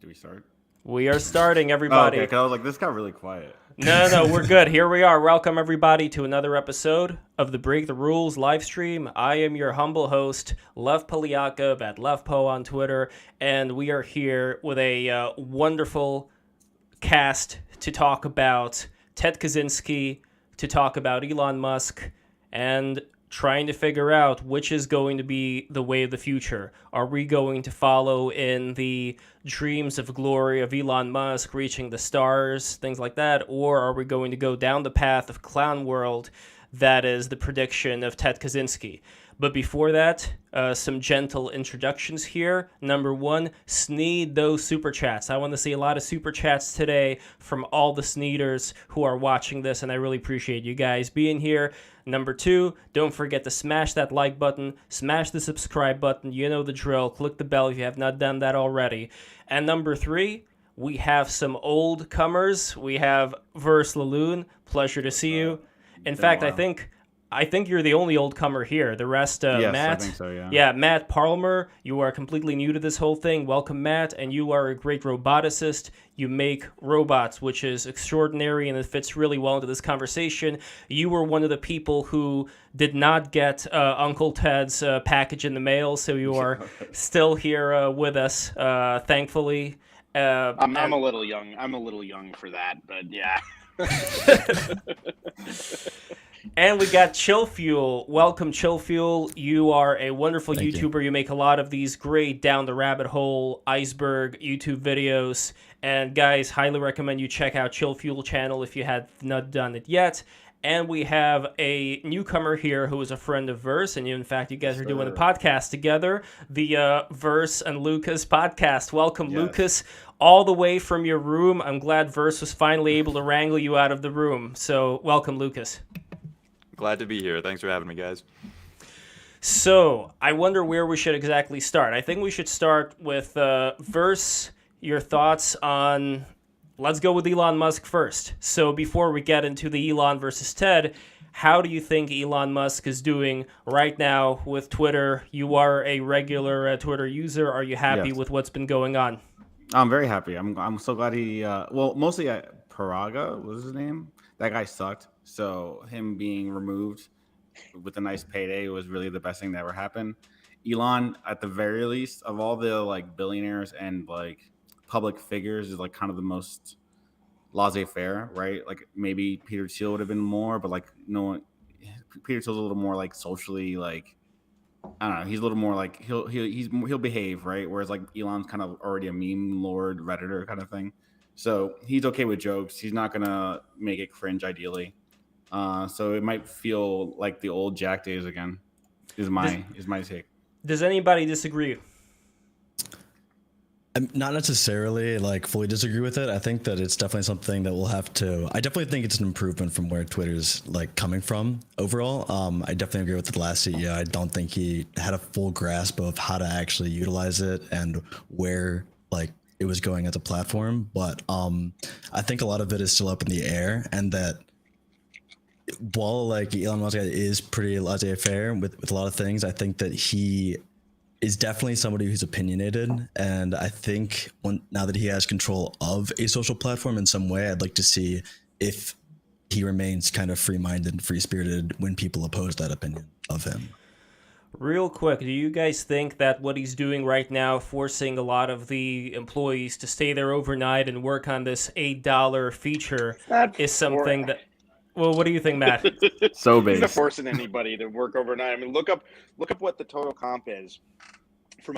we start? We are starting, Oh, everybody. okay, 'cause I was like, this got really quiet. No, we're good. Here we are. Welcome, everybody, to another episode of the Break the Rules live stream. I am your humble host, Lev Polyakov at LevPo on Twitter, and we are here with a wonderful cast to talk about Ted Kaczynski, to talk about Elon Musk, and trying to figure out which is going to be the way of the future. Are we going to follow in the dreams of glory of Elon Musk reaching the stars, things like that, or are we going to go down the path of clown world that is the prediction of Ted Kaczynski? But before that, some gentle introductions here. Number one, sneed those super chats. I want to see a lot of super chats today from all the sneeders who are watching this, and I really appreciate you guys being here. Number two, don't forget to smash that like button, smash the subscribe button, you know the drill, click the bell if you have not done that already. And number three, we have some old comers. We have Lune, pleasure to see you. In fact, I think you're the only old comer here. The rest, Yes, Matt. I think so, yeah. Yeah, Matt Parlmer. You are completely new to this whole thing. Welcome, Matt. And you are a great roboticist. You make robots, which is extraordinary, and it fits really well into this conversation. You were one of the people who did not get Uncle Ted's package in the mail, so you are still here with us, thankfully. I'm a little young. I'm a little young for that, but yeah. And we got Chillfuel. Welcome, Chillfuel. You are a wonderful Thank YouTuber. You make a lot of these great down the rabbit hole Iceberg YouTube videos. And guys, highly recommend you check out Chillfuel channel if you had not done it yet. And we have a newcomer here who is a friend of Verse, and in fact, you guys are doing a podcast together, the Verse and Lucas podcast. Welcome, Yes. Lucas, all the way from your room. I'm glad Verse was finally able to wrangle you out of the room. So, welcome, Lucas. Glad to be here. Thanks for having me, guys. So, I wonder where we should exactly start. I think we should start with Verse, your thoughts on... Let's go with Elon Musk first. So before we get into the Elon versus Ted, how do you think Elon Musk is doing right now with Twitter? You are a regular Twitter user. Are you happy Yes. with what's been going on? I'm very happy. I'm so glad he. Well, mostly Paraga was his name. That guy sucked. So him being removed with a nice payday was really the best thing that ever happened. Elon, at the very least, of all the like billionaires and like public figures, is like kind of the most laissez-faire, right? Like maybe Peter Thiel would have been more, but like no one. Peter Thiel's a little more like socially like. I don't know. He's a little more like he'll behave, right? Whereas like Elon's kind of already a meme lord, redditor kind of thing. So he's okay with jokes. He's not gonna make it cringe, ideally. So it might feel like the old Jack days again. Is my take. Does anybody disagree? Not necessarily like fully disagree with it. I think that it's definitely something that we'll have to. I definitely think it's an improvement from where Twitter's like coming from overall. I definitely agree with the last CEO. I don't think he had a full grasp of how to actually utilize it and where like it was going as a platform. But I think a lot of it is still up in the air, and that while like Elon Musk is pretty laissez-faire with a lot of things, I think that he is definitely somebody who's opinionated, and I think now that he has control of a social platform in some way, I'd like to see if he remains kind of free-minded and free-spirited when people oppose that opinion of him. Real quick, do you guys think that what he's doing right now, forcing a lot of the employees to stay there overnight and work on this $8 feature, is something that... Well, what do you think, Matt? So He's not base. forcing anybody to work overnight. I mean, look up what the total comp is for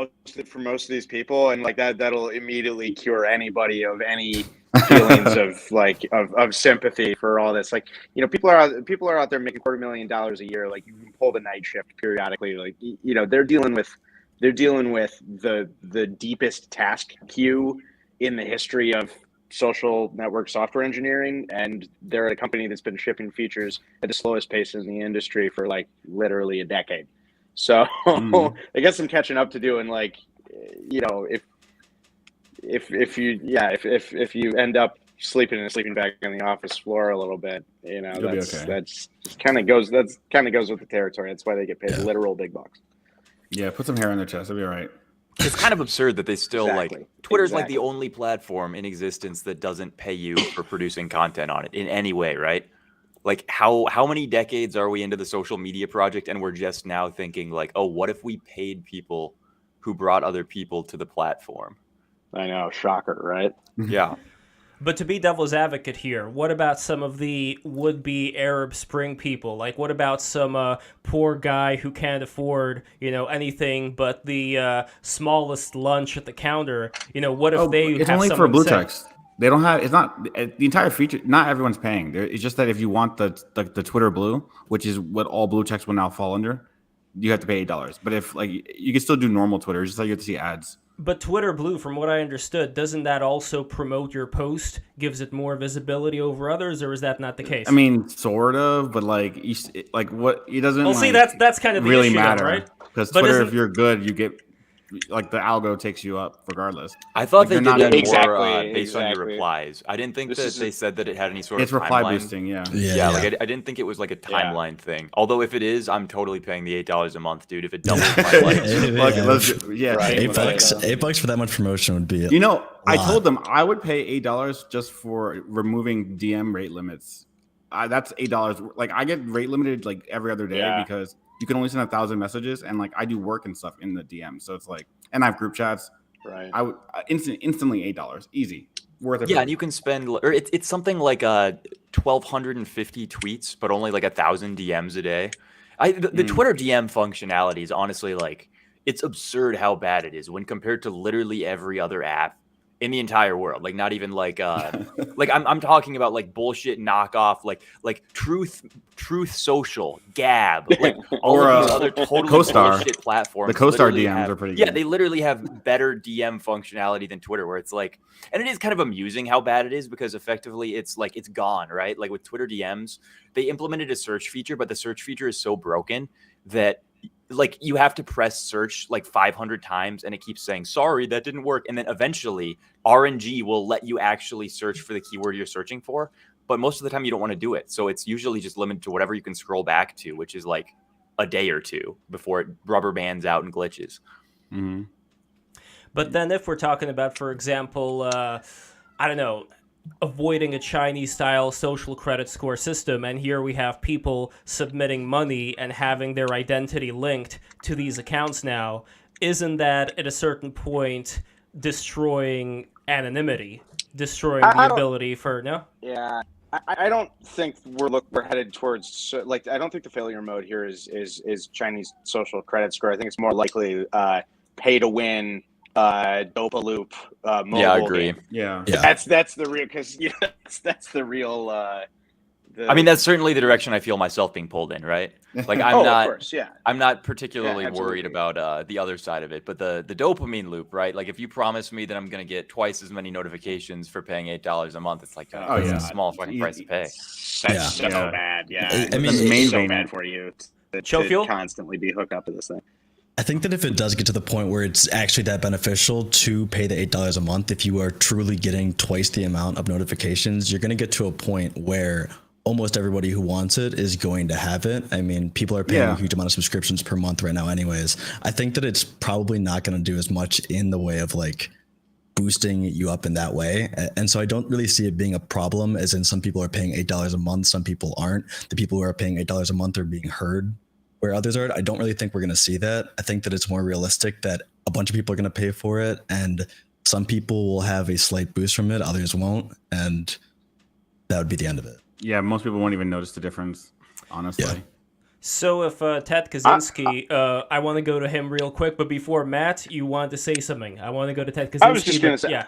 most of these people, and like that'll immediately cure anybody of any feelings of sympathy for all this. Like, you know, people are out there making $250,000 a year. Like, you can pull the night shift periodically. Like, you know, they're dealing with the deepest task queue in the history of social network software engineering, and they're a company that's been shipping features at the slowest pace in the industry for like literally a decade. So they got some catching up to do, and like, you know, if you end up sleeping in a sleeping bag on the office floor a little bit, you know, that's kind of goes with the territory. That's why they get paid literal big bucks. Yeah, put some hair on their chest. It'll be all right. It's kind of absurd that they still Exactly. like Twitter's like Exactly. the only platform in existence that doesn't pay you for producing content on it in any way, right? Like how many decades are we into the social media project and we're just now thinking like, oh, what if we paid people who brought other people to the platform? I know, shocker, right? Yeah. But to be devil's advocate here, what about some of the would-be Arab Spring people? Like, what about some poor guy who can't afford, anything but the smallest lunch at the counter? What if they it's have only for someone blue say- text. They don't have. It's not the entire feature. Not everyone's paying. It's just that if you want the Twitter Blue, which is what all blue text will now fall under, you have to pay $8. But if you can still do normal Twitter, it's just like you have to see ads. But Twitter Blue, from what I understood, doesn't that also promote your post, gives it more visibility over others, or is that not the case? I mean, sort of, but what it doesn't. Well, see, that's kind of the really issue, then, matter, right? Because But Twitter, isn't- if you're good, you get the algo takes you up regardless. I thought they they're did not that more Exactly, based on your exactly. replies. I didn't think This that is they said that it had any sort It's of reply timeline. boosting, yeah. Yeah, like I didn't think it was like a timeline thing. Although if it is, I'm totally paying the $8 a month, dude. If it doubles my life. Right. $8 for that much promotion would be. I told them I would pay $8 just for removing DM rate limits. That's $8. Like I get rate limited like every other day Yeah. because you can only send 1,000 messages, and like I do work and stuff in the DM, so it's like, and I have group chats. Right. I would instantly $8, easy, worth it. Yeah, and you can spend, or it's something like 1,250 tweets, but only like 1,000 DMs a day. The Twitter DM functionality is honestly like, it's absurd how bad it is when compared to literally every other app in the entire world. Like not even like I'm talking about like bullshit knockoff, like Truth Social, Gab, like all Or, of these other totally Co-Star. bullshit platforms. The Co-Star literally DMs are pretty Yeah, good. they literally have better DM functionality than Twitter, where it's like, and it is kind of amusing how bad it is because effectively it's like it's gone, right? Like with Twitter DMs, they implemented a search feature, but the search feature is so broken that like you have to press search like 500 times and it keeps saying, sorry, that didn't work. And then eventually RNG will let you actually search for the keyword you're searching for. But most of the time you don't want to do it. So it's usually just limited to whatever you can scroll back to, which is like a day or two before it rubber bands out and glitches. Mm-hmm. But then if we're talking about, for example, I don't know, avoiding a Chinese-style social credit score system, and here we have people submitting money and having their identity linked to these accounts now, isn't that at a certain point destroying anonymity, destroying the ability for, no? Yeah, I don't think we're headed towards like I don't think the failure mode here is Chinese social credit score. I think it's more likely pay to win dopa loop mobile Yeah, I agree. game. Yeah. That's the real because that's the real. I mean, that's certainly the direction I feel myself being pulled in, right? Like I'm of not, course, yeah. I'm not particularly Yeah, worried absolutely. about the other side of it, but the dopamine loop, right? Like if you promise me that I'm going to get twice as many notifications for paying $8 a month, it's like, Oh, that's yeah. a small fucking price to pay. That's so Yeah. bad. Yeah, I mean, it's main so vein. bad for you Chill to fuel? constantly be hooked up to this thing. I think that if it does get to the point where it's actually that beneficial to pay the $8 a month, if you are truly getting twice the amount of notifications, you're going to get to a point where almost everybody who wants it is going to have it. I mean, people are paying a huge amount of subscriptions per month right now anyways. I think that it's probably not going to do as much in the way of like boosting you up in that way. And so I don't really see it being a problem, as in some people are paying $8 a month, some people aren't. The people who are paying $8 a month are being heard where others are. I don't really think we're going to see that. I think that it's more realistic that a bunch of people are going to pay for it, and some people will have a slight boost from it, others won't, and that would be the end of it. Yeah, most people won't even notice the difference, honestly. Yeah. So if Ted Kaczynski, I want to go to him real quick, but before Matt, you want to say something. I want to go to Ted Kaczynski. I was just gonna say, yeah.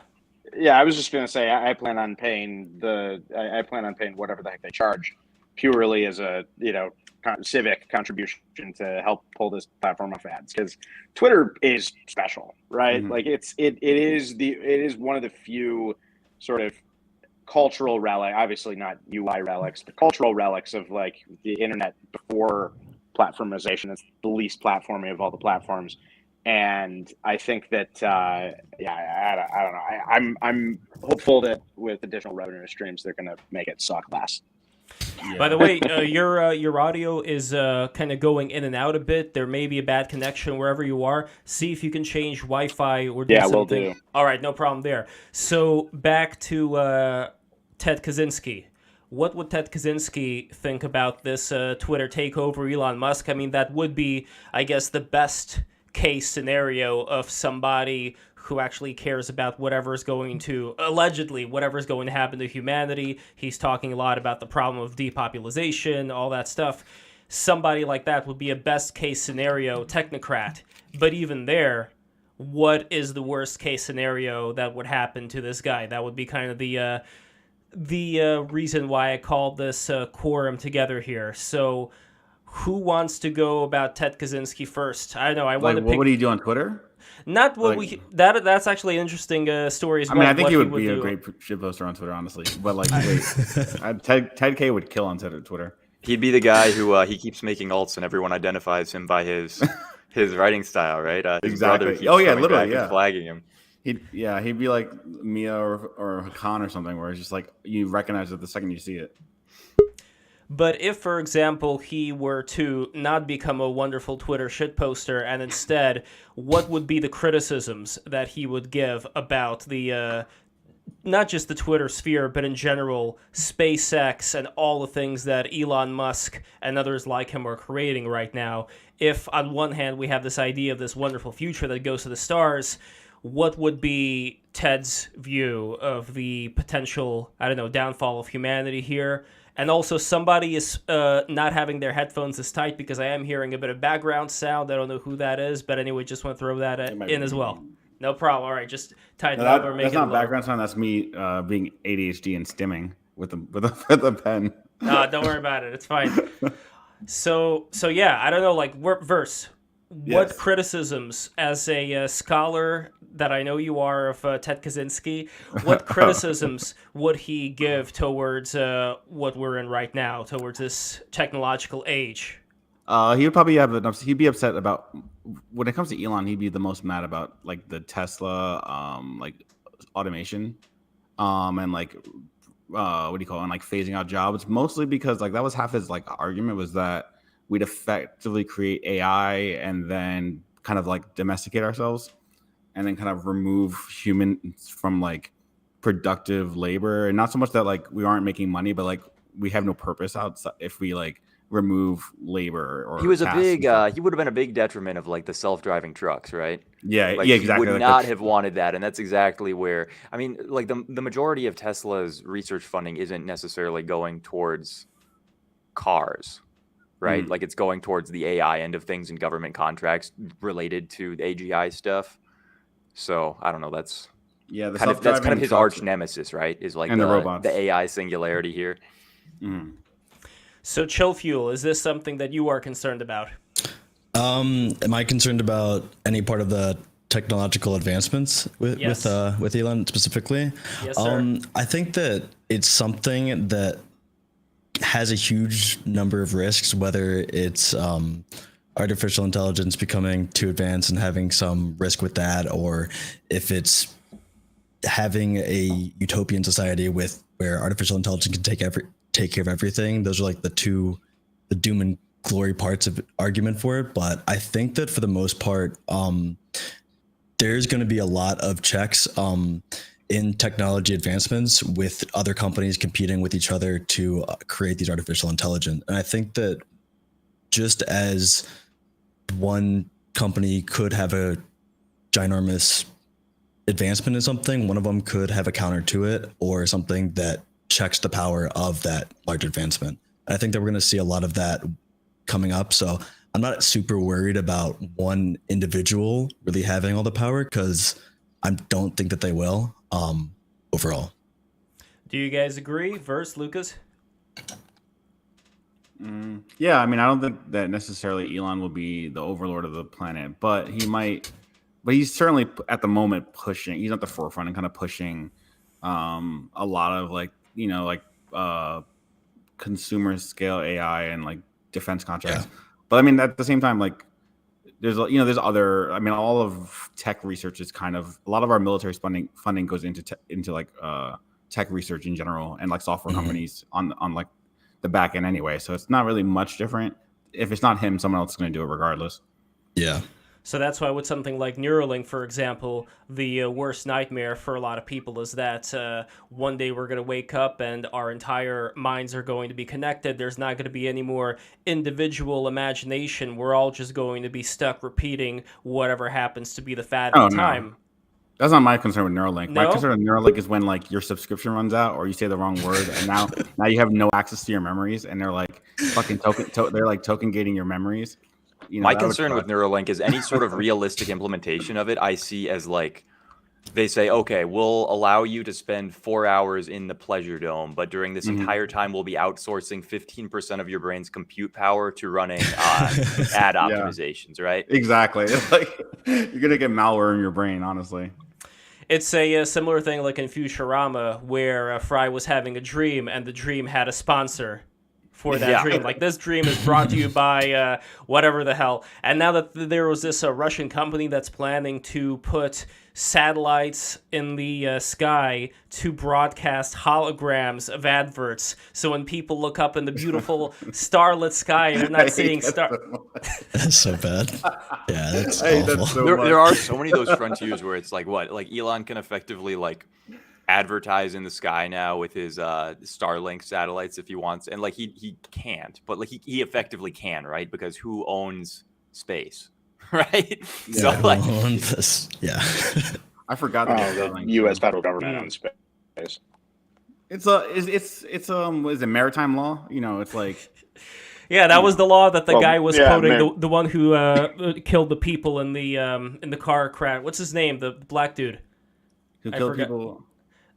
Yeah, I was just gonna say I plan on paying whatever the heck they charge, purely as a civic contribution to help pull this platform off ads, because Twitter is special, right? Mhm. Like it is one of the few sort of cultural relic, obviously not UI relics, but cultural relics of like the internet before platformization. It's the least platformy of all the platforms. And I think that, I don't know. I'm hopeful that with additional revenue streams, they're going to make it suck less. By the way, your audio is kind of going in and out a bit. There may be a bad connection wherever you are. See if you can change Wi-Fi or do something. Will do. All right, no problem there. So back to Ted Kaczynski. What would Ted Kaczynski think about this Twitter takeover, Elon Musk? I mean, that would be, I guess, the best case scenario of somebody who actually cares about whatever's going to happen to humanity. He's talking a lot about the problem of depopulation, all that stuff. Somebody like that would be a best case scenario technocrat. But even there, what is the worst case scenario that would happen to this guy? That would be kind of the reason why I called this quorum together here. So who wants to go about Ted Kaczynski first? I know I want to pick... What would he do on Twitter? Not what that's actually an interesting story as well. I mean, I think he would be a great shit poster on Twitter, honestly. But like, Ted K would kill on Twitter. He'd be the guy who he keeps making alts, and everyone identifies him by his writing style, right? His Exactly. brother Oh yeah, coming literally, back and flagging him. He'd be like Mia or Hakan or something, where it's just like you recognize it the second you see it. But if, for example, he were to not become a wonderful Twitter shitposter, and instead, what would be the criticisms that he would give about the, not just the Twitter sphere, but in general, SpaceX and all the things that Elon Musk and others like him are creating right now? If, on one hand, we have this idea of this wonderful future that goes to the stars, what would be Ted's view of the potential, downfall of humanity here? And also, somebody is not having their headphones as tight because I am hearing a bit of background sound. I don't know who that is, but anyway, just want to throw that in as well. No problem. All right, just tighten it up or make it. That's not background sound. That's me being ADHD and stimming with a pen. No, don't worry about it. It's fine. So yeah, I don't know. Like, Verse, what criticisms, as a scholar that I know you are of Ted Kaczynski, what criticisms would he give towards what we're in right now, towards this technological age? He would probably he'd be upset about, when it comes to Elon, he'd be the most mad about like the Tesla, like automation, and like, what do you call it, and like phasing out jobs, mostly because like that was half his like argument, was that we'd effectively create AI and then kind of like domesticate ourselves and then kind of remove humans from like productive labor. And not so much that like we aren't making money, but like we have no purpose outside if we like remove labor. Or he was he would have been a big detriment of like the self-driving trucks, right? Yeah, like, yeah, exactly. He would not have wanted that, and that's exactly where, I mean, like the majority of Tesla's research funding isn't necessarily going towards cars, right? Like it's going towards the AI end of things and government contracts related to the AGI stuff. So I don't know. That's kind of his arch nemesis, right? Is like the robots, the AI singularity here. So Chillfuel, is this something that you are concerned about? Am I concerned about any part of the technological advancements with Elon specifically? Yes, sir. I think that it's something that has a huge number of risks, whether it's artificial intelligence becoming too advanced and having some risk with that, or if it's having a utopian society where artificial intelligence can take care of everything. Those are like the doom and glory parts of argument for it. But I think that for the most part, there's going to be a lot of checks in technology advancements, with other companies competing with each other to create these artificial intelligence. And I think that just as one company could have a ginormous advancement in something, one of them could have a counter to it, or something that checks the power of that large advancement. And I think that we're going to see a lot of that coming up. So I'm not super worried about one individual really having all the power, because I don't think that they will overall. Do you guys agree? Verse, Lucas? Yeah, I mean, I don't think that necessarily Elon will be the overlord of the planet, but he might. But he's certainly at the moment pushing. He's at the forefront and kind of pushing a lot of like consumer scale AI and like defense contracts. Yeah. But I mean, at the same time, like there's other. I mean, all of tech research is kind of, a lot of our military funding goes into like tech research in general, and like software companies on like the back end anyway. So it's not really much different. If it's not him, someone else is going to do it regardless. Yeah. So that's why with something like Neuralink, for example, the worst nightmare for a lot of people is that one day we're going to wake up and our entire minds are going to be connected. There's not going to be any more individual imagination. We're all just going to be stuck repeating whatever happens to be the fad at the time. No. That's not my concern with Neuralink. No? My concern with Neuralink is when like your subscription runs out or you say the wrong word, and now you have no access to your memories, and they're like fucking they're like token gating your memories. You know, my concern with Neuralink is any sort of realistic implementation of it. I see as like they say, okay, we'll allow you to spend 4 hours in the pleasure dome, but during this entire time, we'll be outsourcing 15% of your brain's compute power to running ad optimizations, right? Exactly. It's like you're gonna get malware in your brain, honestly. It's a similar thing like in Futurama where Fry was having a dream and the dream had a sponsor for that dream. Like, this dream is brought to you by whatever the hell. And now that there was this Russian company that's planning to put satellites in the sky to broadcast holograms of adverts. So when people look up in the beautiful starlit sky, they're not seeing stars. That's so bad. Yeah, that's awful. That's so There are so many of those frontiers where it's like, what? Like, Elon can effectively, like, advertise in the sky now with his Starlink satellites if he wants. And, like, he can't. But, like, he effectively can, right? Because who owns space? Right? Yeah, so like I forgot that the U.S. federal government owns space. It's is it maritime law? You know, it's like Yeah, that was the law that the guy was quoting, the one who killed the people in the car crash. What's his name? The black dude who killed people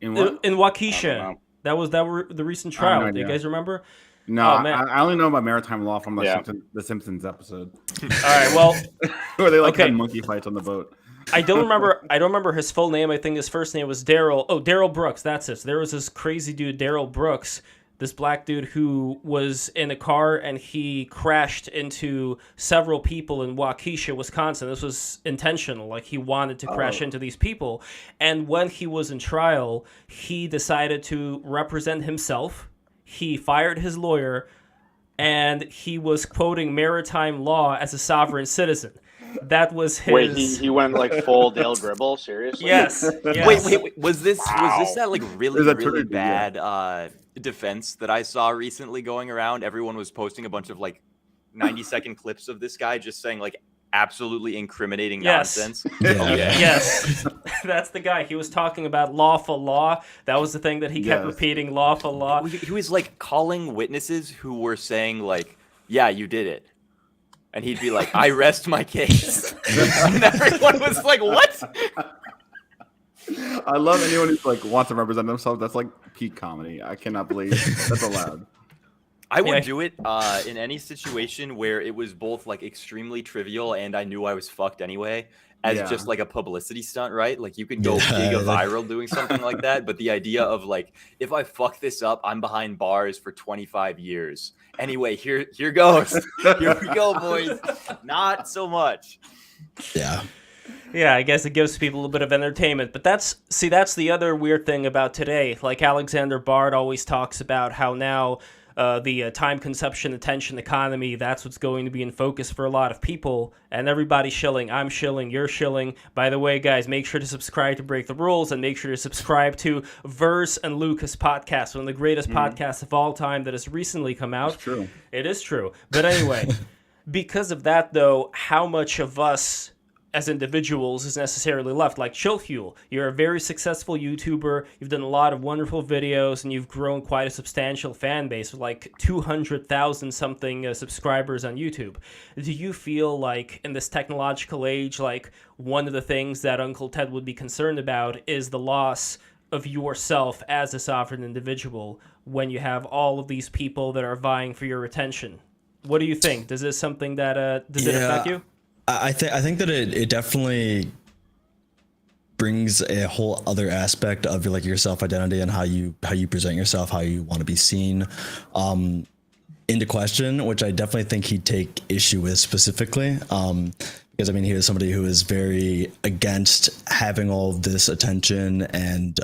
in what? In Waukesha. That was the recent trial. No Do you guys remember? No, I only know about maritime law from the Simpsons episode. All right, well, where they had monkey fights on the boat. I don't remember his full name. I think his first name was Daryl. Oh, Daryl Brooks. That's it. So there was this crazy dude, Daryl Brooks, this black dude who was in a car and he crashed into several people in Waukesha, Wisconsin. This was intentional. Like, he wanted to crash into these people. And when he was in trial, he decided to represent himself. He fired his lawyer, and he was quoting maritime law as a sovereign citizen. That was his. Wait, he went like full Dale Gribble? Seriously? Yes. Wait. Was this that like really bad defense that I saw recently going around? Everyone was posting a bunch of like 90-second clips of this guy just saying like absolutely incriminating nonsense. Yes. That's the guy. He was talking about lawful law. That was the thing that he kept repeating, lawful law. He was like calling witnesses who were saying like, yeah, you did it. And he'd be like, I rest my case. And everyone was like, what? I love anyone who like wants to represent themselves. That's like peak comedy. I cannot believe that's allowed. I would do it in any situation where it was both like extremely trivial and I knew I was fucked anyway, as just like a publicity stunt, right? Like, you could go giga viral doing something like that. But the idea of like, if I fuck this up, I'm behind bars for 25 years. Anyway, here goes. Here we go, boys. Not so much. Yeah. Yeah, I guess it gives people a little bit of entertainment. But that's the other weird thing about today. Like, Alexander Bard always talks about how now the time consumption, attention economy, that's what's going to be in focus for a lot of people. And everybody's shilling. I'm shilling. You're shilling. By the way, guys, make sure to subscribe to Break the Rules, and make sure to subscribe to Verse and Lucas podcast, one of the greatest podcasts of all time that has recently come out. It's true. It is true. But anyway, because of that, though, how much of us as individuals is necessarily left? Like Chillfuel, you're a very successful YouTuber, you've done a lot of wonderful videos, and you've grown quite a substantial fan base with like 200,000 something subscribers on YouTube. Do you feel like in this technological age, like one of the things that Uncle Ted would be concerned about is the loss of yourself as a sovereign individual when you have all of these people that are vying for your attention? What do you think? Does this something that does it affect you? I think that it definitely brings a whole other aspect of your self identity and how you present yourself, how you want to be seen, into question, which I definitely think he'd take issue with specifically. Because I mean, he was somebody who is very against having all of this attention and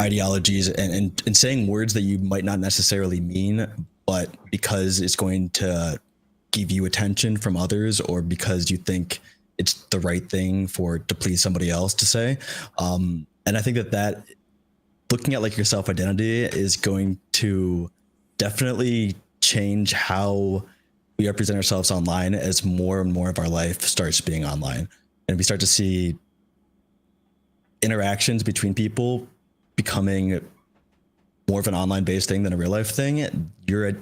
ideologies and saying words that you might not necessarily mean, but because it's going to give you attention from others, or because you think it's the right thing to please somebody else to say. And I think that looking at like your self-identity is going to definitely change how we represent ourselves online as more and more of our life starts being online, and we start to see interactions between people becoming more of an online based thing than a real life thing.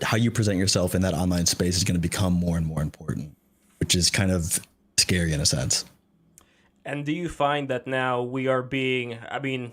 How you present yourself in that online space is going to become more and more important, which is kind of scary in a sense. And do you find that now we are being,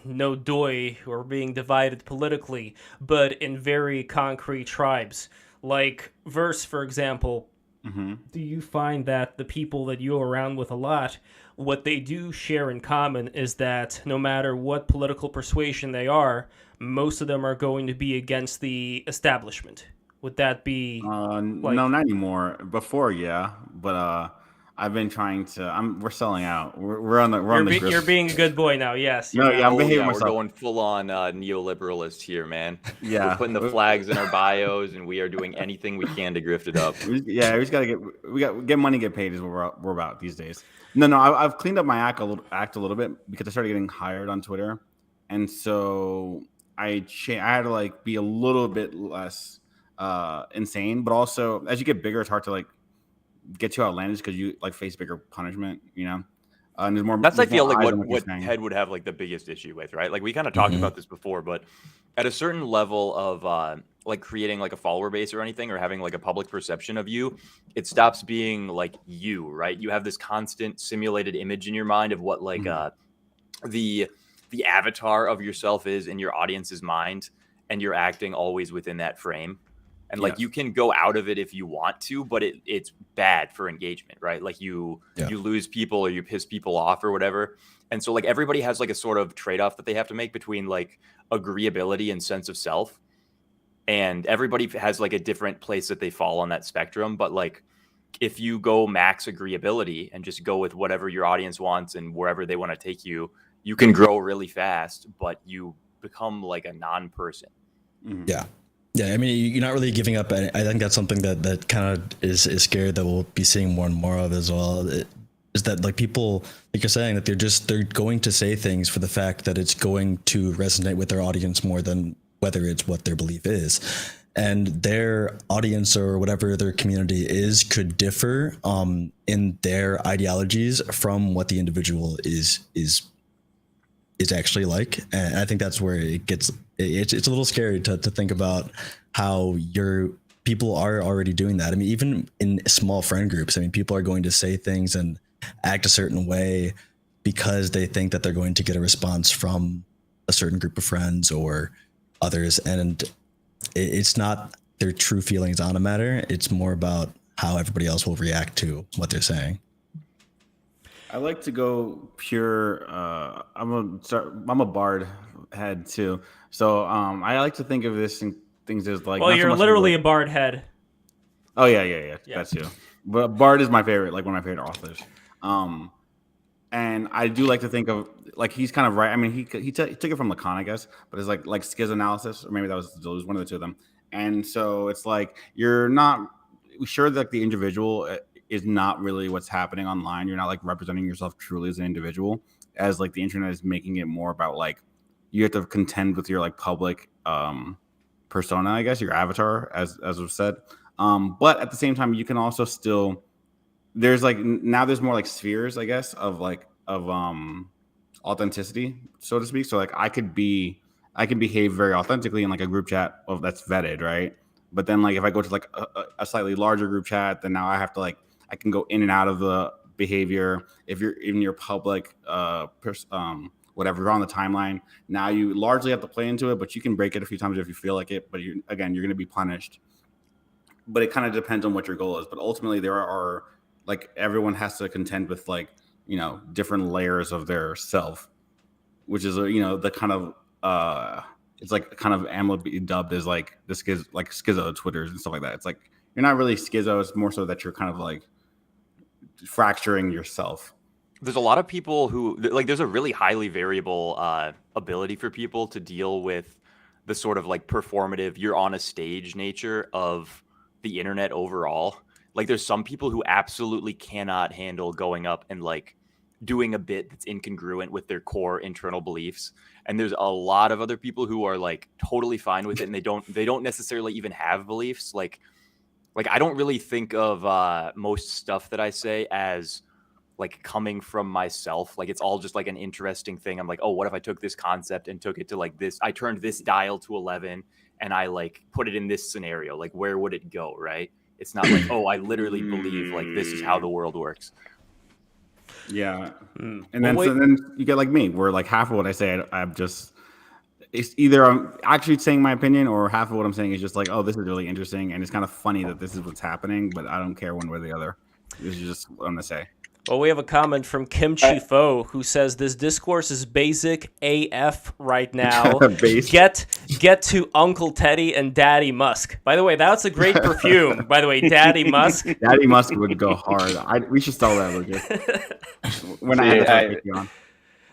no doy, we're being divided politically, but in very concrete tribes? Like Verse, for example, do you find that the people that you're around with a lot, what they do share in common is that no matter what political persuasion they are, most of them are going to be against the establishment? Would that be No, not anymore. Before, yeah, but I've been trying to. We're selling out. We're on the. You're being a good boy now. Yes. No, yeah, I'm behaving We're myself. going full on neoliberalist here, man. Yeah. We're putting the flags in our bios, and we are doing anything we can to grift it up. We just gotta get money, get paid is what we're about these days. No, I've cleaned up my act a little bit because I started getting hired on Twitter, and so I had to like be a little bit less insane, but also as you get bigger, it's hard to like get too outlandish because you like face bigger punishment, you know. And there's more. That's I feel like eyes on what you're saying. Ted would have like the biggest issue with, right? Like we kind of talked about this before, but at a certain level of like creating like a follower base or anything, or having like a public perception of you, it stops being like you, right? You have this constant simulated image in your mind of what like the avatar of yourself is in your audience's mind, and you're acting always within that frame. And like you can go out of it if you want to, but it's bad for engagement, right? Like you lose people or you piss people off or whatever. And so like everybody has like a sort of trade-off that they have to make between like agreeability and sense of self. And everybody has like a different place that they fall on that spectrum. But like if you go max agreeability and just go with whatever your audience wants and wherever they want to take you, you can grow really fast, but you become like a non-person. Yeah. Yeah, I mean, you're not really giving up. I think that's something that kind of is scary that we'll be seeing more and more of as well. Is that like people, like you're saying, that they're going to say things for the fact that it's going to resonate with their audience more than whether it's what their belief is. And their audience or whatever their community is could differ in their ideologies from what the individual is actually like. And I think that's where it's a little scary to think about how your people are already doing that. I mean, even in small friend groups, I mean, people are going to say things and act a certain way because they think that they're going to get a response from a certain group of friends or others. And it's not their true feelings on a matter. It's more about how everybody else will react to what they're saying. I like to go pure. I'm a bard head too, so I like to think of this in things as like. Well, you're literally a bard head. Oh yeah. That's you. But bard is my favorite, like one of my favorite authors. And I do like to think of like he's kind of right. I mean, he took it from Lacan, I guess, but it's like schizoanalysis, or maybe that was Deleuze, one of the two of them. And so it's like you're not sure that the individual is not really what's happening online. You're not like representing yourself truly as an individual, as like the internet is making it more about like you have to contend with your like public persona, I guess, your avatar, as was said. But at the same time, you can also still there's like now there's more like spheres, I guess, of authenticity, so to speak. So like I can behave very authentically in like a group chat that's vetted, right? But then like if I go to like a slightly larger group chat, then now I have to like I can go in and out of the behavior. If you're in your public whatever, you're on the timeline, now you largely have to play into it, but you can break it a few times if you feel like it. But you're going to be punished. But it kind of depends on what your goal is. But ultimately, there are like everyone has to contend with like, you know, different layers of their self, which is, you know, the kind of it's like kind of AMLA dubbed as like the schizo Twitters and stuff like that. It's like you're not really schizo. It's more so that you're kind of like fracturing yourself. there's a lot of people who like there's a really highly variable ability for people to deal with the sort of like performative, you're on a stage nature of the internet overall. Like there's some people who absolutely cannot handle going up and like doing a bit that's incongruent with their core internal beliefs, and there's a lot of other people who are like totally fine with it, and they don't necessarily even have beliefs. Like I don't really think of most stuff that I say as like coming from myself. Like it's all just like an interesting thing. I'm like, oh, what if I took this concept and took it to like this, I turned this dial to 11 and I like put it in this scenario, like where would it go? Right. It's not like, oh, I literally believe like this is how the world works. Yeah. And then you get like me, where like half of what I say, I'm just, it's either I'm actually saying my opinion, or half of what I'm saying is just like, oh, this is really interesting, and it's kind of funny that this is what's happening, but I don't care one way or the other. This is just what I'm gonna say. Well, we have a comment from Kimchi Fo who says this discourse is basic AF right now. Get to Uncle Teddy and Daddy Musk. By the way, that's a great perfume. By the way, Daddy Musk. Daddy Musk would go hard. We should sell that, Lucas. When I had to on.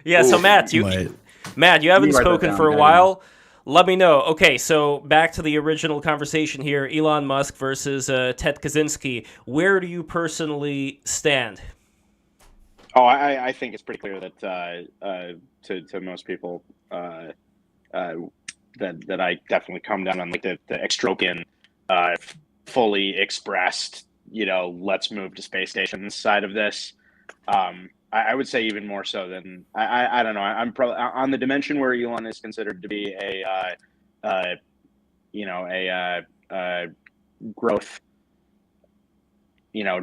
Yeah. So Matt, you haven't spoken for a while. Let me know. Okay, so back to the original conversation here: Elon Musk versus Ted Kaczynski. Where do you personally stand? Oh, I think it's pretty clear that to most people that I definitely come down on like the extropian, fully expressed, let's move to space stations side of this. I would say even more so than I don't know. I'm probably on the dimension where Elon is considered to be a growth.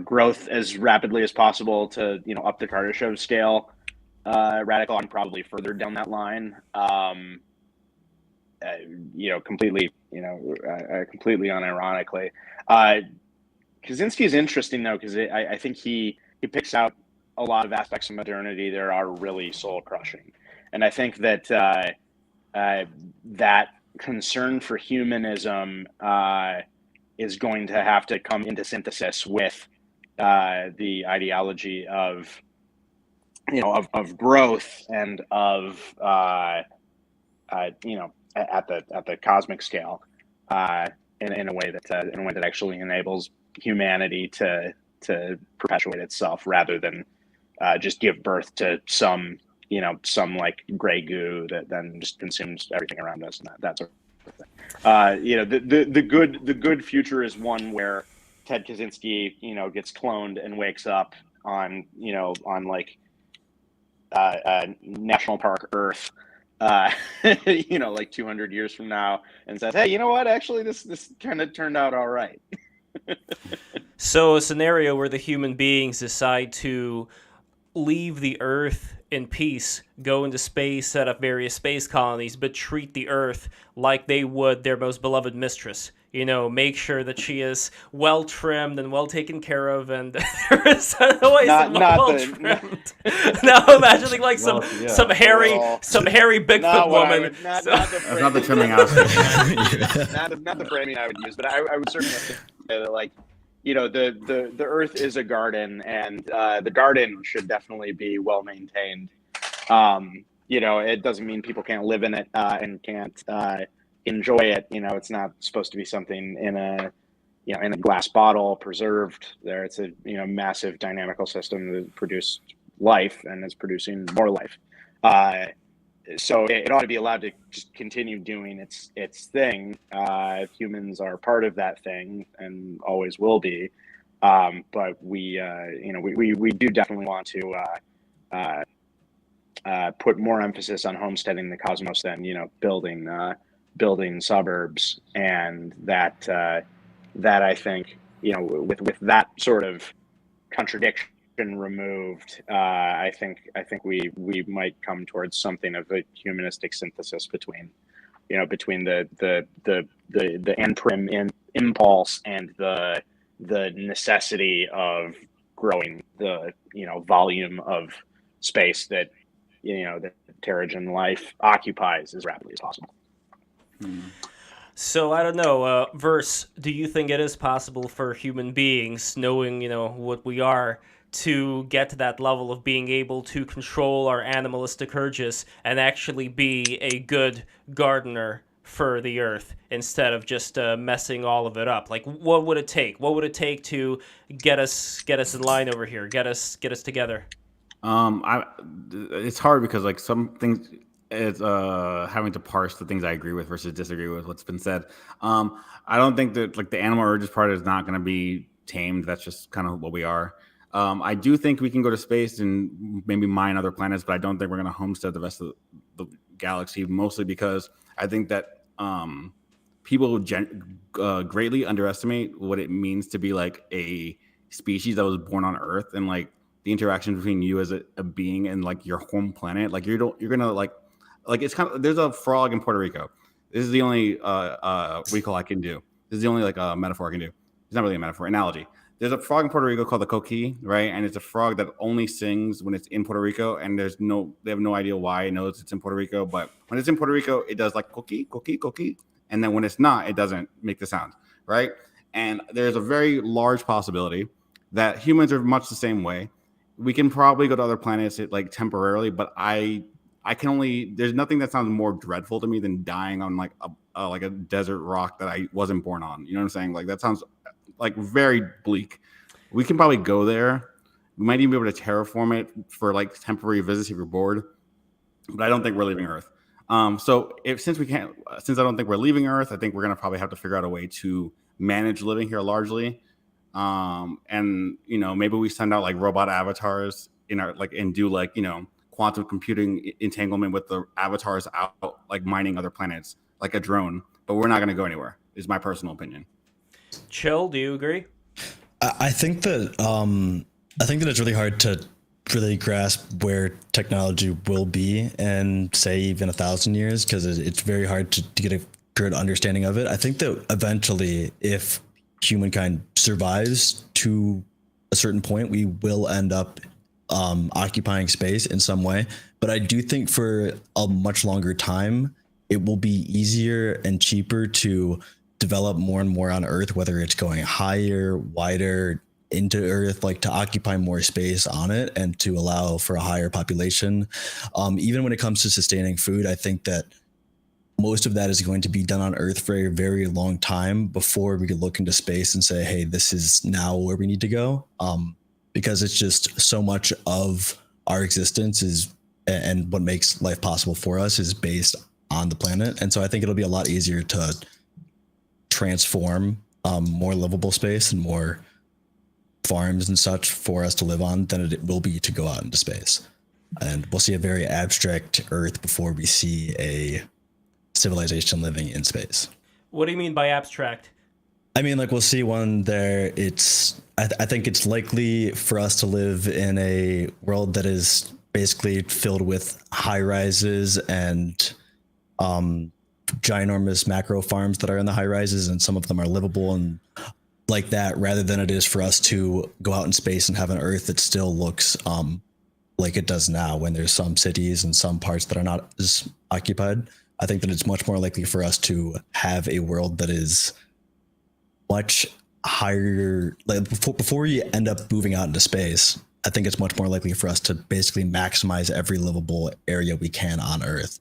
Growth as rapidly as possible to, up the Kardashev scale, radical. I'm probably further down that line. Completely unironically. Kaczynski is interesting though, because I think he picks out a lot of aspects of modernity that are really soul crushing, and I think that that concern for humanism is going to have to come into synthesis with the ideology of growth and of at the cosmic scale in a way that actually enables humanity to perpetuate itself rather than just give birth to some like gray goo that then just consumes everything around us, and that sort of thing. The good future is one where Ted Kaczynski, gets cloned and wakes up on like National Park Earth, like 200 years from now, and says, hey, you know what? Actually, this kind of turned out all right. So a scenario where the human beings decide to leave the Earth in peace, go into space, set up various space colonies, but treat the Earth like they would their most beloved mistress. Make sure that she is well trimmed and well taken care of, and there is always well trimmed. Now imagining like some hairy Bigfoot woman. That's not the trimming outfit. not the framing I would use, but I would certainly say that, like, the Earth is a garden, and the garden should definitely be well maintained. It doesn't mean people can't live in it and can't enjoy it. It's not supposed to be something in a glass bottle preserved there. It's a massive dynamical system that produced life and is producing more life. So it ought to be allowed to just continue doing its thing. Humans are part of that thing and always will be. But we do definitely want to put more emphasis on homesteading the cosmos than building suburbs, and that I think with that sort of contradiction removed, I think we might come towards something of a humanistic synthesis between the end prim impulse and the necessity of growing the volume of space that that Terrigen life occupies as rapidly as possible. So I don't know, Verse, do you think it is possible for human beings, knowing what we are, to get to that level of being able to control our animalistic urges and actually be a good gardener for the earth instead of just messing all of it up? Like, what would it take? What would it take to get us in line over here? Get us together. It's hard because like some things, it's having to parse the things I agree with versus disagree with what's been said. I don't think that like the animal urges part is not going to be tamed. That's just kind of what we are. I do think we can go to space and maybe mine other planets, but I don't think we're going to homestead the rest of the galaxy, mostly because I think that people greatly underestimate what it means to be like a species that was born on Earth, and like the interaction between you as a being and like your home planet. Like you're gonna like it's kind of, there's a frog in Puerto Rico. This is the only recall I can do. This is the only like metaphor I can do. It's not really a metaphor, analogy. There's a frog in Puerto Rico called the coqui, right? And it's a frog that only sings when it's in Puerto Rico, and they have no idea why it knows it's in Puerto Rico. But when it's in Puerto Rico, it does like coqui, coqui, coqui, and then when it's not, it doesn't make the sound, right? And there's a very large possibility that humans are much the same way. We can probably go to other planets like temporarily, but I can only, there's nothing that sounds more dreadful to me than dying on like a desert rock that I wasn't born on. You know what I'm saying? Like that sounds like very bleak. We can probably go there. We might even be able to terraform it for like temporary visits if you're bored, but I don't think we're leaving Earth. Since I don't think we're leaving Earth, I think we're gonna probably have to figure out a way to manage living here largely. And you know, maybe we send out like robot avatars in our like and do like, you know, quantum computing entanglement with the avatars out like mining other planets like a drone, but we're not going to go anywhere is my personal opinion. Chill, do you agree? I think that it's really hard to really grasp where technology will be in say even 1,000 years, because it's very hard to get a good understanding of it. I think that eventually if humankind survives to a certain point, we will end up occupying space in some way. But I do think for a much longer time, it will be easier and cheaper to develop more and more on Earth, whether it's going higher, wider into Earth, like to occupy more space on it and to allow for a higher population. Even when it comes to sustaining food, I think that most of that is going to be done on Earth for a very long time before we could look into space and say, hey, this is now where we need to go. Because it's just so much of our existence is, and what makes life possible for us is based on the planet. And so I think it'll be a lot easier to transform more livable space and more farms and such for us to live on than it will be to go out into space. And we'll see a very abstract Earth before we see a civilization living in space. What do you mean by abstract? I mean, like we'll see one there. I think it's likely for us to live in a world that is basically filled with high rises and ginormous macro farms that are in the high rises, and some of them are livable and like that, rather than it is for us to go out in space and have an Earth that still looks like it does now, when there's some cities and some parts that are not as occupied. I think that it's much more likely for us to have a world that is much higher, like before we end up moving out into space. I think it's much more likely for us to basically maximize every livable area we can on Earth.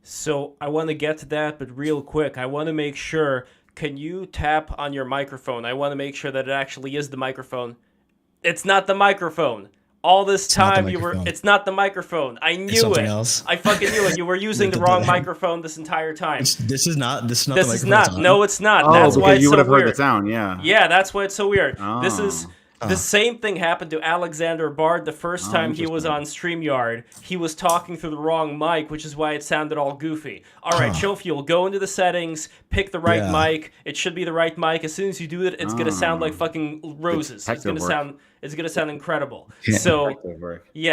So I want to get to that, but real quick, I want to make sure, can you tap on your microphone? I want to make sure that it actually is the microphone. It's not the microphone. All this time it's not the microphone. I knew it. Else. I fucking knew it. You were using the wrong microphone this entire time. This is not the microphone. This is not. No, it's not. Oh, that's why it's you would so have weird. heard the sound, yeah. Yeah, that's why it's so weird. Oh. This is the same thing happened to Alexander Bard the first time he was on StreamYard. He was talking through the wrong mic, which is why it sounded all goofy. All right, Chillfuel, go into the settings, pick the right mic. It should be the right mic. As soon as you do it, it's gonna sound like fucking roses. It's gonna sound incredible. So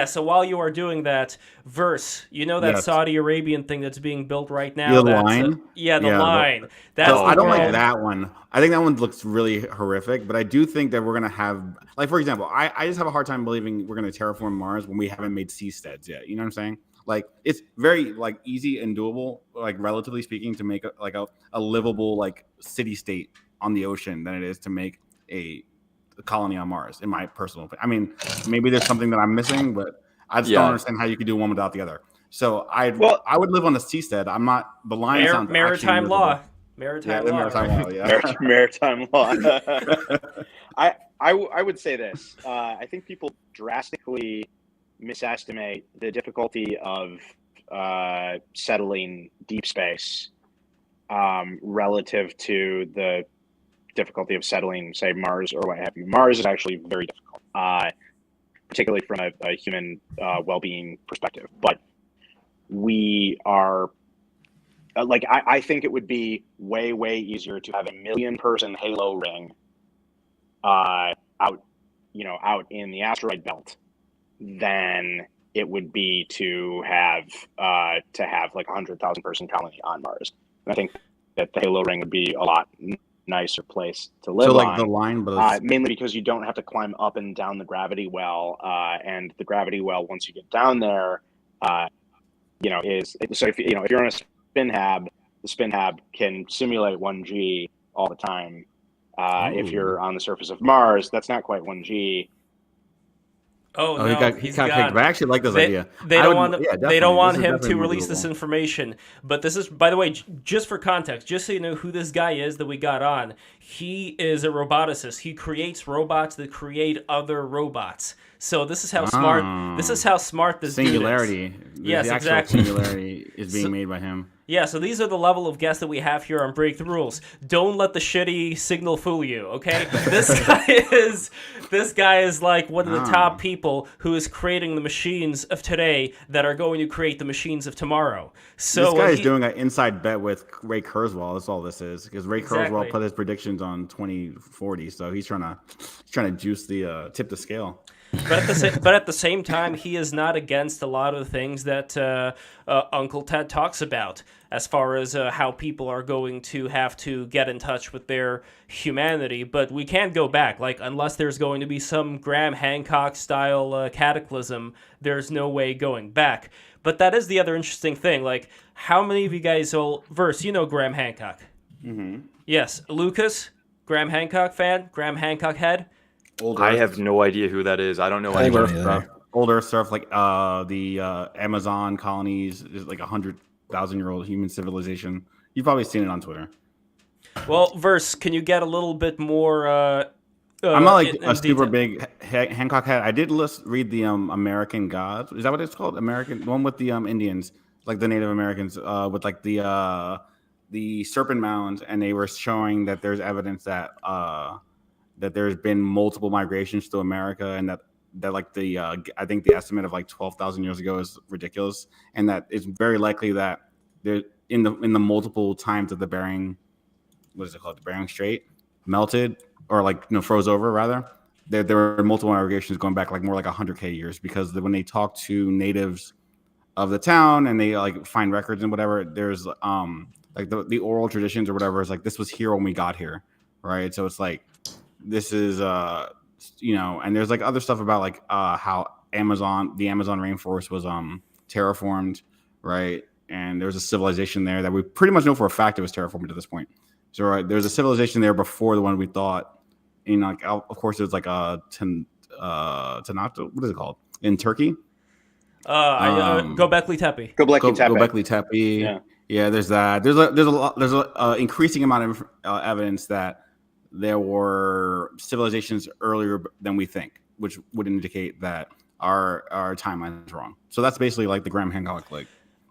so while you are doing that, Verse, you know that Saudi Arabian thing that's being built right now? The line? The line. I don't like that one. I think that one looks really horrific, but I do think that we're going to have, like, for example, I just have a hard time believing we're going to terraform Mars when we haven't made seasteads yet. You know what I'm saying? Like, it's very, like, easy and doable, like, relatively speaking, to make, a livable, like, city-state on the ocean than it is to make a colony on Mars. In my personal opinion, I mean, maybe there's something that I'm missing, but I just Yeah. don't understand how you could do one without the other. So I would live on a seastoad. I'm not the line sounds Maritime actually law. Yeah, Maritime the law. maritime right? law. Yeah. Maritime law. I would say this. I think people drastically misestimate the difficulty of settling deep space relative to the difficulty of settling, say, Mars or what have you. Mars is actually very difficult, particularly from a human well-being perspective. But we are I think it would be way, way easier to have a 1 million person halo ring out in the asteroid belt than it would be to have like 100,000 person colony on Mars. And I think that the halo ring would be a lot nicer place to live So like on. the line, but Mainly because you don't have to climb up and down the gravity well, and the gravity well, once you get down there, is so if you're on a spin hab, the spin hab can simulate 1G all the time. If you're on the surface of Mars, that's not quite 1G. Oh no, he got kicked. But I actually like this idea. They don't want This is him to definitely release doable. this information. But this is, by the way, just for context, just so you know who this guy is that we got on. He is a roboticist. He creates robots that create other robots. So this is how smart. This is how smart this singularity. dude is. Yes, the actual exactly. singularity is being made by him. Yeah, so these are the level of guests that we have here on Break the Rules. Don't let the shitty signal fool you, okay? This guy is like one of the top people who is creating the machines of today that are going to create the machines of tomorrow. So this guy is doing an inside bet with Ray Kurzweil. That's all this is, because Ray Kurzweil put his predictions on 2040, so he's trying to juice the tip the scale. But at the same time, he is not against a lot of the things that Uncle Ted talks about, as far as how people are going to have to get in touch with their humanity. But we can't go back. Like, unless there's going to be some Graham Hancock-style cataclysm, there's no way going back. But that is the other interesting thing. Like, how many of you guys Verse, you know Graham Hancock? Mm-hmm. Yes. Lucas, Graham Hancock fan? Graham Hancock head? I have no idea who that is. I don't know Older anyone. stuff. Older stuff like the Amazon colonies is like 100,000-year-old human civilization. You've probably seen it on Twitter. Well, Verse, can you get a little bit more? I'm not like a super detail? big Hancock head. I did read the American Gods. Is that what it's called? American one with the Indians, like the Native Americans, with like the serpent mound, and they were showing that there's evidence that that there's been multiple migrations to America, and that like I think the estimate of like 12,000 years ago is ridiculous, and that it's very likely that there in the multiple times that the Bering, what is it called, the Bering Strait melted or like froze over rather, there were multiple migrations going back like more like 100K years, because when they talk to natives of the town and they like find records and whatever, there's like the oral traditions or whatever is like, this was here when we got here, right? So it's like, this is and there's like other stuff about like how the Amazon rainforest was terraformed, right? And there's a civilization there that we pretty much know for a fact it was terraformed at this point. So right, there's a civilization there before the one we thought. Like of course there's like a Tanata, what is it called in Turkey? Göbekli Tepe. Göbekli Tepe. Yeah, there's that. There's a increasing amount of evidence that there were civilizations earlier than we think, which would indicate that our timeline is wrong. So that's basically like the Graham Hancock like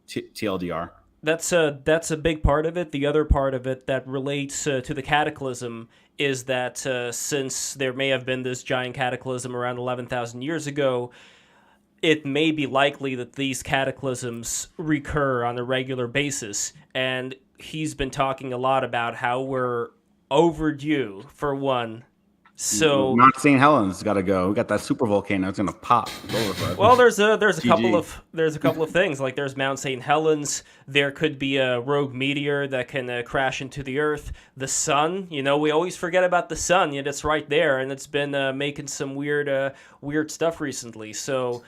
TLDR. That's a big part of it. The other part of it that relates to the cataclysm is that since there may have been this giant cataclysm around 11,000 years ago, it may be likely that these cataclysms recur on a regular basis. And he's been talking a lot about how we're overdue for one. So Mount St. Helens got to go. We got that super volcano. It's gonna pop. It's over for us. well, there's a couple of things. Like there's Mount St. Helens. There could be a rogue meteor that can crash into the Earth. The sun. We always forget about the sun. Yet it's right there, and it's been making some weird stuff recently. So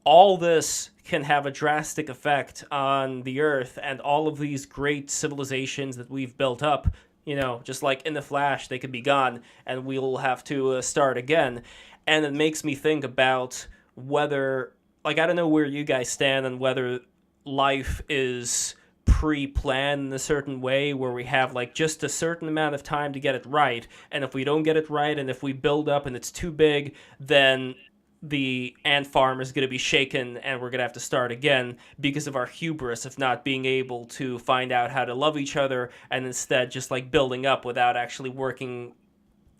all this can have a drastic effect on the Earth, and all of these great civilizations that we've built up You know, just like in the flash, they could be gone, and we'll have to start again. And it makes me think about whether, like, I don't know where you guys stand on whether life is pre-planned in a certain way where we have like just a certain amount of time to get it right, and if we don't get it right and if we build up and it's too big, then the ant farm is going to be shaken and we're going to have to start again because of our hubris of not being able to find out how to love each other, and instead just like building up without actually working,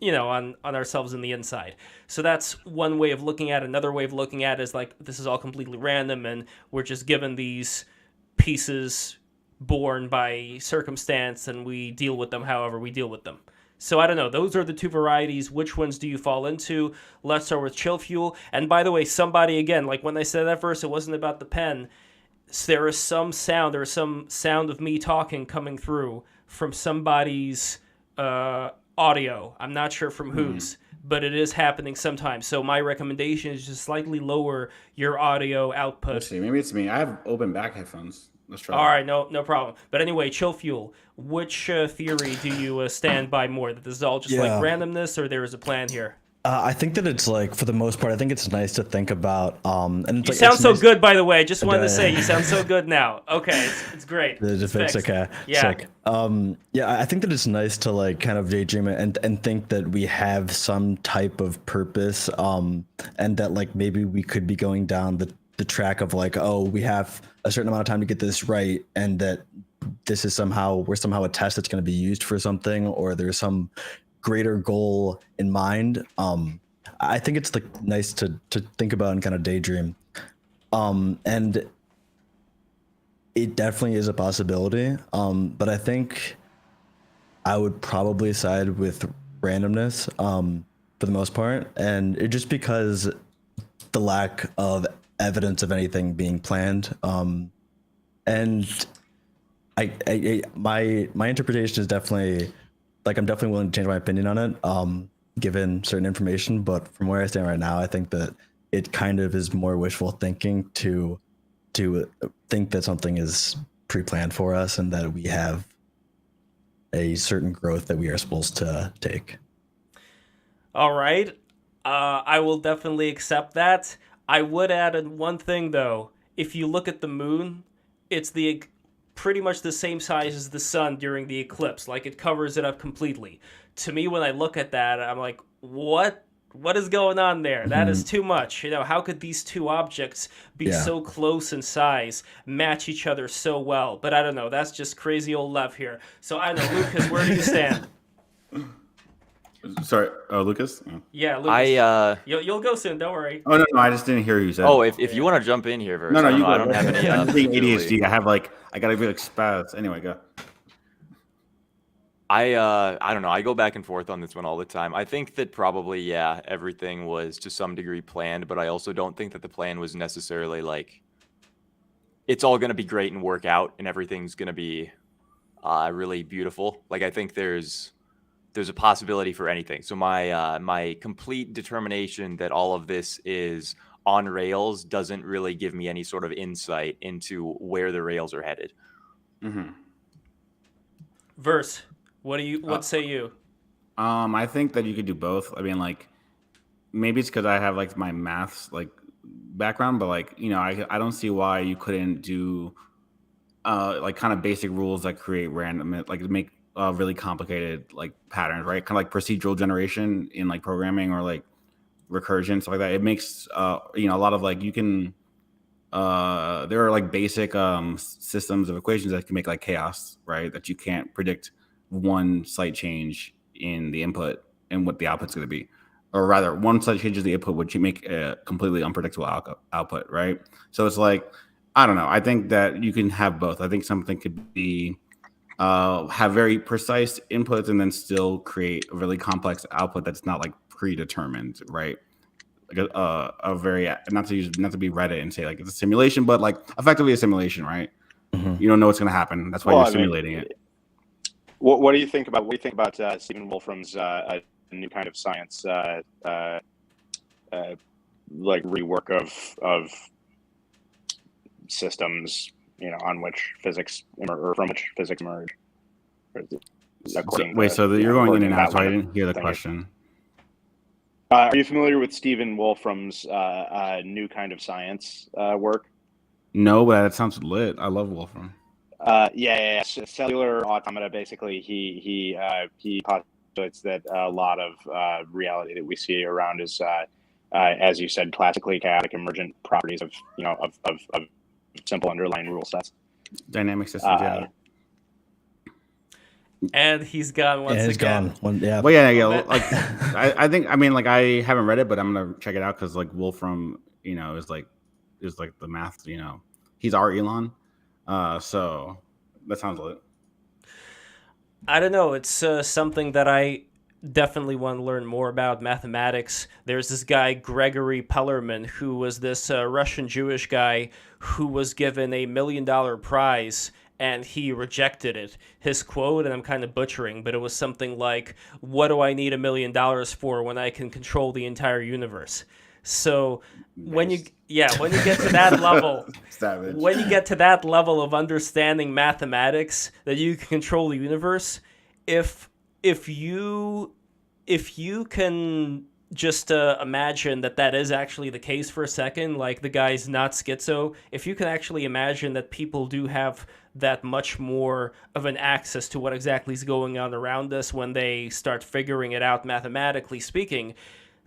you know, on ourselves in the inside. So that's one way of looking at it. Another way of looking at it is like this is all completely random and we're just given these pieces born by circumstance and we deal with them however we deal with them. So I don't know. Those are the two varieties. Which ones do you fall into? Let's start with Chillfuel. And by the way, somebody, again, like when I said that verse, it wasn't about the pen. There is some sound of me talking coming through from somebody's audio. I'm not sure from whose, but it is happening sometimes. So my recommendation is just slightly lower your audio output. Let's see. Maybe it's me. I have open back headphones. Let's try. All right, no problem. But anyway, Chillfuel, which theory do you stand by more? That this is all just like randomness, or there is a plan here? I think that it's like, for the most part, I think it's nice to think about. And you like, sound so nice. Good, by the way. Just wanted to say you sound so good now. Okay, it's great. It's okay. Yeah. Sick. Yeah, I think that it's nice to like kind of daydream and think that we have some type of purpose. And that like maybe we could be going down the track of like, oh, we have a certain amount of time to get this right, and that this is we're somehow a test that's going to be used for something, or there's some greater goal in mind. I think it's like nice to think about and kind of daydream. And it definitely is a possibility. But I think I would probably side with randomness for the most part, and it just because the lack of evidence of anything being planned. And my interpretation is definitely like, I'm definitely willing to change my opinion on it, given certain information. But from where I stand right now, I think that it kind of is more wishful thinking to think that something is pre-planned for us and that we have a certain growth that we are supposed to take. All right. I will definitely accept that. I would add one thing, though. If you look at the moon, it's pretty much the same size as the sun during the eclipse. Like, it covers it up completely. To me, when I look at that, I'm like, what is going on there? That is too much. You know, how could these two objects be so close in size, match each other so well? But I don't know. That's just crazy old Lev here. So I don't know, Lucas, where do you stand? Sorry, Lucas? Yeah, Lucas. You'll go soon, don't worry. Oh, no, I just didn't hear you say. Oh, if you want to jump in here, No, you go. I don't have any. I'm being ADHD. I gotta be like spaz. Anyway, go. I don't know. I go back and forth on this one all the time. I think that probably, everything was to some degree planned, but I also don't think that the plan was necessarily like, it's all going to be great and work out and everything's going to be really beautiful. Like, I think there's a possibility for anything. So my complete determination that all of this is on rails doesn't really give me any sort of insight into where the rails are headed. Mm-hmm. Verse, what say you? I think that you could do both. I mean, like, maybe it's because I have like my maths like background, but like, you know, I don't see why you couldn't do like kind of basic rules that create random, like make really complicated like patterns, right? Kind of like procedural generation in like programming or like recursion, stuff like that. It makes you know, a lot of like, you can there are like basic systems of equations that can make like chaos, right? That you can't predict one slight change in the input and what the output's going to be, or rather one slight change in the input would make a completely unpredictable output, right? So it's like, I don't know. I think that you can have both. I think something could be have very precise inputs and then still create a really complex output that's not like predetermined, right? Like a very, not to be Reddit and say like it's a simulation, but like effectively a simulation, right? Mm-hmm. You don't know what's going to happen. That's why you're simulating it. What do you think about Stephen Wolfram's new kind of science like rework of systems, you know, on which physics or from which physics emerge? Wait, so you're going in and out, so I didn't hear the question. Are you familiar with Stephen Wolfram's New Kind of Science work? No, but that sounds lit. I love Wolfram. Yeah. Cellular automata. Basically, he postulates that a lot of reality that we see around is, as you said, classically chaotic, emergent properties of simple underlying rule sets. Dynamic systems, yeah. And he's gone once again. Yeah. Well, yeah. Like, I think, I mean, like, I haven't read it, but I'm gonna check it out because, like, Wolfram, is like the math. He's our Elon. So that sounds lit. I don't know. It's something that I definitely want to learn more about. Mathematics. There's this guy Gregory Pellerman, who was this Russian Jewish guy who was given $1 million prize, and he rejected it. His quote, and I'm kind of butchering, but it was something like, "What do I need $1 million for when I can control the entire universe?" So when you get to that level, when you get to that level of understanding mathematics that you can control the universe, if you can just imagine that is actually the case for a second, like the guy's not schizo, if you can actually imagine that people do have that much more of an access to what exactly is going on around us when they start figuring it out mathematically speaking,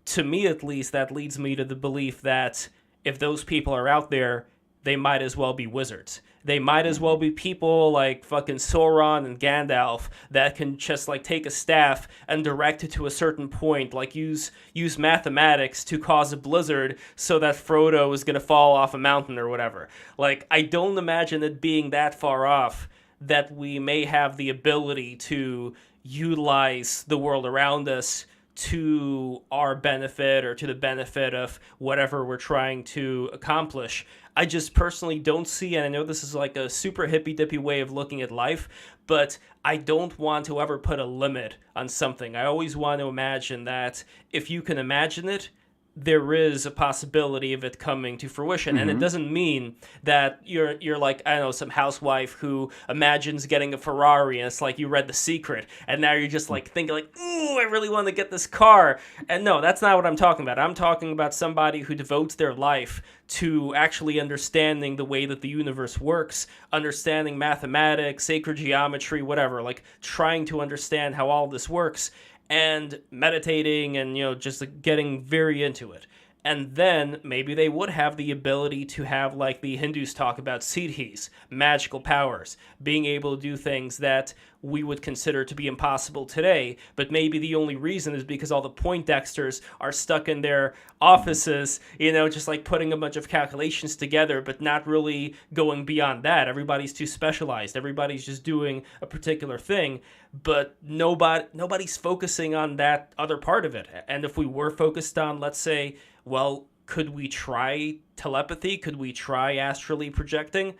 to me at least, that leads me to the belief that if those people are out there, they might as well be wizards. They might as well be people like fucking Sauron and Gandalf that can just like take a staff and direct it to a certain point, like use mathematics to cause a blizzard so that Frodo is going to fall off a mountain or whatever. Like, I don't imagine it being that far off that we may have the ability to utilize the world around us to our benefit or to the benefit of whatever we're trying to accomplish. I just personally don't see, and I know this is like a super hippy-dippy way of looking at life, but I don't want to ever put a limit on something. I always want to imagine that if you can imagine it, there is a possibility of it coming to fruition. And it doesn't mean that you're like, I don't know, some housewife who imagines getting a Ferrari and it's like you read The Secret and now you're just like thinking like, ooh, I really want to get this car. And no, that's not what I'm talking about. I'm talking about somebody who devotes their life to actually understanding the way that the universe works, understanding mathematics, sacred geometry, whatever, like trying to understand how all this works, and meditating and, just like getting very into it. And then maybe they would have the ability to have, like the Hindus talk about, siddhis, magical powers, being able to do things that we would consider to be impossible today. But maybe the only reason is because all the Poindexters are stuck in their offices, just like putting a bunch of calculations together, but not really going beyond that. Everybody's too specialized. Everybody's just doing a particular thing, but nobody's focusing on that other part of it. And if we were focused on, let's say, well, could we try telepathy? Could we try astrally projecting?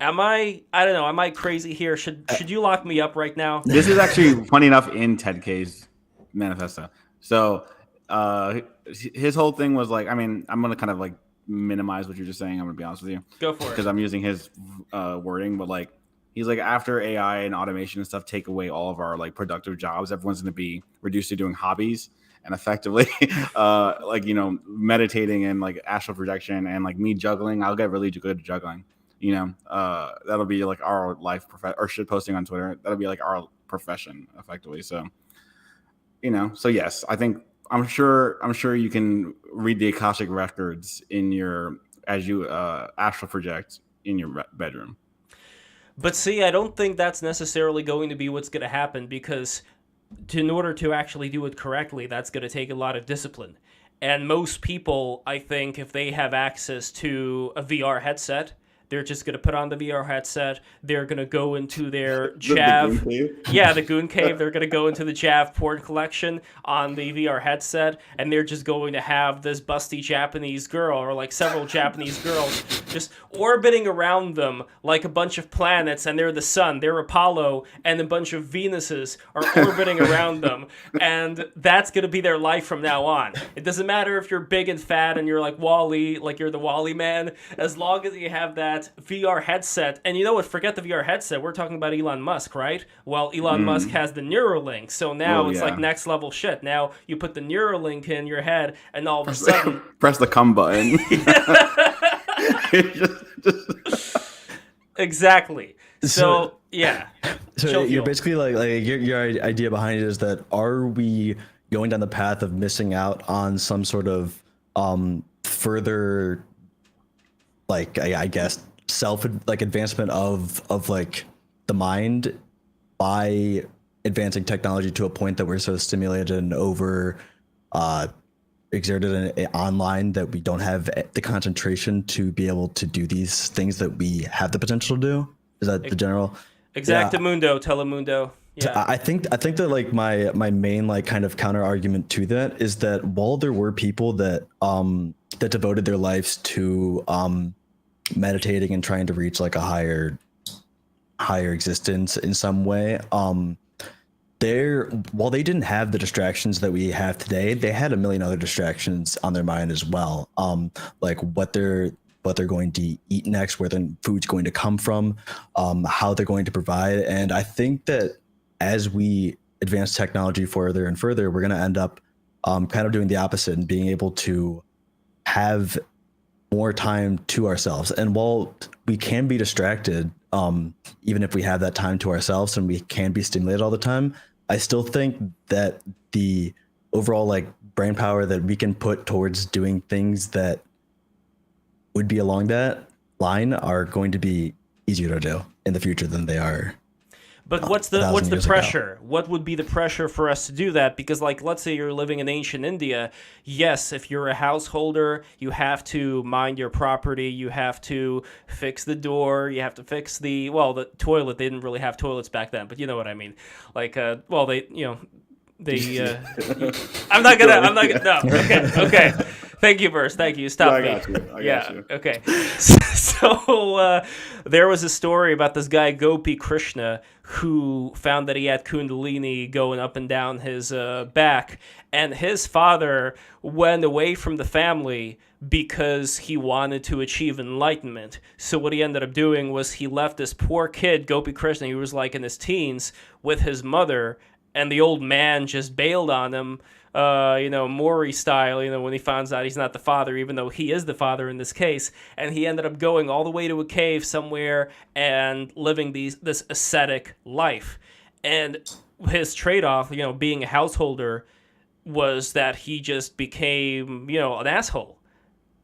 Am I crazy here? Should you lock me up right now? This is actually funny enough in Ted K's manifesto. So his whole thing was like, I mean, I'm going to kind of like minimize what you're just saying. I'm going to be honest with you. Go for it. Because I'm using his wording, but like, he's like, after AI and automation and stuff take away all of our like productive jobs, everyone's going to be reduced to doing hobbies. And effectively, meditating and like astral projection and like me juggling, I'll get really good at juggling. That'll be like our life or shit posting on Twitter. That'll be like our profession effectively. So, so yes, I'm sure you can read the Akashic records as you astral project in your bedroom. But see, I don't think that's necessarily going to be what's going to happen, because in order to actually do it correctly, that's going to take a lot of discipline. And most people, I think, if they have access to a VR headset, they're just going to put on the VR headset. They're going to go into their Jav. The Goon Cave. They're going to go into the Jav porn collection on the VR headset, and they're just going to have this busty Japanese girl, or like several Japanese girls, just orbiting around them like a bunch of planets, and they're the sun. They're Apollo, and a bunch of Venuses are orbiting around them, and that's going to be their life from now on. It doesn't matter if you're big and fat and you're like Wall-E, like you're the Wall-E man, as long as you have that that VR headset, and you know what? Forget the VR headset. We're talking about Elon Musk, right? Well, Elon Musk has the Neuralink, so now it's like next level shit. Now you put the Neuralink in your head, and all of a sudden, press the come button. Exactly. So yeah. So you're basically like your idea behind it is that are we going down the path of missing out on some sort of further, like I guess self advancement of like the mind by advancing technology to a point that we're so stimulated and over exerted online that we don't have the concentration to be able to do these things that we have the potential to do? Is that the general? Exactamundo, Telemundo. Yeah. So I think that like my main like kind of counter argument to that is that while there were people that that devoted their lives to meditating and trying to reach like a higher existence in some way, while they didn't have the distractions that we have today, they had a million other distractions on their mind as well. Like what they're going to eat next, where their food's going to come from, how they're going to provide. And I think that as we advance technology further and further, we're going to end up kind of doing the opposite and being able to have more time to ourselves. And while we can be distracted, even if we have that time to ourselves and we can be stimulated all the time, I still think that the overall like brain power that we can put towards doing things that would be along that line are going to be easier to do in the future than they are. But what's the pressure? What would be the pressure for us to do that? Because like, let's say you're living in ancient India. Yes, if you're a householder, you have to mind your property. You have to fix the door. You have to fix the toilet. They didn't really have toilets back then, but you know what I mean. Like, I'm not gonna. No. Okay. Thank you, Burst. Thank you. Stop me. I got you. Okay. So there was a story about this guy Gopi Krishna who found that he had Kundalini going up and down his back, and his father went away from the family because he wanted to achieve enlightenment. So what he ended up doing was he left this poor kid, Gopi Krishna, he was like in his teens, with his mother, and the old man just bailed on him, Maury style, when he finds out he's not the father, even though he is the father in this case. And he ended up going all the way to a cave somewhere and living this ascetic life. And his trade-off, being a householder, was that he just became, an asshole.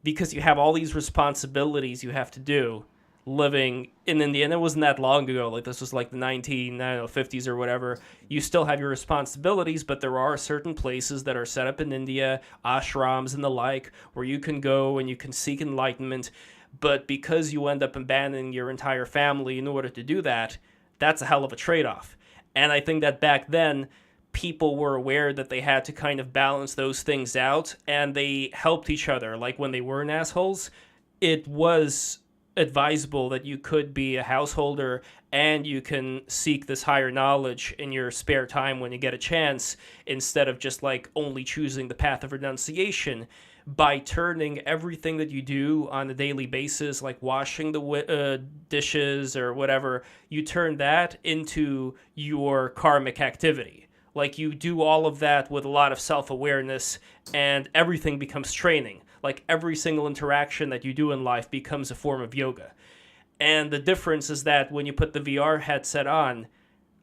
Because you have all these responsibilities you have to do living in India, and it wasn't that long ago, like this was like the 50s or whatever. You still have your responsibilities, but there are certain places that are set up in India, ashrams and the like, where you can go and you can seek enlightenment. But because you end up abandoning your entire family in order to do that, that's a hell of a trade-off. And I think that back then, people were aware that they had to kind of balance those things out, and they helped each other. Like when they weren't assholes, it was advisable that you could be a householder and you can seek this higher knowledge in your spare time when you get a chance, instead of just like only choosing the path of renunciation. By turning everything that you do on a daily basis, like washing the dishes or whatever, you turn that into your karmic activity. Like you do all of that with a lot of self-awareness, and everything becomes training. Like every single interaction that you do in life becomes a form of yoga. And the difference is that when you put the VR headset on,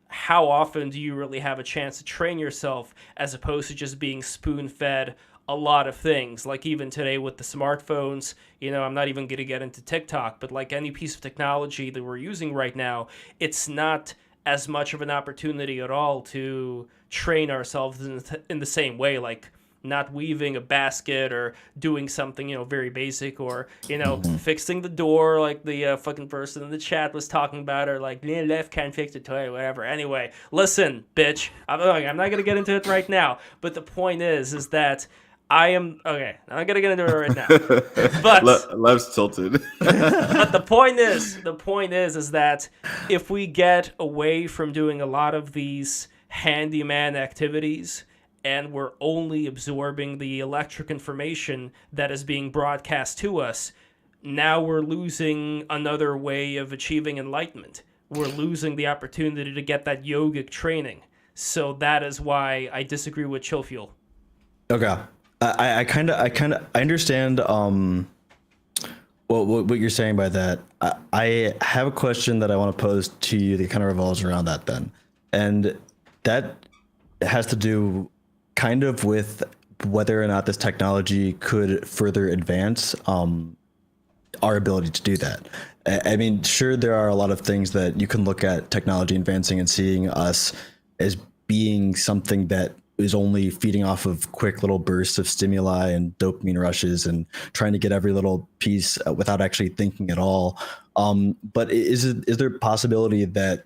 how often do you really have a chance to train yourself, as opposed to just being spoon-fed a lot of things? Like even today with the smartphones, I'm not even going to get into TikTok, but like any piece of technology that we're using right now, it's not as much of an opportunity at all to train ourselves in the same way, like not weaving a basket or doing something, very basic, or, fixing the door like the fucking person in the chat was talking about, or like, Lev can't fix the toilet, whatever. Anyway, listen, bitch, I'm not going to get into it right now, but the point is that I'm not going to get into it right now. But Lev's tilted. But the point is that if we get away from doing a lot of these handyman activities, and we're only absorbing the electric information that is being broadcast to us, now we're losing another way of achieving enlightenment. We're losing the opportunity to get that yogic training. So that is why I disagree with Chillfuel. Okay. I understand what you're saying by that. I have a question that I want to pose to you that kind of revolves around that then. And that has to do kind of with whether or not this technology could further advance our ability to do that. I mean, sure, there are a lot of things that you can look at technology advancing and seeing us as being something that is only feeding off of quick little bursts of stimuli and dopamine rushes and trying to get every little piece without actually thinking at all. But is there a possibility that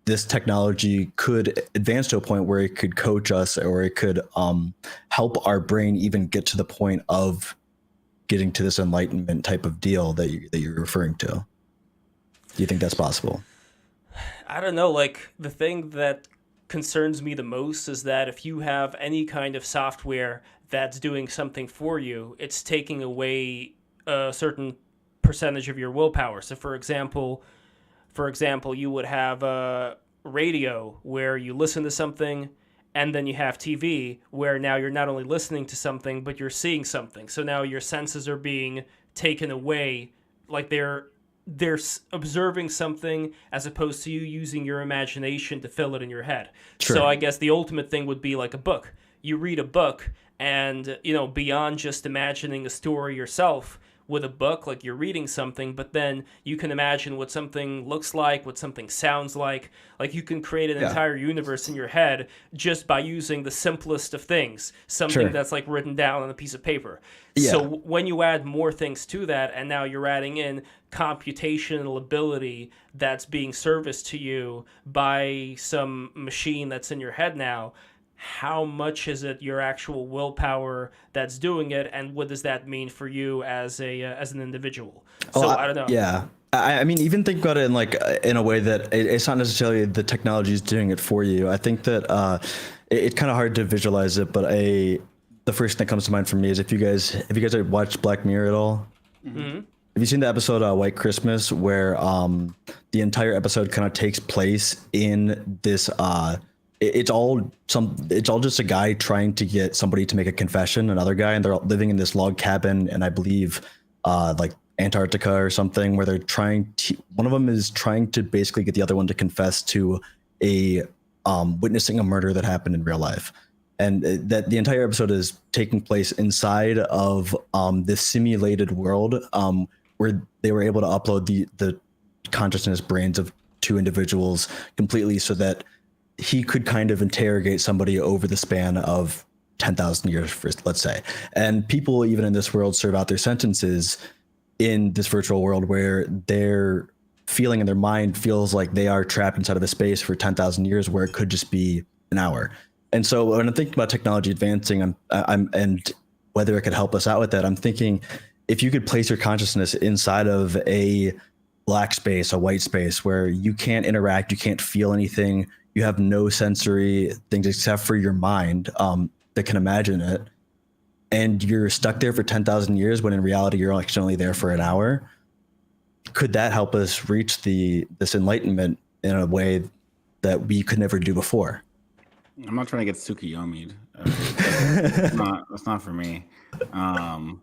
this technology could advance to a point where it could coach us, or it could help our brain even get to the point of getting to this enlightenment type of deal that you're referring to? Do you think that's possible? I don't know. Like, the thing that concerns me the most is that if you have any kind of software that's doing something for you, it's taking away a certain percentage of your willpower. So for example, you would have a radio where you listen to something, and then you have TV where now you're not only listening to something, but you're seeing something. So now your senses are being taken away, like they're observing something as opposed to you using your imagination to fill it in your head. Sure. So I guess the ultimate thing would be like a book. You read a book, and beyond just imagining a story yourself, with a book, like, you're reading something, but then you can imagine what something looks like, what something sounds like you can create an entire universe in your head just by using the simplest of things, something that's like written down on a piece of paper. So when you add more things to that, and now you're adding in computational ability that's being serviced to you by some machine that's in your head now, how much is it your actual willpower that's doing it, and what does that mean for you as an individual? So I don't know. Yeah. I mean, even think about it in a way that it's not necessarily the technology is doing it for you. I think that it's kind of hard to visualize it, but the first thing that comes to mind for me is if you guys have watched Black Mirror at all. Mm-hmm. Have you seen the episode White Christmas, where the entire episode kind of takes place in this it's all just a guy trying to get somebody to make a confession, another guy, and they're living in this log cabin, and I believe like Antarctica or something, where one of them is trying to basically get the other one to confess to a witnessing a murder that happened in real life. And that the entire episode is taking place inside of this simulated world where they were able to upload the consciousness brains of two individuals completely, so that he could kind of interrogate somebody over the span of 10,000 years, let's say. And people, even in this world, serve out their sentences in this virtual world where their feeling in their mind feels like they are trapped inside of a space for 10,000 years, where it could just be an hour. And so when I'm thinking about technology advancing, and whether it could help us out with that, I'm thinking if you could place your consciousness inside of a black space, a white space, where you can't interact, you can't feel anything, you have no sensory things except for your mind that can imagine it, and you're stuck there for 10,000 years when in reality you're actually only there for an hour. Could that help us reach this enlightenment in a way that we could never do before? I'm not trying to get Tsukiyomi'd. That's not for me. I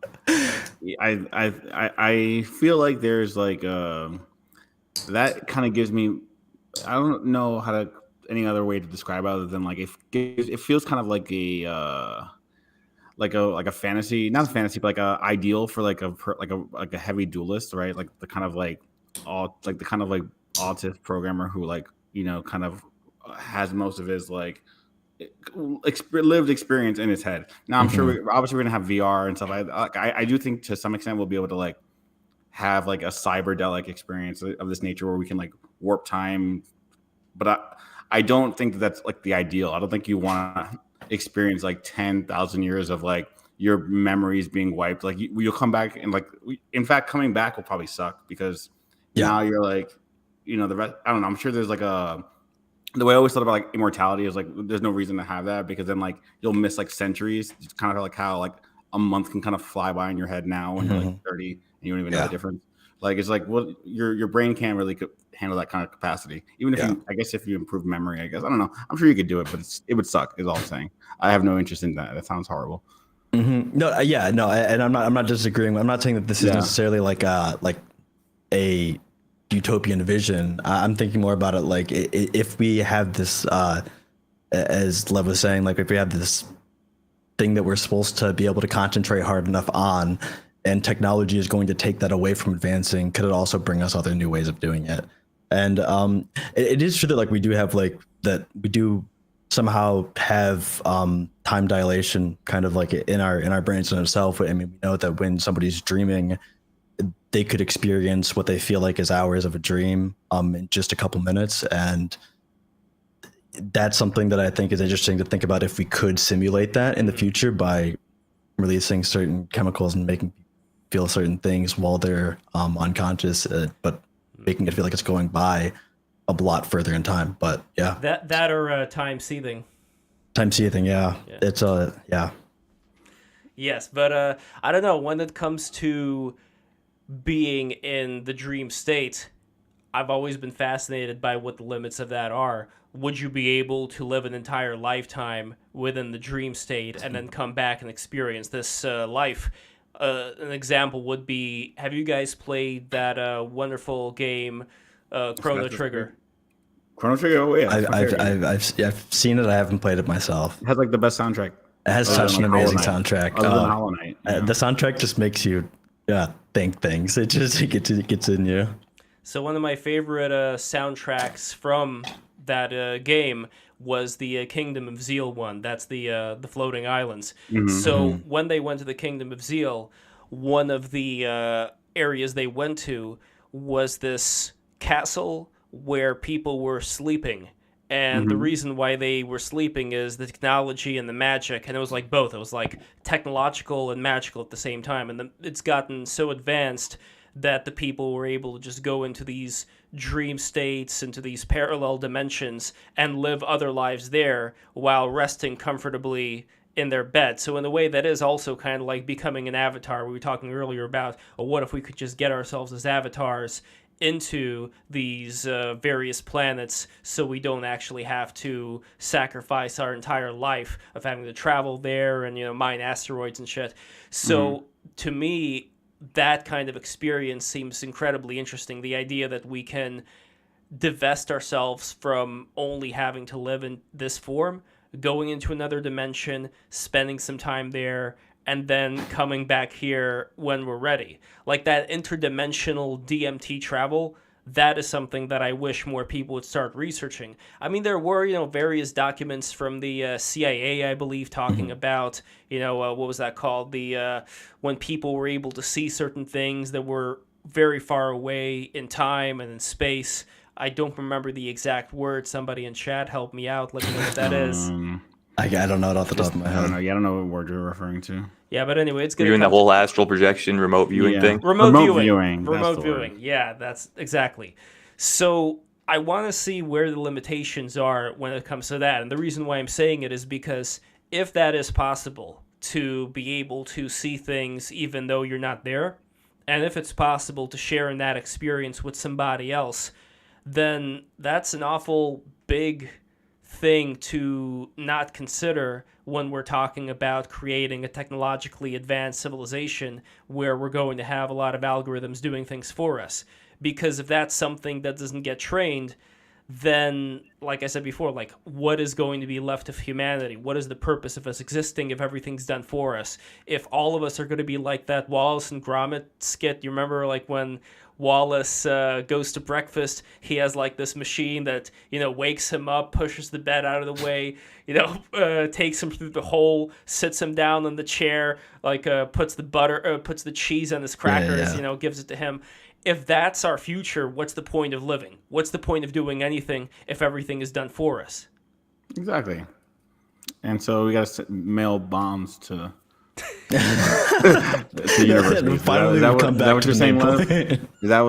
feel like there's like that kind of gives me, I don't know how to any other way to describe it other than like it feels kind of like a fantasy, not a fantasy, but like a ideal for like a heavy duelist, right? Like the kind of like autist programmer who kind of has most of his like lived experience in his head. Now I'm sure obviously we're gonna have VR and stuff. I do think to some extent we'll be able to like have like a cyberdelic experience of this nature where we can like warp time, but I don't think that's like the ideal. I don't think you want to experience like 10,000 years of like your memories being wiped. Like you'll come back and like, in fact, coming back will probably suck because now you're like, the rest. I don't know. I'm sure there's like the way I always thought about like immortality is like there's no reason to have that because then like you'll miss like centuries. It's kind of like how like a month can kind of fly by in your head now when you're like 30 and you don't even know the difference. Like it's like your brain can't really handle that kind of capacity. Even if if you improve memory, I guess I don't know. I'm sure you could do it, but it would suck. Is all I'm saying. I have no interest in that. That sounds horrible. No, and I'm not disagreeing. I'm not saying that this is necessarily like a utopian vision. I'm thinking more about it like if we have this, as Lev was saying, like if we have this thing that we're supposed to be able to concentrate hard enough on, and technology is going to take that away from advancing, could it also bring us other new ways of doing it? And it is true that like we do have like that we do somehow have time dilation kind of like in our brains in itself. I mean, we know that when somebody's dreaming, they could experience what they feel like is hours of a dream in just a couple minutes. And that's something that I think is interesting to think about if we could simulate that in the future by releasing certain chemicals and making people feel certain things while they're unconscious, but making it feel like it's going by a lot further in time. But yeah, that or time seething. It's Yes, but I don't know, when it comes to being in the dream state, I've always been fascinated by what the limits of that are. Would you be able to live an entire lifetime within the dream state and then come back and experience this life? An example would be, have you guys played that wonderful game, Chrono Trigger? Chrono Trigger? Oh yeah, I've seen it. I haven't played it myself. It has like the best soundtrack. It has such an amazing soundtrack. Other than Hollow Knight, the soundtrack just makes you think things. It just gets in you. So one of my favorite soundtracks from that game was the Kingdom of Zeal one. That's the floating islands. So when they went to the Kingdom of Zeal, one of the areas they went to was this castle where people were sleeping. And the reason why they were sleeping is the technology and the magic. And it was like both. It was like technological and magical at the same time. And it's gotten so advanced that the people were able to just go into these dream states, into these parallel dimensions, and live other lives there while resting comfortably in their bed. So in a way, that is also kind of like becoming an avatar. We were talking earlier about, what if we could just get ourselves as avatars into these various planets so we don't actually have to sacrifice our entire life of having to travel there and, mine asteroids and shit. So to me, that kind of experience seems incredibly interesting. The idea that we can divest ourselves from only having to live in this form, going into another dimension, spending some time there, and then coming back here when we're ready. Like that interdimensional DMT travel, that is something that I wish more people would start researching. I mean, there were, various documents from the CIA, I believe, talking about, what was that called? The when people were able to see certain things that were very far away in time and in space. I don't remember the exact word. Somebody in chat help me out. Let me know what that is. I don't know it off the top of my head. I don't know what word you're referring to. Yeah, but anyway, it's good. You're doing the whole astral projection, remote viewing thing? Remote viewing. Yeah, that's exactly. So I want to see where the limitations are when it comes to that. And the reason why I'm saying it is because if that is possible, to be able to see things even though you're not there, and if it's possible to share in that experience with somebody else, then that's an awful big thing to not consider when we're talking about creating a technologically advanced civilization where we're going to have a lot of algorithms doing things for us. Because if that's something that doesn't get trained, then, like I said before, like, what is going to be left of humanity? What is the purpose of us existing if everything's done for us? If all of us are going to be like that Wallace and Gromit skit, you remember, like, when Wallace goes to breakfast, he has like this machine that wakes him up, pushes the bed out of the way, takes him through the hole, sits him down on the chair, like puts the cheese on his crackers, gives it to him. If that's our future, what's the point of living? What's the point of doing anything if everything is done for us? Exactly. And so we got to mail bombs to the university. Finally, is that come back what to you're saying, Lev? Is that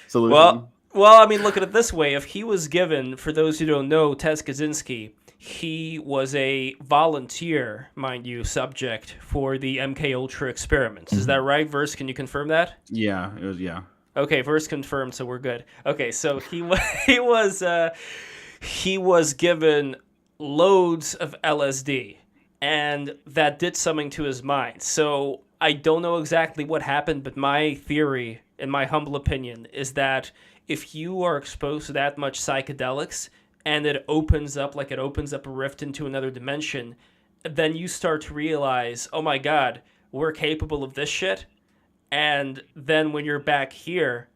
solution? Well, I mean, look at it this way. If he was given, for those who don't know, Kaczynski, he was a volunteer, mind you, subject for the MK Ultra experiments. Is that right, Verse? Can you confirm that? Yeah, it was. Yeah. Okay, Verse confirmed, so we're good. Okay, so he was given loads of LSD, and that did something to his mind. So I don't know exactly what happened, but my theory, in my humble opinion, is that if you are exposed to that much psychedelics and it opens up a rift into another dimension, then you start to realize, oh my God, we're capable of this shit. And then when you're back here,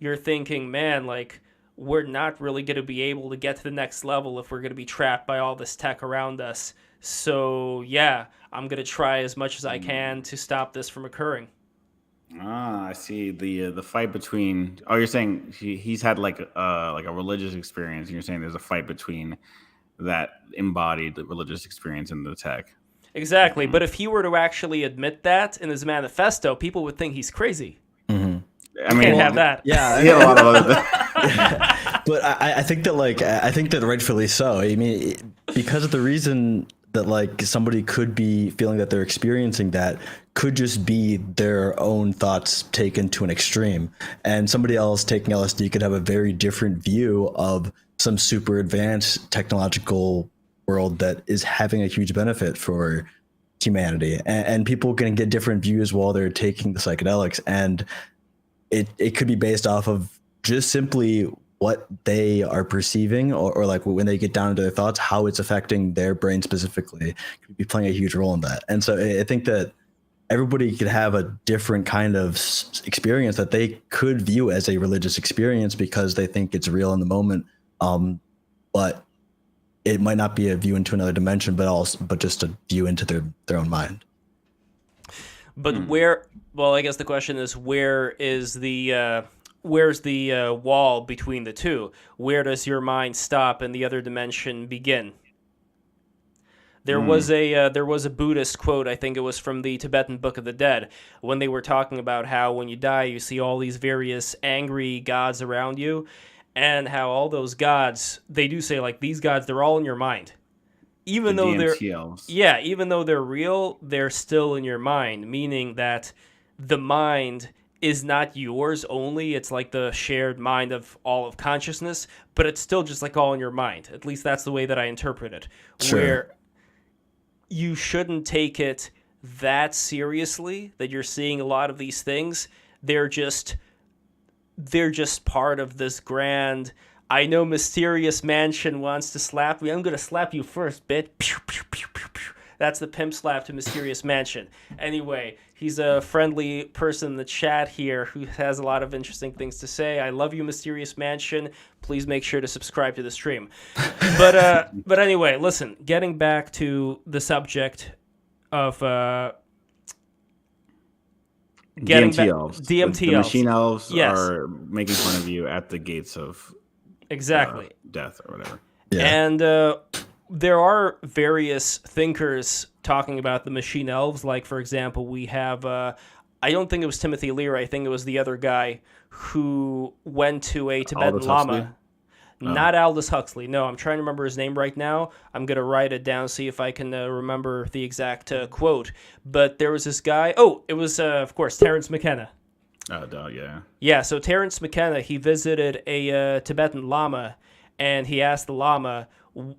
you're thinking, man, like, we're not really going to be able to get to the next level if we're going to be trapped by all this tech around us. So, yeah, I'm going to try as much as I can to stop this from occurring. Ah, I see the fight between. Oh, you're saying he's had like a religious experience, and you're saying there's a fight between that embodied religious experience and the tech. Exactly, but if he were to actually admit that in his manifesto, people would think he's crazy. I mean, Can't have that. Yeah, he had a lot of other. but I think that rightfully so. I mean, because of the reason that like somebody could be feeling that they're experiencing that could just be their own thoughts taken to an extreme, and somebody else taking LSD could have a very different view of some super advanced technological world that is having a huge benefit for humanity, and people can get different views while they're taking the psychedelics, and it could be based off of just simply what they are perceiving, or like when they get down into their thoughts, how it's affecting their brain specifically could be playing a huge role in that. And so I think that everybody could have a different kind of experience that they could view as a religious experience because they think it's real in the moment. But it might not be a view into another dimension, but just a view into their own mind. But I guess the question is, where's the wall between the two? Where does your mind stop and the other dimension begin? There was a Buddhist quote, I think it was from the Tibetan Book of the Dead, when they were talking about how when you die, you see all these various angry gods around you, and how all those gods, they do say, like, these gods, they're all in your mind. Even though they're real, they're still in your mind, meaning that the mind is not yours only. It's like the shared mind of all of consciousness, but it's still just like all in your mind. At least that's the way that I interpret it. Sure. Where you shouldn't take it that seriously that you're seeing a lot of these things. They're just part of this grand, I know Mysterious Mansion wants to slap me. I'm going to slap you first, bitch. Pew, pew, pew, pew, pew. That's the pimp slap to Mysterious Mansion. Anyway, he's a friendly person in the chat here who has a lot of interesting things to say. I love you, Mysterious Mansion. Please make sure to subscribe to the stream. But anyway, listen, getting back to the subject of DMT elves. DMT the elves. Machine elves Yes. are making fun of you at the gates of exactly death or whatever. Yeah. And there are various thinkers talking about the machine elves. Like, for example, we have, I don't think it was Timothy Leary, I think it was the other guy who went to a Tibetan Aldous Lama. Huxley? Not Aldous Huxley. No, I'm trying to remember his name right now. I'm going to write it down, see if I can remember the exact quote. But there was this guy. Oh, it was, of course, Terence McKenna. Yeah. Yeah, so Terence McKenna, he visited a Tibetan Lama, and he asked the Lama,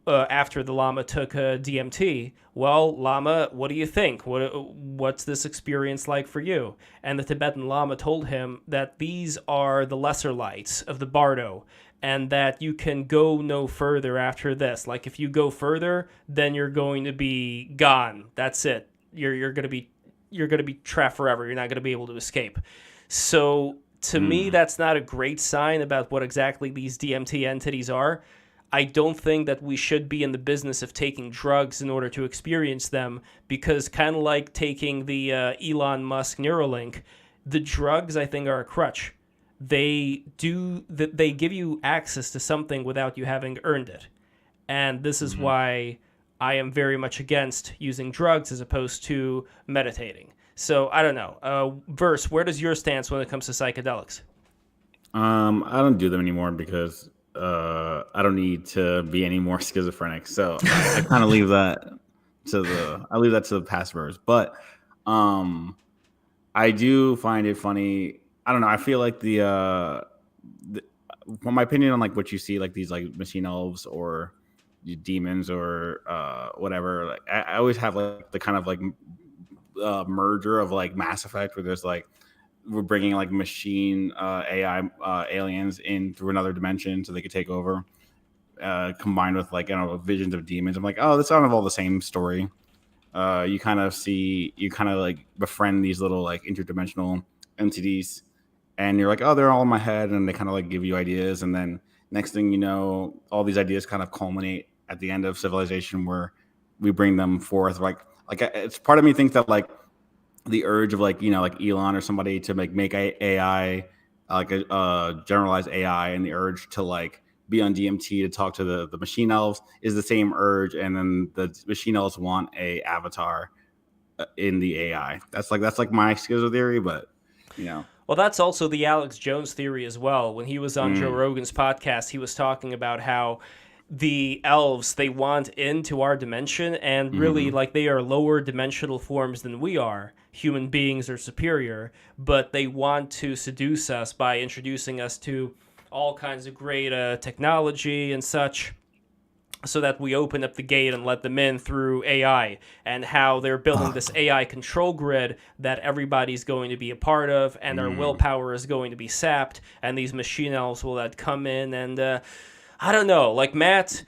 after the Lama took DMT, well, Lama, what do you think? What's this experience like for you? And the Tibetan Lama told him that these are the lesser lights of the Bardo, and that you can go no further after this. Like, if you go further, then you're going to be gone. That's it. You're going to be trapped forever. You're not going to be able to escape. So to me, that's not a great sign about what exactly these DMT entities are. I don't think that we should be in the business of taking drugs in order to experience them, because kind of like taking the Elon Musk Neuralink, the drugs, I think, are a crutch. They give you access to something without you having earned it. And this is why I am very much against using drugs as opposed to meditating. So, I don't know. Verse, where does your stance when it comes to psychedelics? I don't do them anymore because I don't need to be any more schizophrenic. So I kind of leave that to the past verbs. But I do find it funny. I don't know. I feel like from my opinion on like what you see, like these like machine elves or demons or whatever. Like I always have like the kind of like merger of like Mass Effect, where there's like we're bringing like machine AI aliens in through another dimension so they could take over. Combined with like, I don't know, visions of demons. I'm like, oh, that's kind of all the same story. You kind of like befriend these little like interdimensional entities, and you're like, oh, they're all in my head, and they kind of like give you ideas, and then next thing you know, all these ideas kind of culminate at the end of civilization, where we bring them forth. Like it's part of me thinks that like the urge of like, you know, like Elon or somebody to make AI like a generalized AI, and the urge to like be on DMT to talk to the machine elves is the same urge, and then the machine elves want a avatar in the AI. That's like my schizo theory, but you know. Well, that's also the Alex Jones theory as well. When he was on Joe Rogan's podcast, he was talking about how the elves, they want into our dimension, and really like they are lower dimensional forms than we are. Human beings are superior, but they want to seduce us by introducing us to all kinds of great technology and such, so that we open up the gate and let them in through AI, and how they're building this AI control grid that everybody's going to be a part of, and our willpower is going to be sapped, and these machine elves will come in and I don't know, like Matt,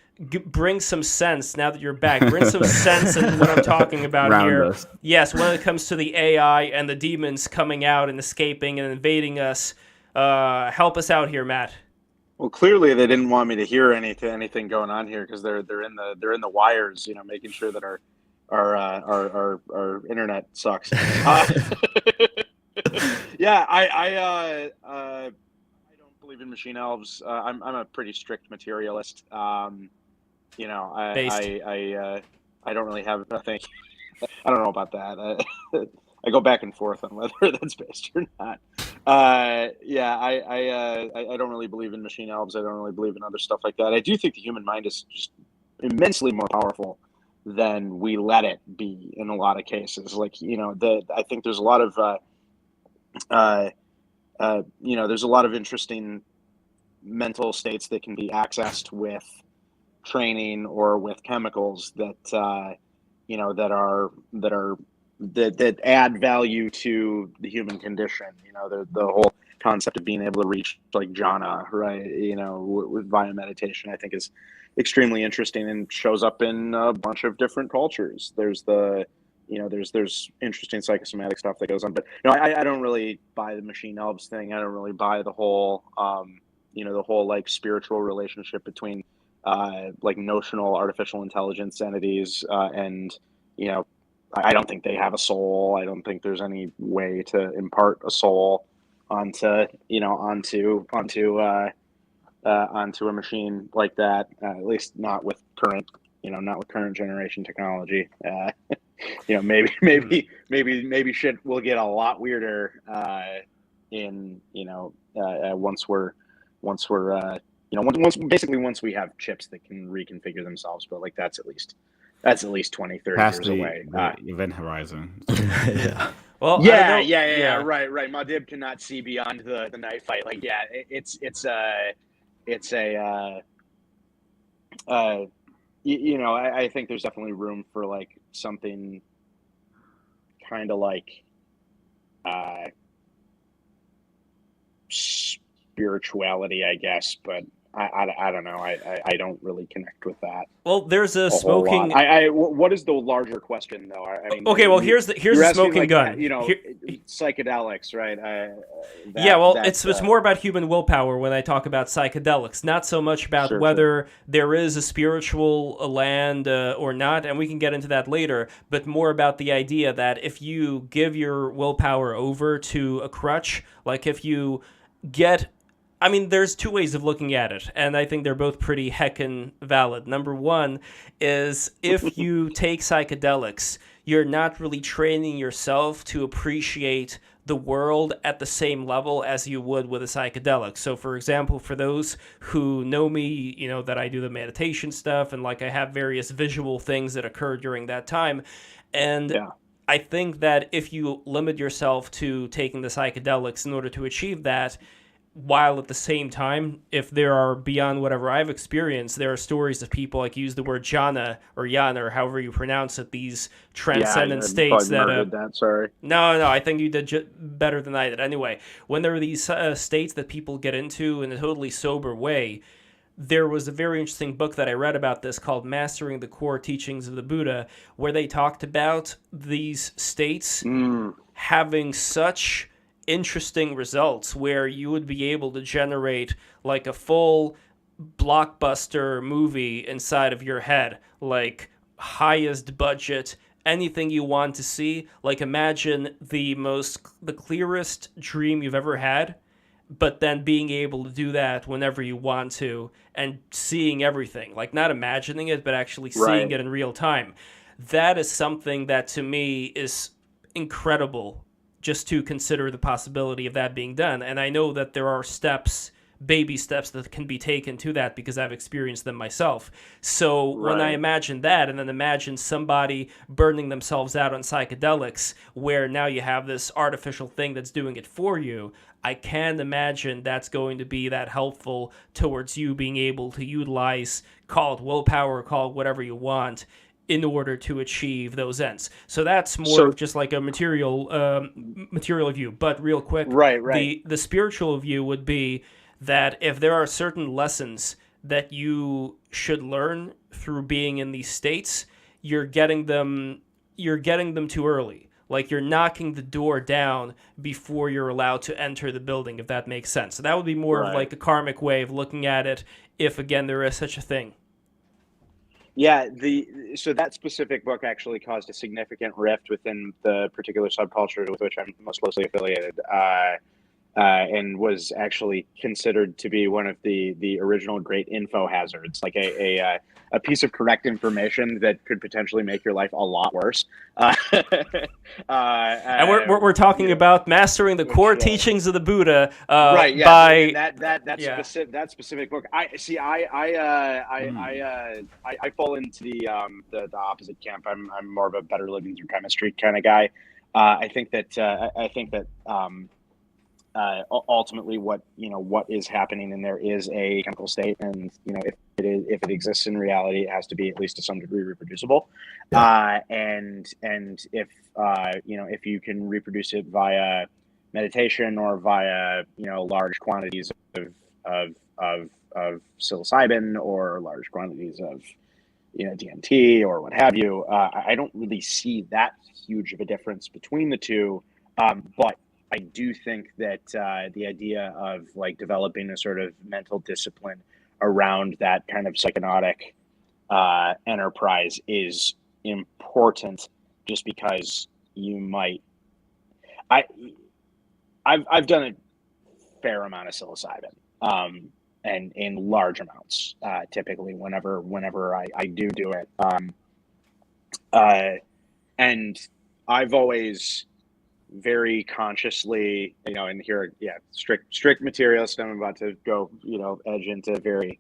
bring some sense now that you're back. Bring some sense in what I'm talking about here. Us. Yes, when it comes to the AI and the demons coming out and escaping and invading us, help us out here, Matt. Well, clearly they didn't want me to hear anything going on here, because they're in the wires, you know, making sure that our internet sucks. Yeah, I don't believe in machine elves. I'm a pretty strict materialist. You know, I don't really have nothing. I don't know about that. I go back and forth on whether that's based or not. Yeah, I don't really believe in machine elves. I don't really believe in other stuff like that. I do think the human mind is just immensely more powerful than we let it be in a lot of cases. Like, you know, I think there's a lot of you know, there's a lot of interesting mental states that can be accessed with training or with chemicals that you know, that add value to the human condition. You know, the whole concept of being able to reach like jhana, right? You know, via meditation, I think is extremely interesting and shows up in a bunch of different cultures. There's there's interesting psychosomatic stuff that goes on, but you know, I don't really buy the machine elves thing. I don't really buy the whole you know, the whole like spiritual relationship between like notional artificial intelligence entities and, you know, I don't think they have a soul. I don't think there's any way to impart a soul onto a machine like that. At least not with current generation technology. You know, maybe shit will get a lot weirder in, you know, once we have chips that can reconfigure themselves. But like that's at least 20, 30 Past years away. The event horizon. Yeah. Well, yeah. Right. Madib cannot see beyond the night fight. Like, yeah, you know, I think there's definitely room for like something kind of like spirituality, I guess, but I don't know. I don't really connect with that. Well, there's a smoking. What is the larger question though? I mean, okay. Well, here's the smoking like, gun. You know, psychedelics, right? It's more about human willpower when I talk about psychedelics. Not so much about whether there is a spiritual land or not, and we can get into that later. But more about the idea that if you give your willpower over to a crutch, like if you get. I mean, there's two ways of looking at it, and I think they're both pretty heckin' valid. Number one is if you take psychedelics, you're not really training yourself to appreciate the world at the same level as you would with a psychedelic. So for example, for those who know me, you know that I do the meditation stuff and like I have various visual things that occur during that time. And Yeah. I think that if you limit yourself to taking the psychedelics in order to achieve that, while at the same time, if there are beyond whatever I've experienced, there are stories of people like use the word jhana or yana or however you pronounce it, these transcendent states that sorry. No, I think you did better than I did. Anyway, when there are these states that people get into in a totally sober way, there was a very interesting book that I read about this called Mastering the Core Teachings of the Buddha, where they talked about these states having such interesting results where you would be able to generate like a full blockbuster movie inside of your head, like highest budget, anything you want to see. Like imagine the clearest dream you've ever had, but then being able to do that whenever you want to and seeing everything, like not imagining it, but actually seeing it in real time. That is something that to me is incredible just to consider the possibility of that being done. And I know that there are steps, baby steps that can be taken to that because I've experienced them myself. So when I imagine that and then imagine somebody burning themselves out on psychedelics where now you have this artificial thing that's doing it for you, I can imagine that's going to be that helpful towards you being able to utilize, call it willpower, call it whatever you want, in order to achieve those ends. So that's more of just like a material view. But real quick, the spiritual view would be that if there are certain lessons that you should learn through being in these states, you're getting them too early. Like you're knocking the door down before you're allowed to enter the building, if that makes sense. So that would be more of like a karmic way of looking at it, if again there is such a thing. Yeah, so that specific book actually caused a significant rift within the particular subculture with which I'm most closely affiliated, and was actually considered to be one of the original great info hazards, like a piece of correct information that could potentially make your life a lot worse. And we're talking about mastering the core teachings of the Buddha. That specific book. I fall into the opposite camp. I'm more of a better living through chemistry kind of guy. I think that ultimately what is happening in there is a chemical state, and if it exists in reality, it has to be at least to some degree reproducible. And if you can reproduce it via meditation or via large quantities of psilocybin or large quantities of DMT or what have you, I don't really see that huge of a difference between the two, but I do think that the idea of like developing a sort of mental discipline around that kind of psychotic enterprise is important, just because you might. I've done a fair amount of psilocybin, and in large amounts, typically whenever I do it, and I've always very consciously, and here, strict materialist. I'm about to go, edge into very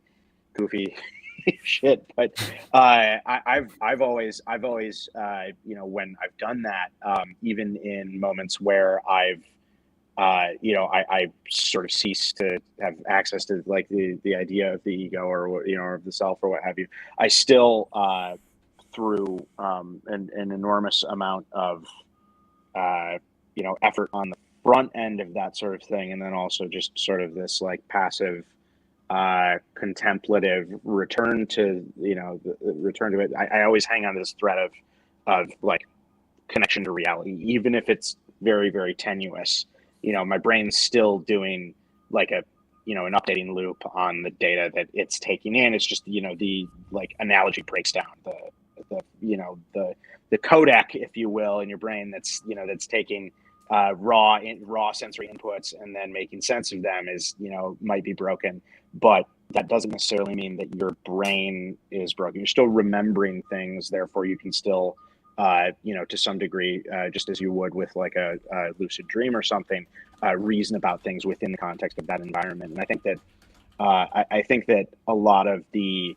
goofy shit, but I've always, when I've done that, even in moments where I sort of cease to have access to like the idea of the ego or of the self or what have you, I still through an enormous amount of effort on the front end of that sort of thing, and then also just sort of this like passive contemplative return to it. I always hang on to this thread of like connection to reality, even if it's very, very tenuous. My brain's still doing like an updating loop on the data that it's taking in. It's just the like analogy breaks down the codec, if you will, in your brain that's taking raw sensory inputs and then making sense of them might be broken, but that doesn't necessarily mean that your brain is broken. You're still remembering things, therefore you can still to some degree, just as you would with like a lucid dream or something, reason about things within the context of that environment. And I think that I think that a lot of the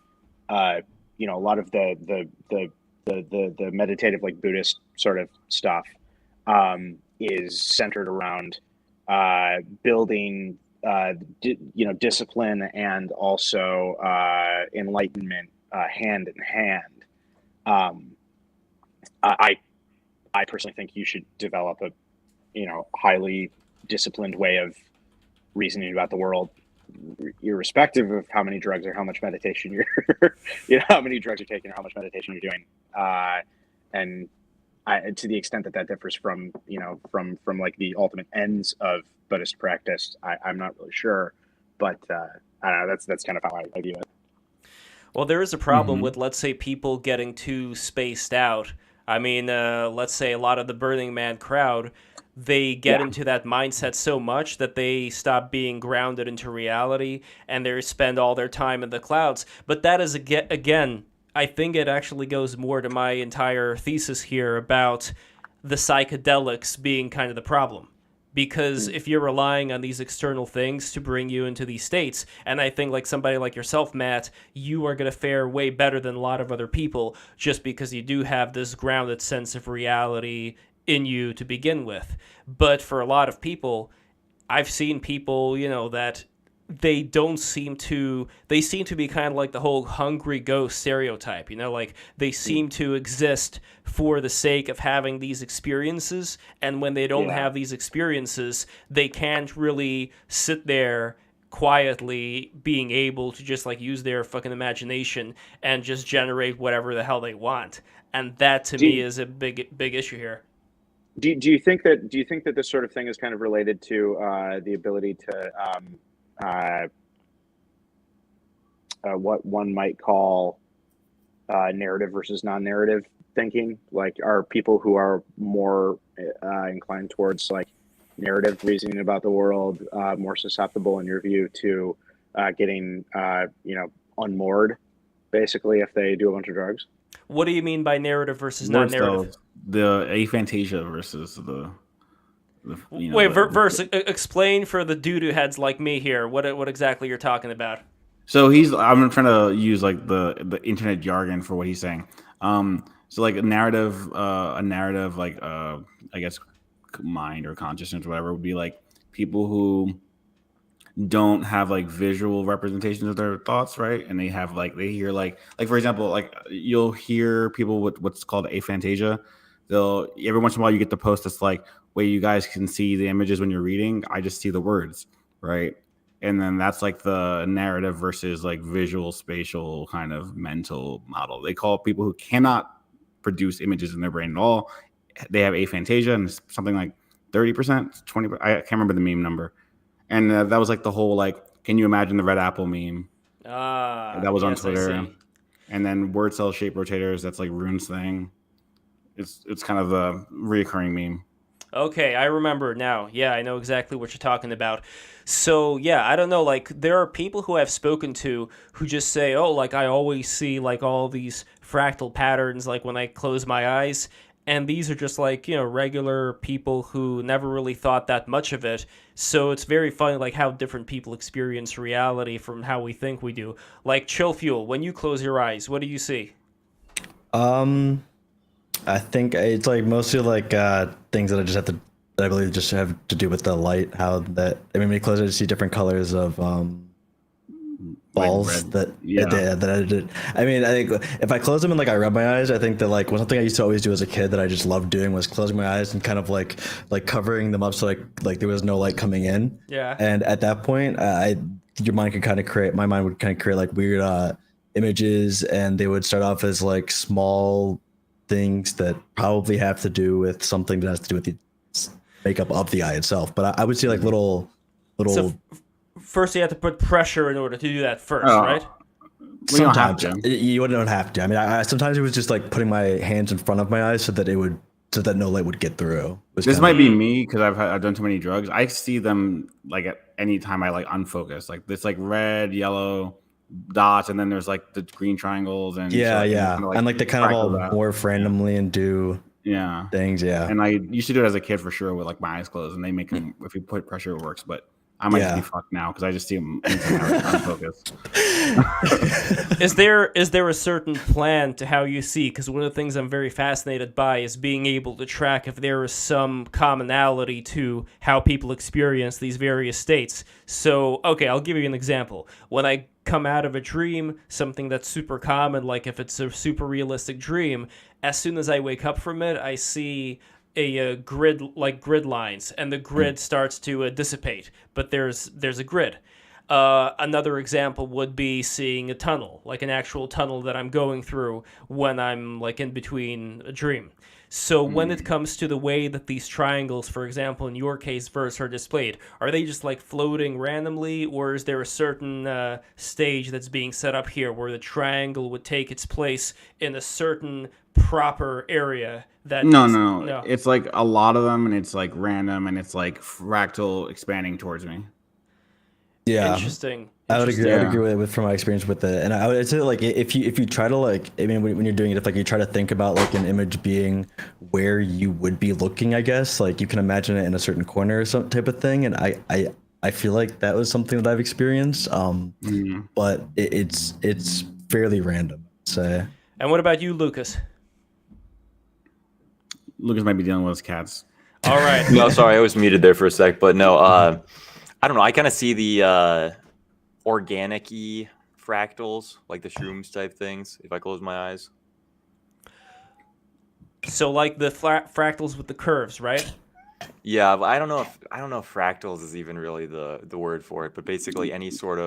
a lot of the meditative, like Buddhist sort of stuff, is centered around building discipline and also enlightenment hand in hand. I personally think you should develop a highly disciplined way of reasoning about the world, irrespective of how many drugs or how much meditation you're how many drugs you're taking or how much meditation you're doing. And to the extent that that differs from from like the ultimate ends of Buddhist practice, I'm not really sure, but I don't know, that's kind of how I view it. Well, there is a problem with, let's say, people getting too spaced out. I mean, let's say a lot of the Burning Man crowd, they get into that mindset so much that they stop being grounded into reality and they spend all their time in the clouds. But that is, again, I think it actually goes more to my entire thesis here about the psychedelics being kind of the problem. Because if you're relying on these external things to bring you into these states, and I think like somebody like yourself, Matt, you are going to fare way better than a lot of other people just because you do have this grounded sense of reality in you to begin with. But for a lot of people, I've seen people, that they seem to be kind of like the whole hungry ghost stereotype, like they seem to exist for the sake of having these experiences, and when they don't have these experiences, they can't really sit there quietly being able to just like use their fucking imagination and just generate whatever the hell they want. And that to me is a big issue here. Do you think that this sort of thing is kind of related to the ability to what one might call narrative versus non-narrative thinking? Like, are people who are more inclined towards like narrative reasoning about the world more susceptible, in your view, to getting unmoored, basically, if they do a bunch of drugs? What do you mean by narrative versus non-narrative? The aphantasia versus the Wait, verse. Explain for the doo-doo heads like me here what exactly you're talking about. So I'm trying to use like the internet jargon for what he's saying. So like a narrative like I guess mind or consciousness or whatever would be like people who don't have like visual representations of their thoughts, right? And they hear like for example, like you'll hear people with what's called aphantasia. They'll every once in a while you get the post that's like, wait, you guys can see the images when you're reading, I just see the words, right? And then that's like the narrative versus like visual spatial kind of mental model. They call people who cannot produce images in their brain at all, they have aphantasia, and it's something like 30%, 20%, I can't remember the meme number. And that was like the whole like, can you imagine the red apple meme? That was on Twitter. And then word cell shape rotators, that's like Rune's thing. It's kind of a reoccurring meme. Okay, I remember now. Yeah, I know exactly what you're talking about. So, yeah, I don't know, like, there are people who I've spoken to who just say, oh, like, I always see, like, all these fractal patterns, like, when I close my eyes, and these are just, like, regular people who never really thought that much of it. So it's very funny, like, how different people experience reality from how we think we do. Like, Chillfuel, when you close your eyes, what do you see? I think it's like mostly like things that I believe just have to do with the light. How that, I mean, when you close it, you see different colors of balls like that I did. I mean, I think if I close them and like I rub my eyes, I think that like something I used to always do as a kid that I just loved doing was closing my eyes and kind of like covering them up so like there was no light coming in. Yeah. And at that point, my mind would kind of create like weird images, and they would start off as like small things that probably have to do with something that has to do with the makeup of the eye itself. But I would see like little. So first, you have to put pressure in order to do that first, right? Sometimes you don't have to. I mean, sometimes it was just like putting my hands in front of my eyes so that no light would get through. This might be me because I've done too many drugs. I see them like at any time I like unfocus, like this like red, yellow, dots, and then there's like the green triangles, and Yeah, so, like, yeah, kinda, like, and like they kind of all fractal that. morph randomly and do Yeah. things. Yeah, And I used to do it as a kid for sure with like my eyes closed, and they make them if you put pressure, it works. But I might just be fucked now because I just see them unfocused. Is there a certain plan to how you see? Because one of the things I'm very fascinated by is being able to track if there is some commonality to how people experience these various states. So, okay, I'll give you an example. When I come out of a dream, something that's super common, like if it's a super realistic dream, as soon as I wake up from it, I see a grid, like grid lines, and the grid starts to dissipate, but there's a grid. Another example would be seeing a tunnel, like an actual tunnel that I'm going through when I'm like in between a dream. So when it comes to the way that these triangles, for example, in your case, verse, are displayed, are they just like floating randomly, or is there a certain stage that's being set up here where the triangle would take its place in a certain proper area? No. It's like a lot of them, and it's like random, and it's like fractal expanding towards me. yeah. Interesting. I would agree. I would Yeah. agree with from my experience with it, and I would say like if you try to like, I mean, when you're doing it, if like you try to think about like an image being where you would be looking, I guess like you can imagine it in a certain corner or some type of thing, and I feel like that was something that I've experienced, but it's fairly random, I'd say. And what about you, Lucas? Lucas might be dealing with his cats. All right. No, sorry, I was muted there for a sec, but no, I don't know. I kind of see the organic-y fractals, like the shrooms type things, if I close my eyes. So like the fractals with the curves, right? Yeah, but I don't know if fractals is even really the word for it, but basically any sort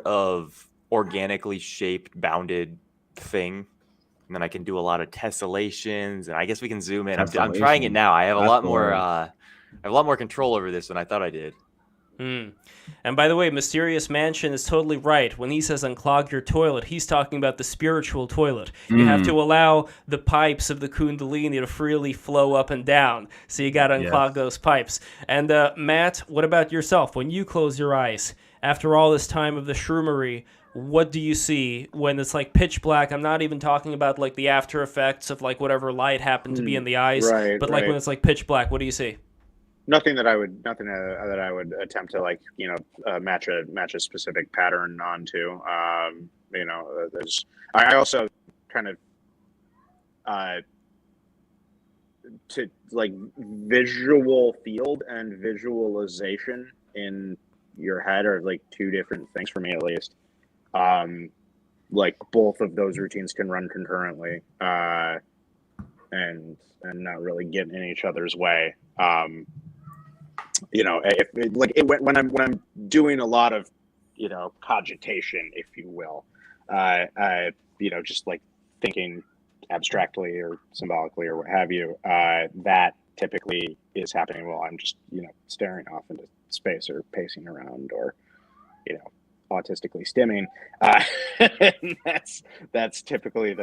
of organically shaped bounded thing. And then I can do a lot of tessellations, and I guess we can zoom in. I'm trying it now. I have a lot more control over this than I thought I did. And by the way, Mysterious Mansion is totally right. When he says unclog your toilet, he's talking about the spiritual toilet. You have to allow the pipes of the Kundalini to freely flow up and down. So you got to unclog those pipes. And Matt, what about yourself? When you close your eyes, after all this time of the shroomery, what do you see when it's like pitch black? I'm not even talking about like the after effects of like whatever light happened to be in the eyes, but like when it's like pitch black, what do you see? Nothing that I would attempt to like match a specific pattern onto. There's I also kind of to like visual field and visualization in your head are like two different things for me, at least. Like both of those routines can run concurrently, and not really get in each other's way. When I'm doing a lot of, cogitation, if you will, just like thinking abstractly or symbolically or what have you, that typically is happening while I'm just, staring off into space or pacing around or, autistically stimming. That's typically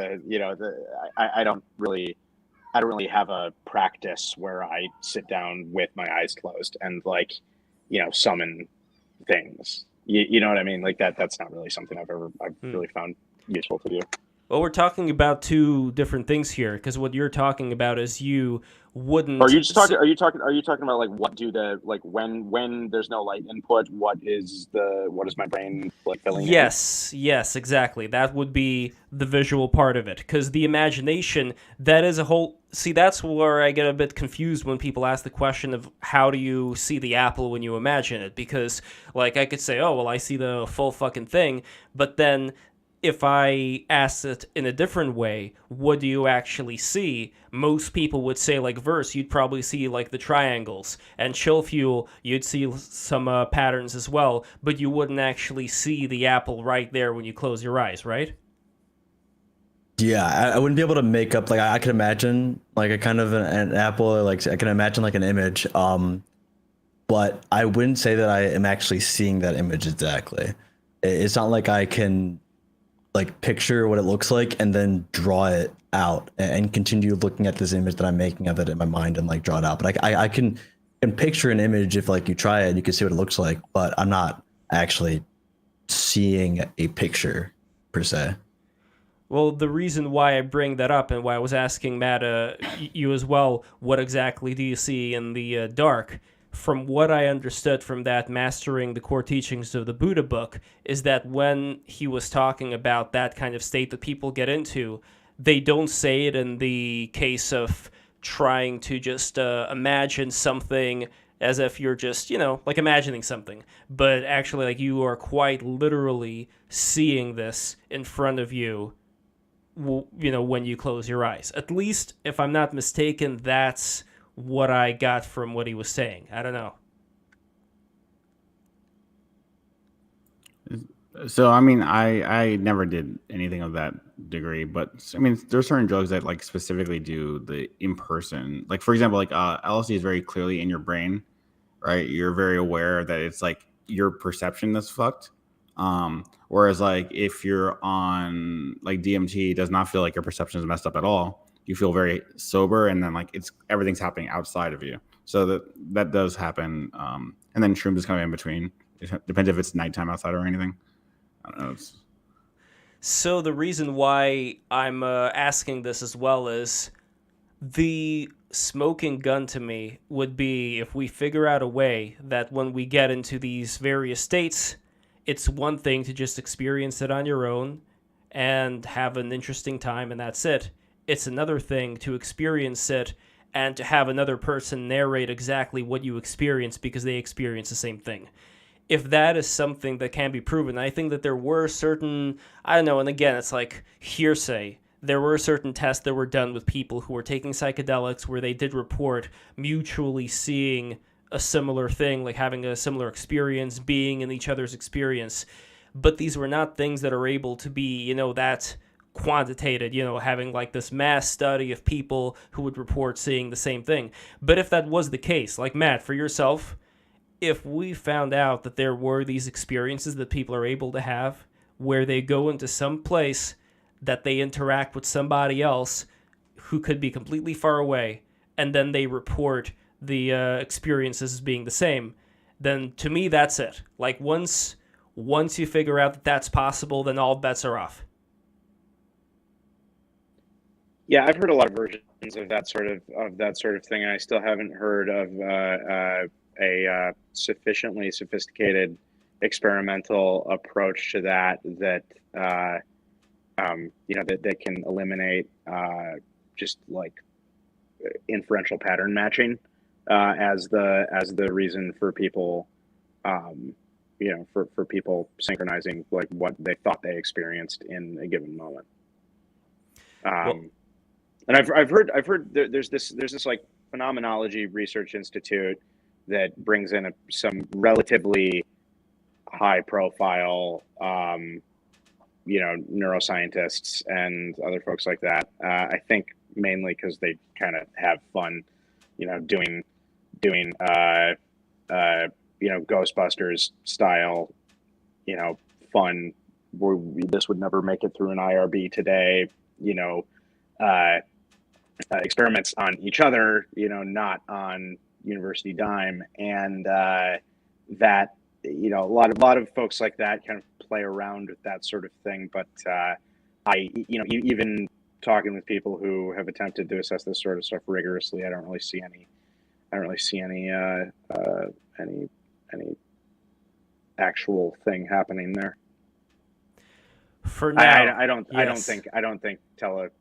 I don't really have a practice where I sit down with my eyes closed and like, summon things. You know what I mean? Like that's not really something I've really found useful to do. Well, we're talking about two different things here, because what you're talking about is you wouldn't. Are you talking about like what do the like when there's no light input? What is my brain like filling in? Yes, exactly. That would be the visual part of it, because the imagination, that is a whole. See, that's where I get a bit confused when people ask the question of how do you see the apple when you imagine it? Because like I could say, oh well, I see the full fucking thing, but then if I ask it in a different way, what do you actually see? Most people would say, like Verse, you'd probably see like the triangles, and Chillfuel, you'd see some patterns as well, but you wouldn't actually see the apple right there when you close your eyes, right? Yeah, I wouldn't be able to make up, like I could imagine like a kind of an apple, or like I can imagine like an image, but I wouldn't say that I am actually seeing that image exactly. It's not like I can like picture what it looks like and then draw it out and continue looking at this image that I'm making of it in my mind and like draw it out. But I can picture an image if like you try it, you can see what it looks like, but I'm not actually seeing a picture per se. Well, the reason why I bring that up and why I was asking Matt, you as well, what exactly do you see in the dark? From what I understood from that Mastering the Core Teachings of the Buddha book, is that when he was talking about that kind of state that people get into, they don't say it in the case of trying to just imagine something as if you're just, like imagining something, but actually like you are quite literally seeing this in front of you, when you close your eyes. At least, if I'm not mistaken, that's what I got from what he was saying. I don't know. So I mean, I never did anything of that degree, but I mean, there's certain drugs that like specifically do the in person. Like for example, like LSD is very clearly in your brain, right? You're very aware that it's like your perception that's fucked. Whereas like if you're on like DMT, it does not feel like your perception is messed up at all. You feel very sober, and then like everything's happening outside of you. So that does happen. And then shrooms is kind of in between. It depends if it's nighttime outside or anything. I don't know. So the reason why I'm asking this as well is the smoking gun to me would be if we figure out a way that when we get into these various states, it's one thing to just experience it on your own and have an interesting time, and that's it. It's another thing to experience it and to have another person narrate exactly what you experience because they experience the same thing. If that is something that can be proven, I think that there were certain, I don't know, and again, it's like hearsay. There were certain tests that were done with people who were taking psychedelics where they did report mutually seeing a similar thing, like having a similar experience, being in each other's experience. But these were not things that are able to be, that quantitated, having like this mass study of people who would report seeing the same thing. But if that was the case, like Matt, for yourself, if we found out that there were these experiences that people are able to have where they go into some place that they interact with somebody else who could be completely far away, and then they report the experiences as being the same, then to me that's it. Like once you figure out that that's possible, then all bets are off. Yeah, I've heard a lot of versions of that sort of thing, and I still haven't heard of a sufficiently sophisticated experimental approach to that that can eliminate just like inferential pattern matching as the reason for people for people synchronizing like what they thought they experienced in a given moment. And I've heard there's this like phenomenology research institute that brings in some relatively high profile neuroscientists and other folks like that. I think mainly because they kind of have fun, doing Ghostbusters style, fun. This would never make it through an IRB today. Experiments on each other, not on university dime, and that a lot of folks like that kind of play around with that sort of thing. But even talking with people who have attempted to assess this sort of stuff rigorously, I don't really see any actual thing happening there. For now, I don't think telepathy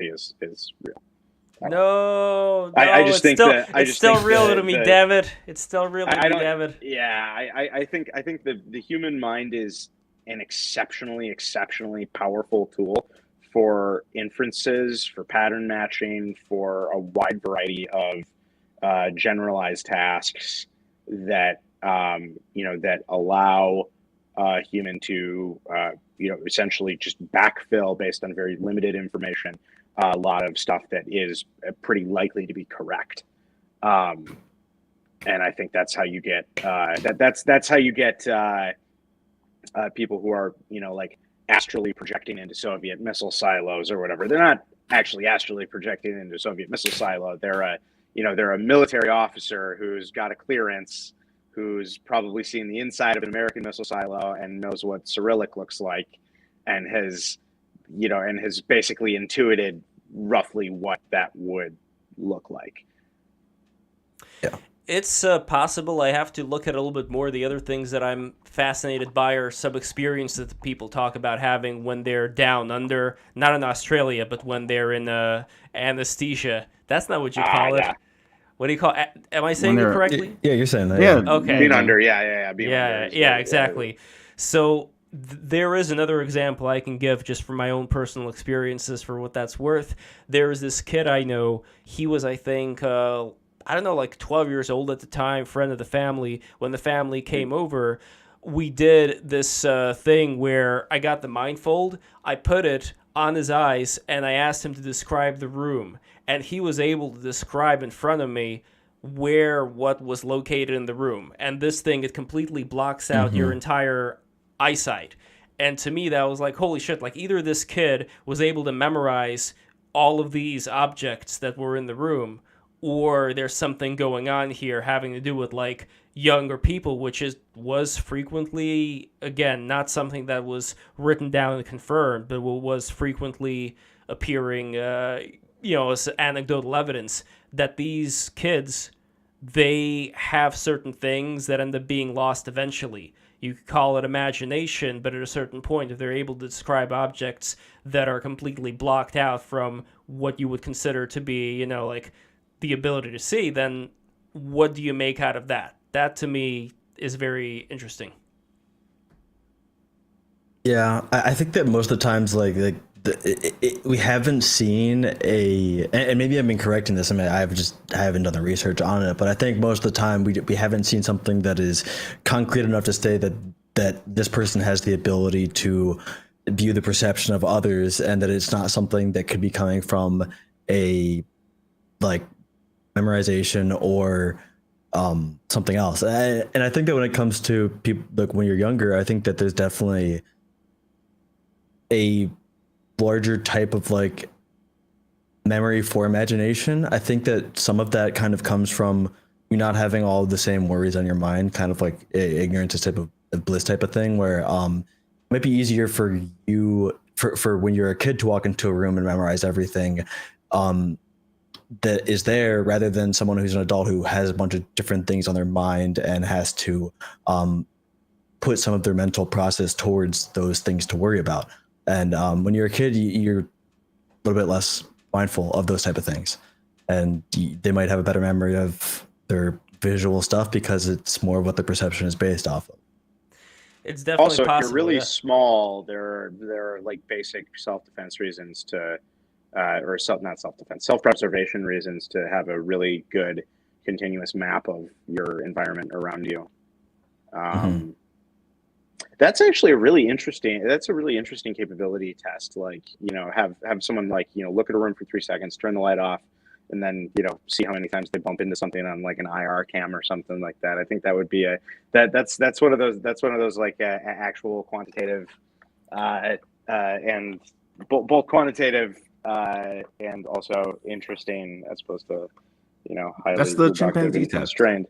is real. No, I just think it's still real to me. Damn it, it's still real to me. Damn it. Yeah, I think the human mind is an exceptionally powerful tool for inferences, for pattern matching, for a wide variety of generalized tasks that that allow a human to essentially just backfill based on very limited information a lot of stuff that is pretty likely to be correct. And I think that's how you get that's how you get people who are like astrally projecting into Soviet missile silos or whatever. They're not actually astrally projecting into a Soviet missile silo. They're a military officer who's got a clearance who's probably seen the inside of an American missile silo and knows what Cyrillic looks like, and has basically intuited roughly what that would look like. Yeah. It's possible. I have to look at a little bit more. The other things that I'm fascinated by are some experiences that people talk about having when they're down under, not in Australia, but when they're in anesthesia. That's not what you call it. Yeah. What do you call? Am I saying it correctly? Yeah, you're saying that. Yeah. Okay. Being under, being under. Yeah, exactly. So there is another example I can give just from my own personal experiences for what that's worth. There is this kid I know. He was, I think, like 12 years old at the time, friend of the family. When the family came over, we did this thing where I got the mindfold, I put it on his eyes, and I asked him to describe the room. And he was able to describe in front of me what was located in the room. And this thing, it completely blocks out your entire eyesight. And to me, that was like, holy shit, like either this kid was able to memorize all of these objects that were in the room, or there's something going on here having to do with like younger people, which was frequently, again, not something that was written down and confirmed, but was frequently appearing, as anecdotal evidence that these kids, they have certain things that end up being lost eventually. You could call it imagination, but at a certain point, if they're able to describe objects that are completely blocked out from what you would consider to be, like the ability to see, then what do you make out of that? That to me is very interesting. Yeah, I think that most of the times, we haven't seen and maybe I'm incorrect in this. I mean, I haven't done the research on it, but I think most of the time we haven't seen something that is concrete enough to say that this person has the ability to view the perception of others, and that it's not something that could be coming from a memorization or something else. And I think that when it comes to people, like when you're younger, I think that there's definitely a larger type of memory for imagination. I think that some of that kind of comes from you not having all of the same worries on your mind, kind of like ignorance type of bliss type of thing, where it might be easier for you for when you're a kid to walk into a room and memorize everything that is there, rather than someone who's an adult who has a bunch of different things on their mind and has to put some of their mental process towards those things to worry about. And when you're a kid, you're a little bit less mindful of those type of things, and they might have a better memory of their visual stuff because it's more of what the perception is based off of. It's definitely also, possible. If you're really small, there are like basic self-defense reasons to, self-preservation reasons to have a really good continuous map of your environment around you. That's actually a really interesting capability test. Have someone look at a room for 3 seconds, turn the light off, and then see how many times they bump into something on like an IR cam or something like that. I think that would be that's one of those actual quantitative and both quantitative and also interesting, as opposed to highly That's the reductive chimpanzee and test. constrained.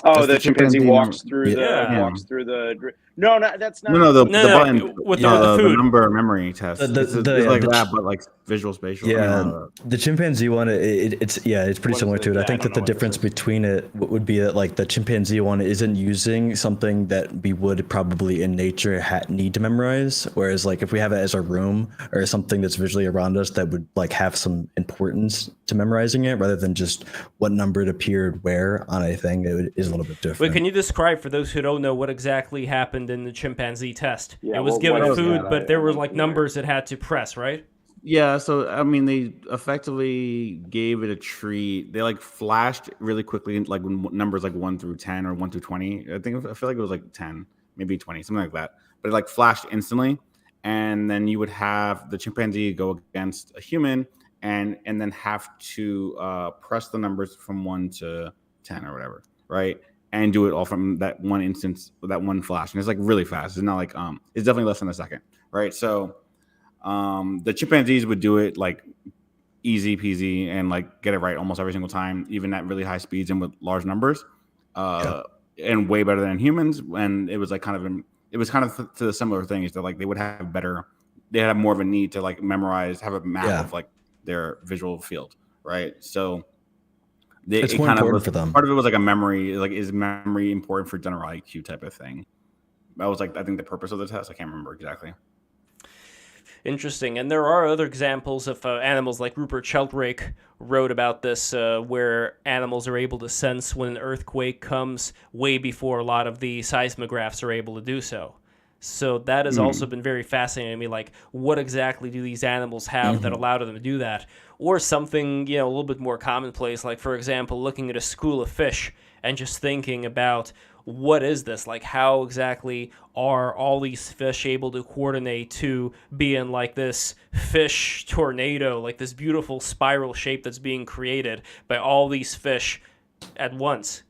Oh, the chimpanzee walks through Yeah. the. No, that's not. No, the No, button with the the food. number memory test. It's like that, but like visual spatial. Yeah, the chimpanzee one, it's pretty similar to it. I think that the difference between it would be that the chimpanzee one isn't using something that we would probably in nature need to memorize, whereas if we have it as a room or something that's visually around us that would have some importance to memorizing it, rather than just what number it appeared where on a thing, it is a little bit different. Wait, can you describe for those who don't know what exactly happened in the chimpanzee test? Yeah, it was what given is food, that? but there were I'm numbers it had to press, right? Yeah, so I mean, they effectively gave it a treat. They flashed really quickly, when numbers 1 through 10 or 1 through 20. I feel like it was 10, maybe 20, something like that. But it flashed instantly, and then you would have the chimpanzee go against a human, and then have to press the numbers from 1 to 10 or whatever, right? And do it all from that one instance, that one flash, and it's really fast. It's not it's definitely less than a second, right? So. The chimpanzees would do it easy peasy and get it right almost every single time, even at really high speeds and with large numbers. and way better than humans. And it was like it was kind of to the similar thing is that like they would have they had more of a need to like have a map of like their visual field, right? So it's more important for them. Part of it was like a memory, like is memory important for general IQ type of thing. That was like I think the purpose of the test. I can't remember exactly. Interesting. And there are other examples of animals, like Rupert Sheldrake wrote about this, where animals are able to sense when an earthquake comes way before a lot of the seismographs are able to do so. So that has also been very fascinating to me. Like, what exactly do these animals have that allowed them to do that? Or something, a little bit more commonplace, like, for example, looking at a school of fish and just thinking about, what is this? Like, how exactly are all these fish able to coordinate to be in like this fish tornado, like this beautiful spiral shape that's being created by all these fish at once?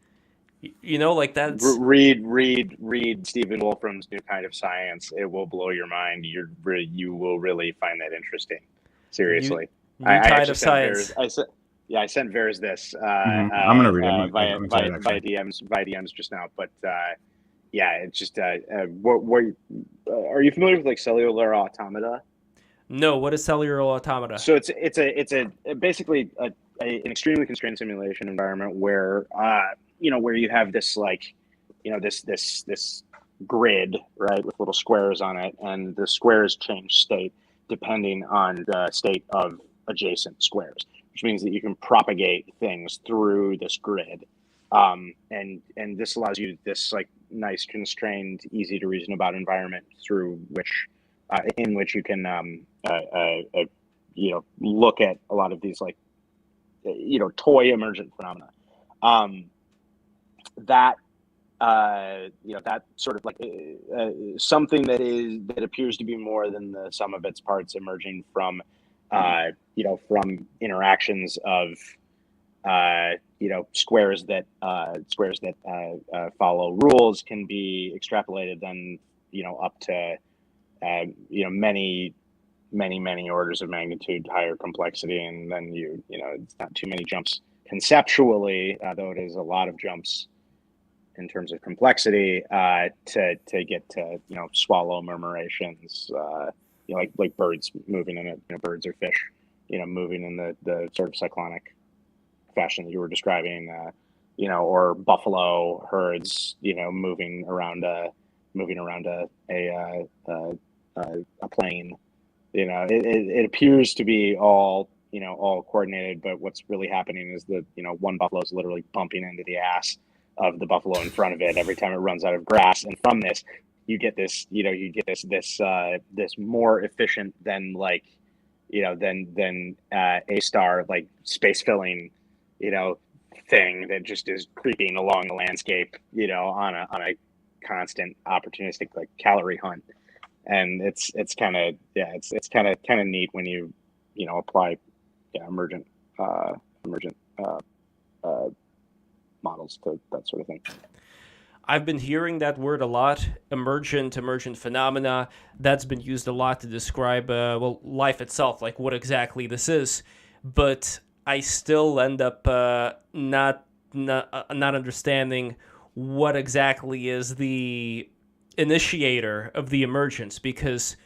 Like that's read Stephen Wolfram's New Kind of Science. It will blow your mind. You will really find that interesting. Seriously, New Kind of Science. I sent Veers this. I'm gonna read it via DMs just now. But it's just what are you familiar with like cellular automata? No, what is cellular automata? So it's basically an extremely constrained simulation environment where where you have this like this grid, right, with little squares on it, and the squares change state depending on the state of adjacent squares, which means that you can propagate things through this grid, and this allows you this like nice constrained, easy to reason about environment through which in which you can look at a lot of these like toy emergent phenomena. That sort of like something that appears to be more than the sum of its parts emerging from from interactions of squares that follow rules can be extrapolated then up to many orders of magnitude higher complexity, and then it's not too many jumps conceptually, though it is a lot of jumps in terms of complexity to get to swallow murmurations, like birds moving in it, birds or fish, moving in the sort of cyclonic fashion that you were describing, or buffalo herds, moving around a plane. It appears to be all coordinated, but what's really happening is that one buffalo is literally bumping into the ass of the buffalo in front of it every time it runs out of grass, and from this you get this this more efficient than like than a star like space filling thing that just is creeping along the landscape on a constant opportunistic like calorie hunt. And it's kind of neat when you apply emergent models to that sort of thing. I've been hearing that word a lot, emergent phenomena. That's been used a lot to describe life itself, like what exactly this is. But I still end up not understanding what exactly is the initiator of the emergence, because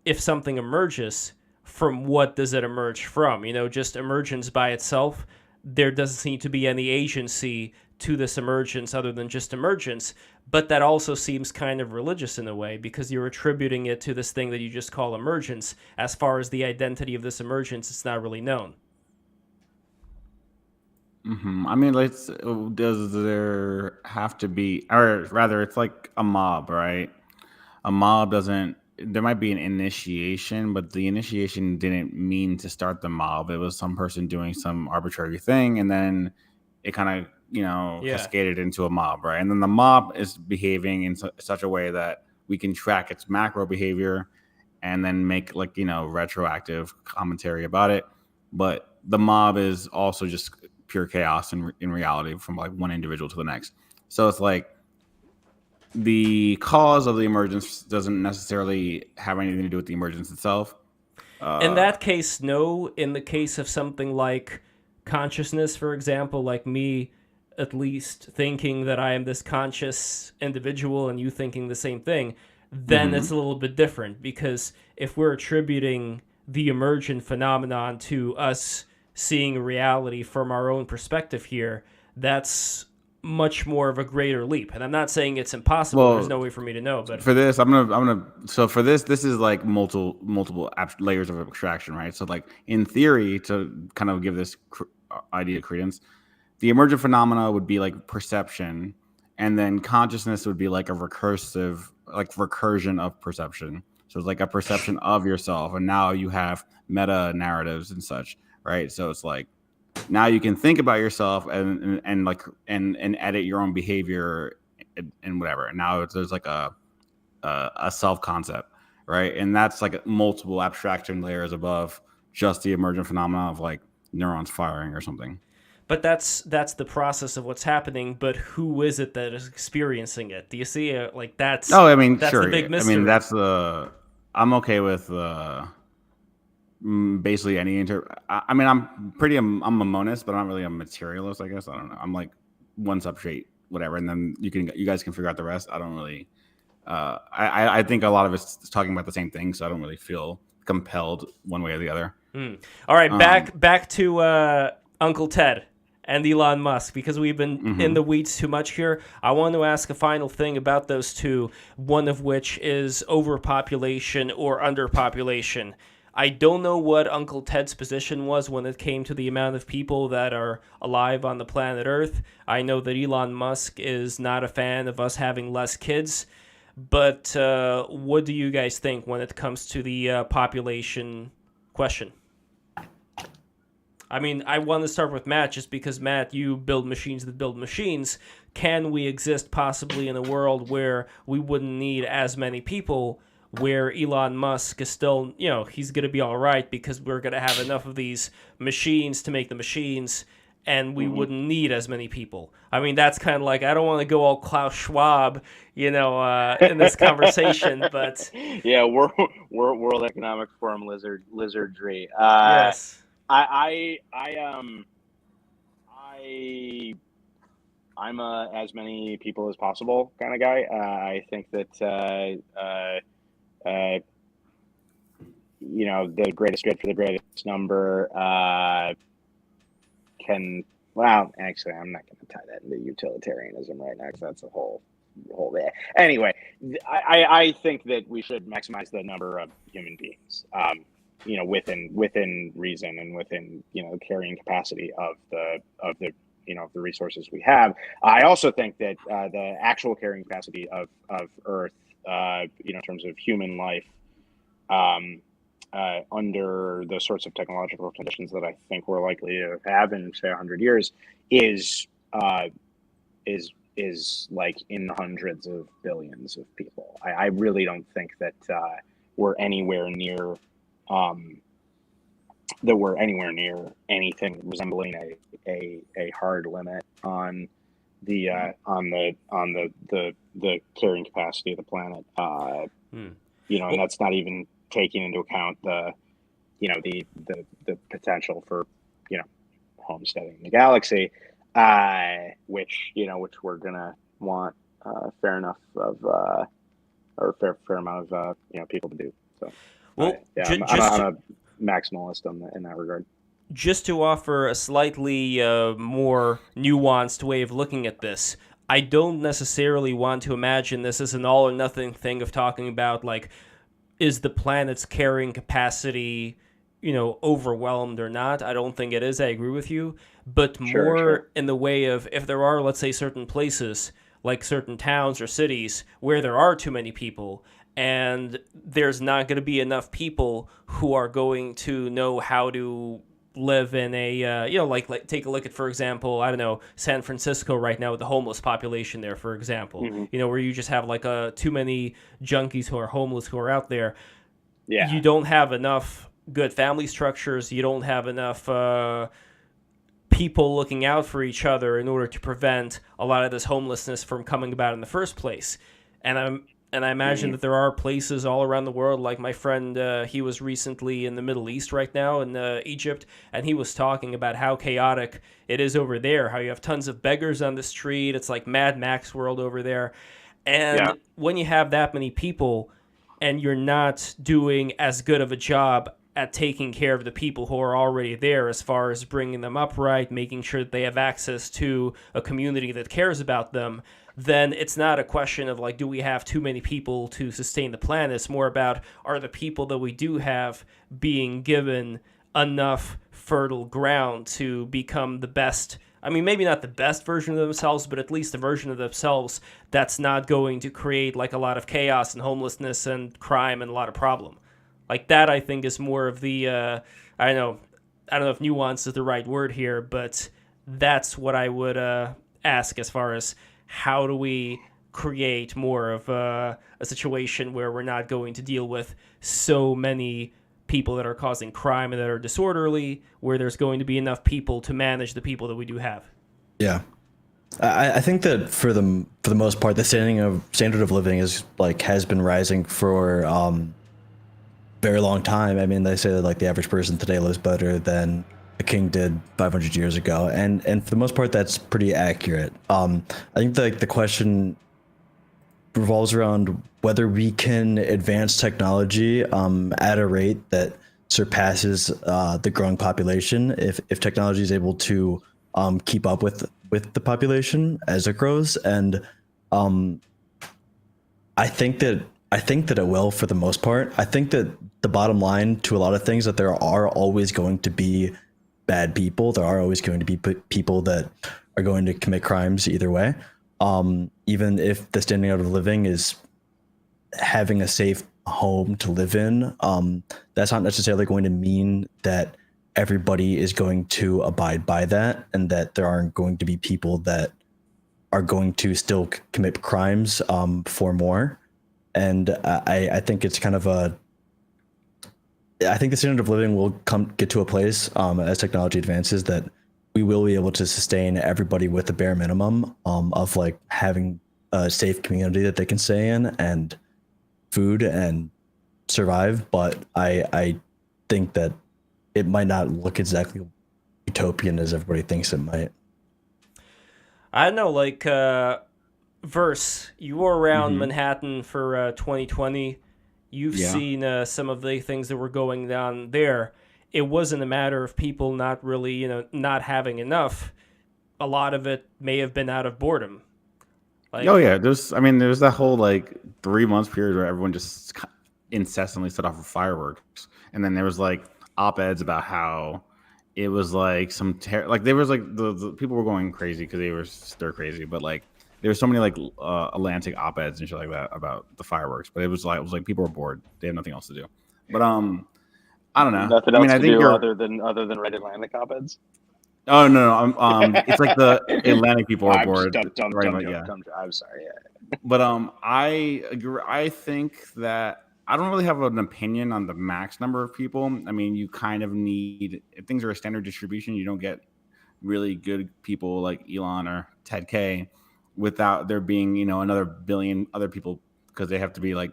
if something emerges, from what does it emerge from? Just emergence by itself, there doesn't seem to be any agency to this emergence other than just emergence. But that also seems kind of religious in a way, because you're attributing it to this thing that you just call emergence. As far as the identity of this emergence, it's not really known. I mean, does there have to be, or rather, it's like a mob, right? A mob doesn't. There might be an initiation, but the initiation didn't mean to start the mob. It was some person doing some arbitrary thing, and then it kind of cascaded into a mob, right? And then the mob is behaving in such a way that we can track its macro behavior, and then make retroactive commentary about it. But the mob is also just pure chaos in reality from like one individual to the next. So it's like the cause of the emergence doesn't necessarily have anything to do with the emergence itself. In that case, no. In the case of something like consciousness, for example, like me at least thinking that I am this conscious individual and you thinking the same thing, then it's a little bit different, because if we're attributing the emergent phenomenon to us seeing reality from our own perspective here, that's much more of a greater leap. And I'm not saying it's impossible. Well, there's no way for me to know, but for this, so for this is like multiple layers of abstraction, right? So like in theory, to kind of give this idea credence, the emergent phenomena would be like perception, and then consciousness would be like a recursion of perception. So it's like a perception of yourself, and now you have meta narratives and such, right? So it's like now you can think about yourself and edit your own behavior and whatever. And now there's like a self concept, right? And that's like multiple abstraction layers above just the emergent phenomena of like neurons firing or something. But that's the process of what's happening. But who is it that is experiencing it? Do you see? Like that's. Oh, I mean, that's sure. the big mystery. I mean, that's the. I'm okay with basically any I'm a monist, but I'm not really a materialist. I guess I don't know. I'm like one substrate, whatever, and then you guys can figure out the rest. I don't really. I think a lot of it's talking about the same thing, so I don't really feel compelled one way or the other. All right, back to Uncle Ted and Elon Musk, because we've been in the weeds too much here. I want to ask a final thing about those two, one of which is overpopulation or underpopulation. I don't know what Uncle Ted's position was when it came to the amount of people that are alive on the planet Earth. I know that Elon Musk is not a fan of us having less kids, but what do you guys think when it comes to the population question? I mean, I want to start with Matt, just because, Matt, you build machines that build machines. Can we exist possibly in a world where we wouldn't need as many people, where Elon Musk is still, he's going to be all right because we're going to have enough of these machines to make the machines, and we wouldn't need as many people? I mean, that's kind of like, I don't want to go all Klaus Schwab, in this conversation, but... Yeah, World Economic Forum lizardry. Yes. I'm a as many people as possible kind of guy. I think that the greatest good for the greatest number can. Well, actually, I'm not going to tie that into utilitarianism right now, because that's a whole. Anyway, I think that we should maximize the number of human beings. Within reason and within carrying capacity of the the resources we have. I also think that the actual carrying capacity of Earth, in terms of human life, under the sorts of technological conditions that I think we're likely to have in say 100 years, is like in the hundreds of billions of people. I really don't think that we're anywhere near. That we're anywhere near anything resembling a hard limit on the carrying capacity of the planet. And that's not even taking into account the potential for homesteading the galaxy, which we're gonna want fair enough of or fair amount of people to do. So. Well, I'm a maximalist in that regard. Just to offer a slightly more nuanced way of looking at this, I don't necessarily want to imagine this as an all or nothing thing of talking about, like, is the planet's carrying capacity, overwhelmed or not? I don't think it is. I agree with you. But more in the way of, if there are, let's say, certain places, like certain towns or cities, where there are too many people, and there's not going to be enough people who are going to know how to live in a, like take a look at, for example, I don't know, San Francisco right now with the homeless population there, for example, where you just have like too many junkies who are homeless who are out there. Yeah. You don't have enough good family structures. You don't have enough people looking out for each other in order to prevent a lot of this homelessness from coming about in the first place. And And I imagine that there are places all around the world, like my friend, he was recently in the Middle East right now, in Egypt, and he was talking about how chaotic it is over there, how you have tons of beggars on the street. It's like Mad Max world over there. And when you have that many people and you're not doing as good of a job at taking care of the people who are already there, as far as bringing them up right, making sure that they have access to a community that cares about them, then it's not a question of like, do we have too many people to sustain the planet? It's more about, are the people that we do have being given enough fertile ground to become the best? I mean, maybe not the best version of themselves, but at least a version of themselves that's not going to create like a lot of chaos and homelessness and crime and a lot of problem. Like that, I think, is more of the, I don't know if nuance is the right word here, but that's what I would ask as far as how do we create more of a situation where we're not going to deal with so many people that are causing crime and that are disorderly, where there's going to be enough people to manage the people that we do have. Yeah. I think that for the most part, the standard of living is like has been rising for very long time. I mean, they say that like the average person today lives better than a king did 500 years ago, and for the most part, that's pretty accurate. I think the question revolves around whether we can advance technology at a rate that surpasses the growing population. If technology is able to keep up with the population as it grows, and I think that it will for the most part. I think that the bottom line to a lot of things that there are always going to be bad people. There are always going to be people that are going to commit crimes either way. Even if the standing out of living is having a safe home to live in, that's not necessarily going to mean that everybody is going to abide by that, and that there aren't going to be people that are going to still commit crimes for more. And I think it's kind of I think the standard of living will get to a place as technology advances that we will be able to sustain everybody with the bare minimum of like having a safe community that they can stay in and food and survive. But I think that it might not look exactly utopian as everybody thinks it might. I don't know, like, Verse, you were around Manhattan for 2020. You've seen some of the things that were going down there. It wasn't a matter of people not really, not having enough. A lot of it may have been out of boredom. Like, there's that whole like 3 months period where everyone just incessantly set off with fireworks, and then there was like op-eds about how it was like there was like the people were going crazy because they were stir crazy, but like there were so many like Atlantic op-eds and shit like that about the fireworks, but it was like people were bored; they had nothing else to do. But I don't know. Nothing else to do other than write Atlantic op-eds. Oh no! It's like the Atlantic people are bored. I'm sorry. Yeah. But I agree. I think that I don't really have an opinion on the max number of people. I mean, you kind of need, if things are a standard distribution, you don't get really good people like Elon or Ted K without there being, another billion other people, because they have to be like,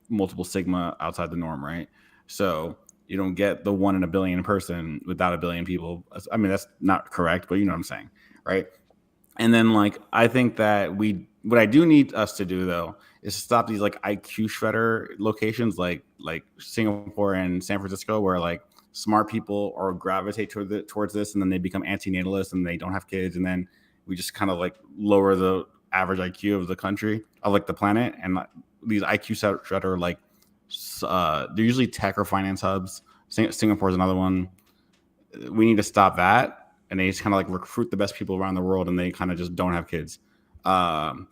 multiple sigma outside the norm, right? So you don't get the 1 in a billion person without a billion people. I mean, that's not correct, but you know what I'm saying, right? And then like, I think that what I do need us to do though is stop these like IQ shredder locations like Singapore and San Francisco, where like smart people or gravitate towards this, and then they become antinatalists and they don't have kids, and then we just kind of like lower the average IQ of the country, of like the planet. And these IQ shredder, like they're usually tech or finance hubs. Singapore is another one. We need to stop that, and they just kind of like recruit the best people around the world, and they kind of just don't have kids. And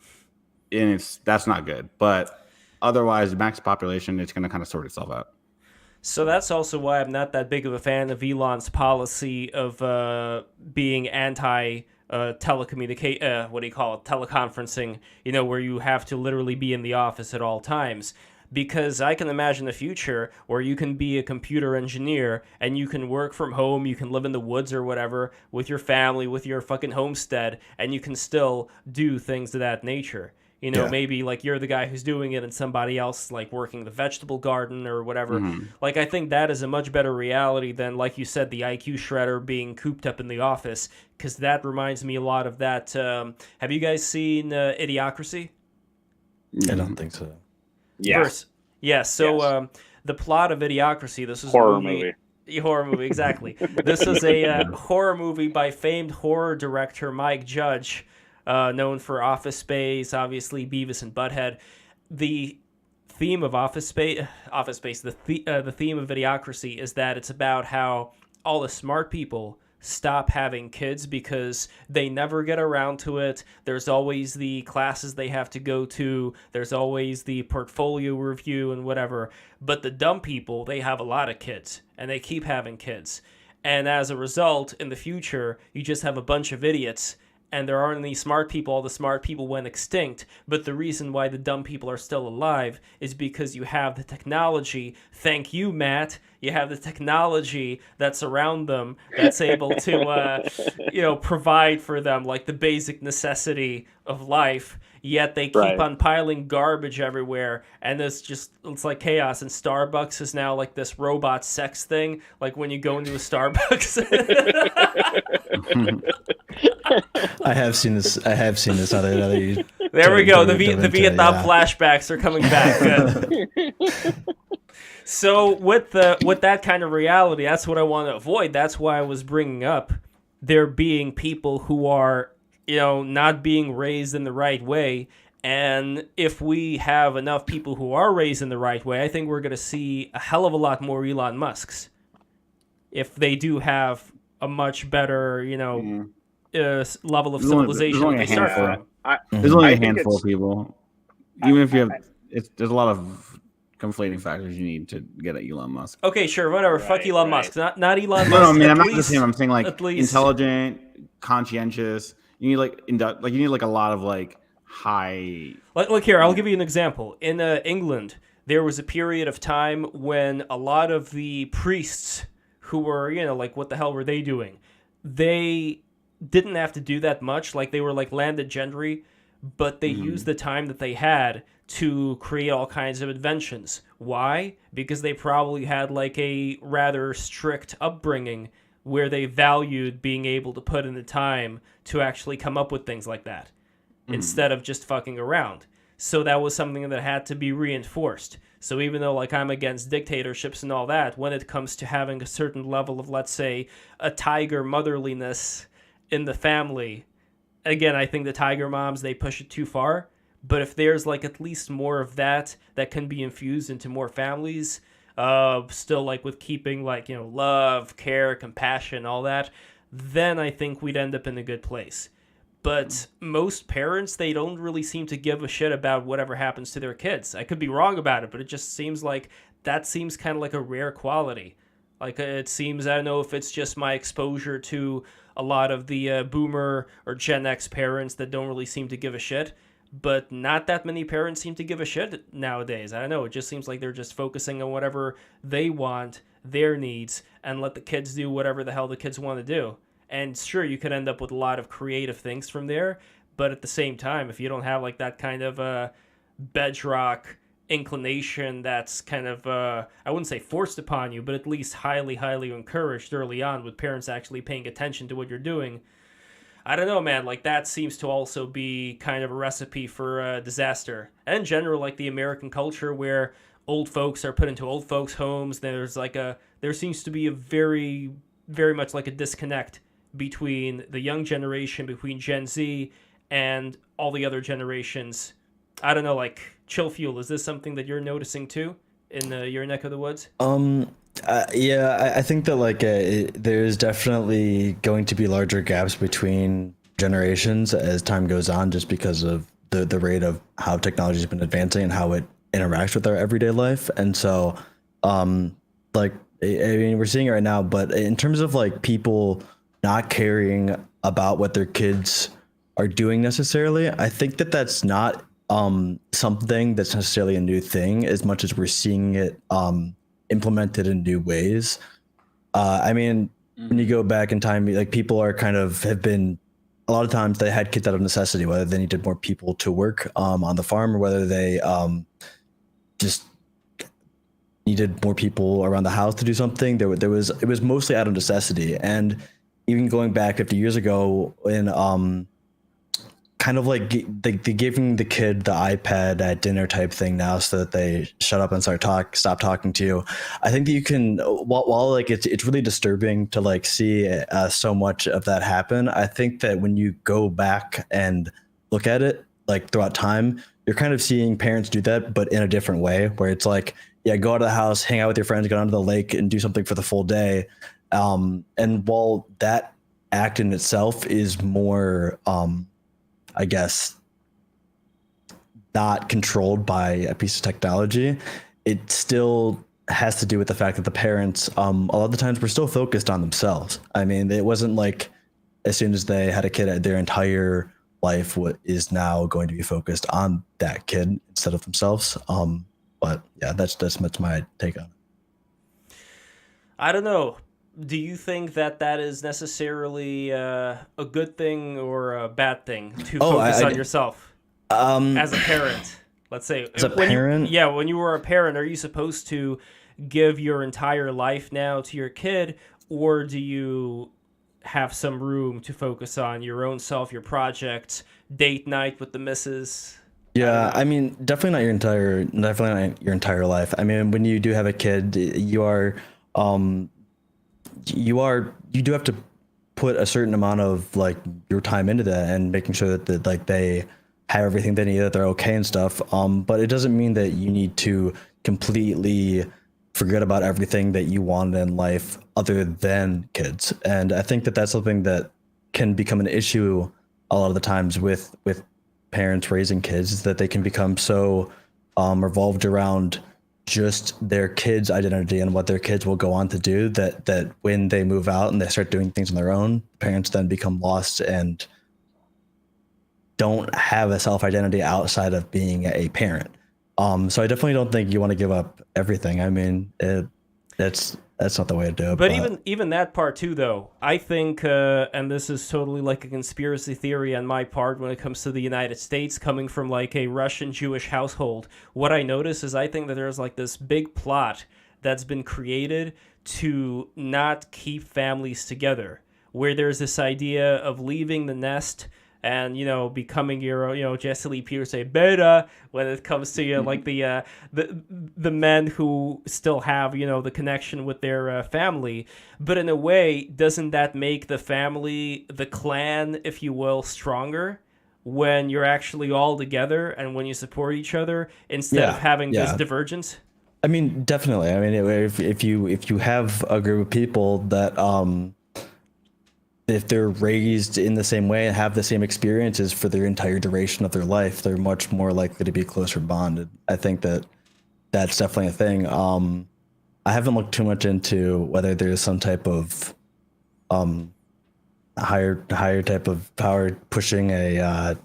that's not good. But otherwise, max population, it's going to kind of sort itself out. So that's also why I'm not that big of a fan of Elon's policy of being anti teleconferencing, where you have to literally be in the office at all times. Because I can imagine a future where you can be a computer engineer and you can work from home, you can live in the woods or whatever with your family, with your fucking homestead, and you can still do things of that nature. You know, Yeah. maybe like you're the guy who's doing it and somebody else like working the vegetable garden or whatever. Like, I think that is a much better reality than, like you said, the IQ shredder being cooped up in the office, because that reminds me a lot of that. Have you guys seen Idiocracy? I don't think so. Yeah. So Yes. the plot of Idiocracy, this is Horror a movie. movie. Horror movie, exactly. This is a horror movie by famed horror director Mike Judge, known for Office Space, obviously Beavis and Butthead. The theme of Office Space, the theme of Idiocracy is that it's about how all the smart people stop having kids because they never get around to it. There's always the classes they have to go to. There's always the portfolio review and whatever. But the dumb people, they have a lot of kids and they keep having kids. And as a result, in the future, you just have a bunch of idiots and there aren't any smart people. All the smart people went extinct. But the reason why the dumb people are still alive is because you have the technology. Thank you, Matt. You have the technology that's around them that's able to, provide for them like the basic necessity of life. Yet they keep on piling garbage everywhere, and it's like chaos. And Starbucks is now like this robot sex thing. Like when you go into a Starbucks. I have seen this. Now that you there we go. The dove into it, Vietnam yeah. flashbacks are coming back. Good. So with that kind of reality, that's what I want to avoid. That's why I was bringing up there being people who are, not being raised in the right way. And if we have enough people who are raised in the right way, I think we're going to see a hell of a lot more Elon Musks. If they do have a much better, level of civilization only they a start handful. from. There's only I a think handful of it's- people. Even if you have, there's a lot of conflating factors you need to get at Elon Musk. Okay, sure, whatever. Fuck Right, Elon right. Musk. Not Elon Musk. No, I mean, at I'm not least- just him. I'm saying like at least- intelligent, conscientious. You need you need like a lot of like high. Look here, I'll give you an example. In England, there was a period of time when a lot of the priests who were, like, what the hell were they doing? They didn't have to do that much. Like, they were like landed gentry, but they used the time that they had to create all kinds of inventions. Why? Because they probably had like a rather strict upbringing where they valued being able to put in the time to actually come up with things like that instead of just fucking around. So that was something that had to be reinforced. So even though like I'm against dictatorships and all that, when it comes to having a certain level of, let's say, a tiger motherliness in the family, again, I think the tiger moms, they push it too far. But if there's like at least more of that can be infused into more families, still like with keeping like, love, care, compassion, all that, then I think we'd end up in a good place. But most parents, they don't really seem to give a shit about whatever happens to their kids. I could be wrong about it, but it just seems like that seems kind of like a rare quality. Like it seems, I don't know if it's just my exposure to a lot of the boomer or Gen X parents that don't really seem to give a shit. But not that many parents seem to give a shit nowadays. I don't know. It just seems like they're just focusing on whatever they want, their needs, and let the kids do whatever the hell the kids want to do. And sure, you could end up with a lot of creative things from there. But at the same time, if you don't have like that kind of bedrock inclination that's kind of, I wouldn't say forced upon you, but at least highly, highly encouraged early on with parents actually paying attention to what you're doing, I don't know, man. Like that seems to also be kind of a recipe for disaster. And in general, like the American culture where old folks are put into old folks' homes, there seems to be a very, very much like a disconnect between the young generation, between Gen Z and all the other generations. I don't know, like Chillfuel, is this something that you're noticing too in your neck of the woods? Yeah, I think that like there's definitely going to be larger gaps between generations as time goes on, just because of the rate of how technology has been advancing and how it interacts with our everyday life. And so, like, I mean, we're seeing it right now, but in terms of like people not caring about what their kids are doing necessarily, I think that that's not something that's necessarily a new thing as much as we're seeing it implemented in new ways. I mean, when you go back in time, like people are kind of have been a lot of times they had kids out of necessity, whether they needed more people to work on the farm, or whether they just needed more people around the house to do something. It was mostly out of necessity. And even going back 50 years ago, in kind of like they giving the kid the iPad at dinner type thing now, so that they shut up and stop talking to you. I think that you can, while like it's really disturbing to like see so much of that happen. I think that when you go back and look at it like throughout time, you're kind of seeing parents do that, but in a different way, where it's like, yeah, go out of the house, hang out with your friends, go down to the lake and do something for the full day. And while that act in itself is more, I guess, not controlled by a piece of technology, it still has to do with the fact that the parents, a lot of the times, were still focused on themselves. I mean, it wasn't like as soon as they had a kid, their entire life is now going to be focused on that kid instead of themselves. But yeah, that's my take on it. I don't know. Do you think that is necessarily a good thing or a bad thing to focus on yourself as a parent? Let's say as a parent. When you were a parent, are you supposed to give your entire life now to your kid, or do you have some room to focus on your own self, your projects, date night with the missus? Yeah, I mean, definitely not your entire life. I mean, when you do have a kid, you do have to put a certain amount of like your time into that and making sure that like they have everything they need, that they're okay and stuff. But it doesn't mean that you need to completely forget about everything that you want in life other than kids. And I think that that's something that can become an issue a lot of the times with parents raising kids, is that they can become so revolved around just their kids' identity and what their kids will go on to do, that when they move out and they start doing things on their own, parents then become lost and don't have a self-identity outside of being a parent. So I definitely don't think you want to give up everything. I mean, that's not the way to do it. But even that part too, though, I think, and this is totally like a conspiracy theory on my part when it comes to the United States, coming from like a Russian Jewish household, what I notice is I think that there's like this big plot that's been created to not keep families together, where there's this idea of leaving the nest and, you know, becoming your, you know, Jesse Lee Peters say beta when it comes to, you know, like the men who still have, you know, the connection with their family. But in a way, doesn't that make the family, the clan, if you will, stronger when you're actually all together and when you support each other instead of having this divergence? I mean, definitely. I mean, if you have a group of people that if they're raised in the same way and have the same experiences for their entire duration of their life, they're much more likely to be closer bonded. I think that that's definitely a thing. I haven't looked too much into whether there's some type of higher type of power pushing a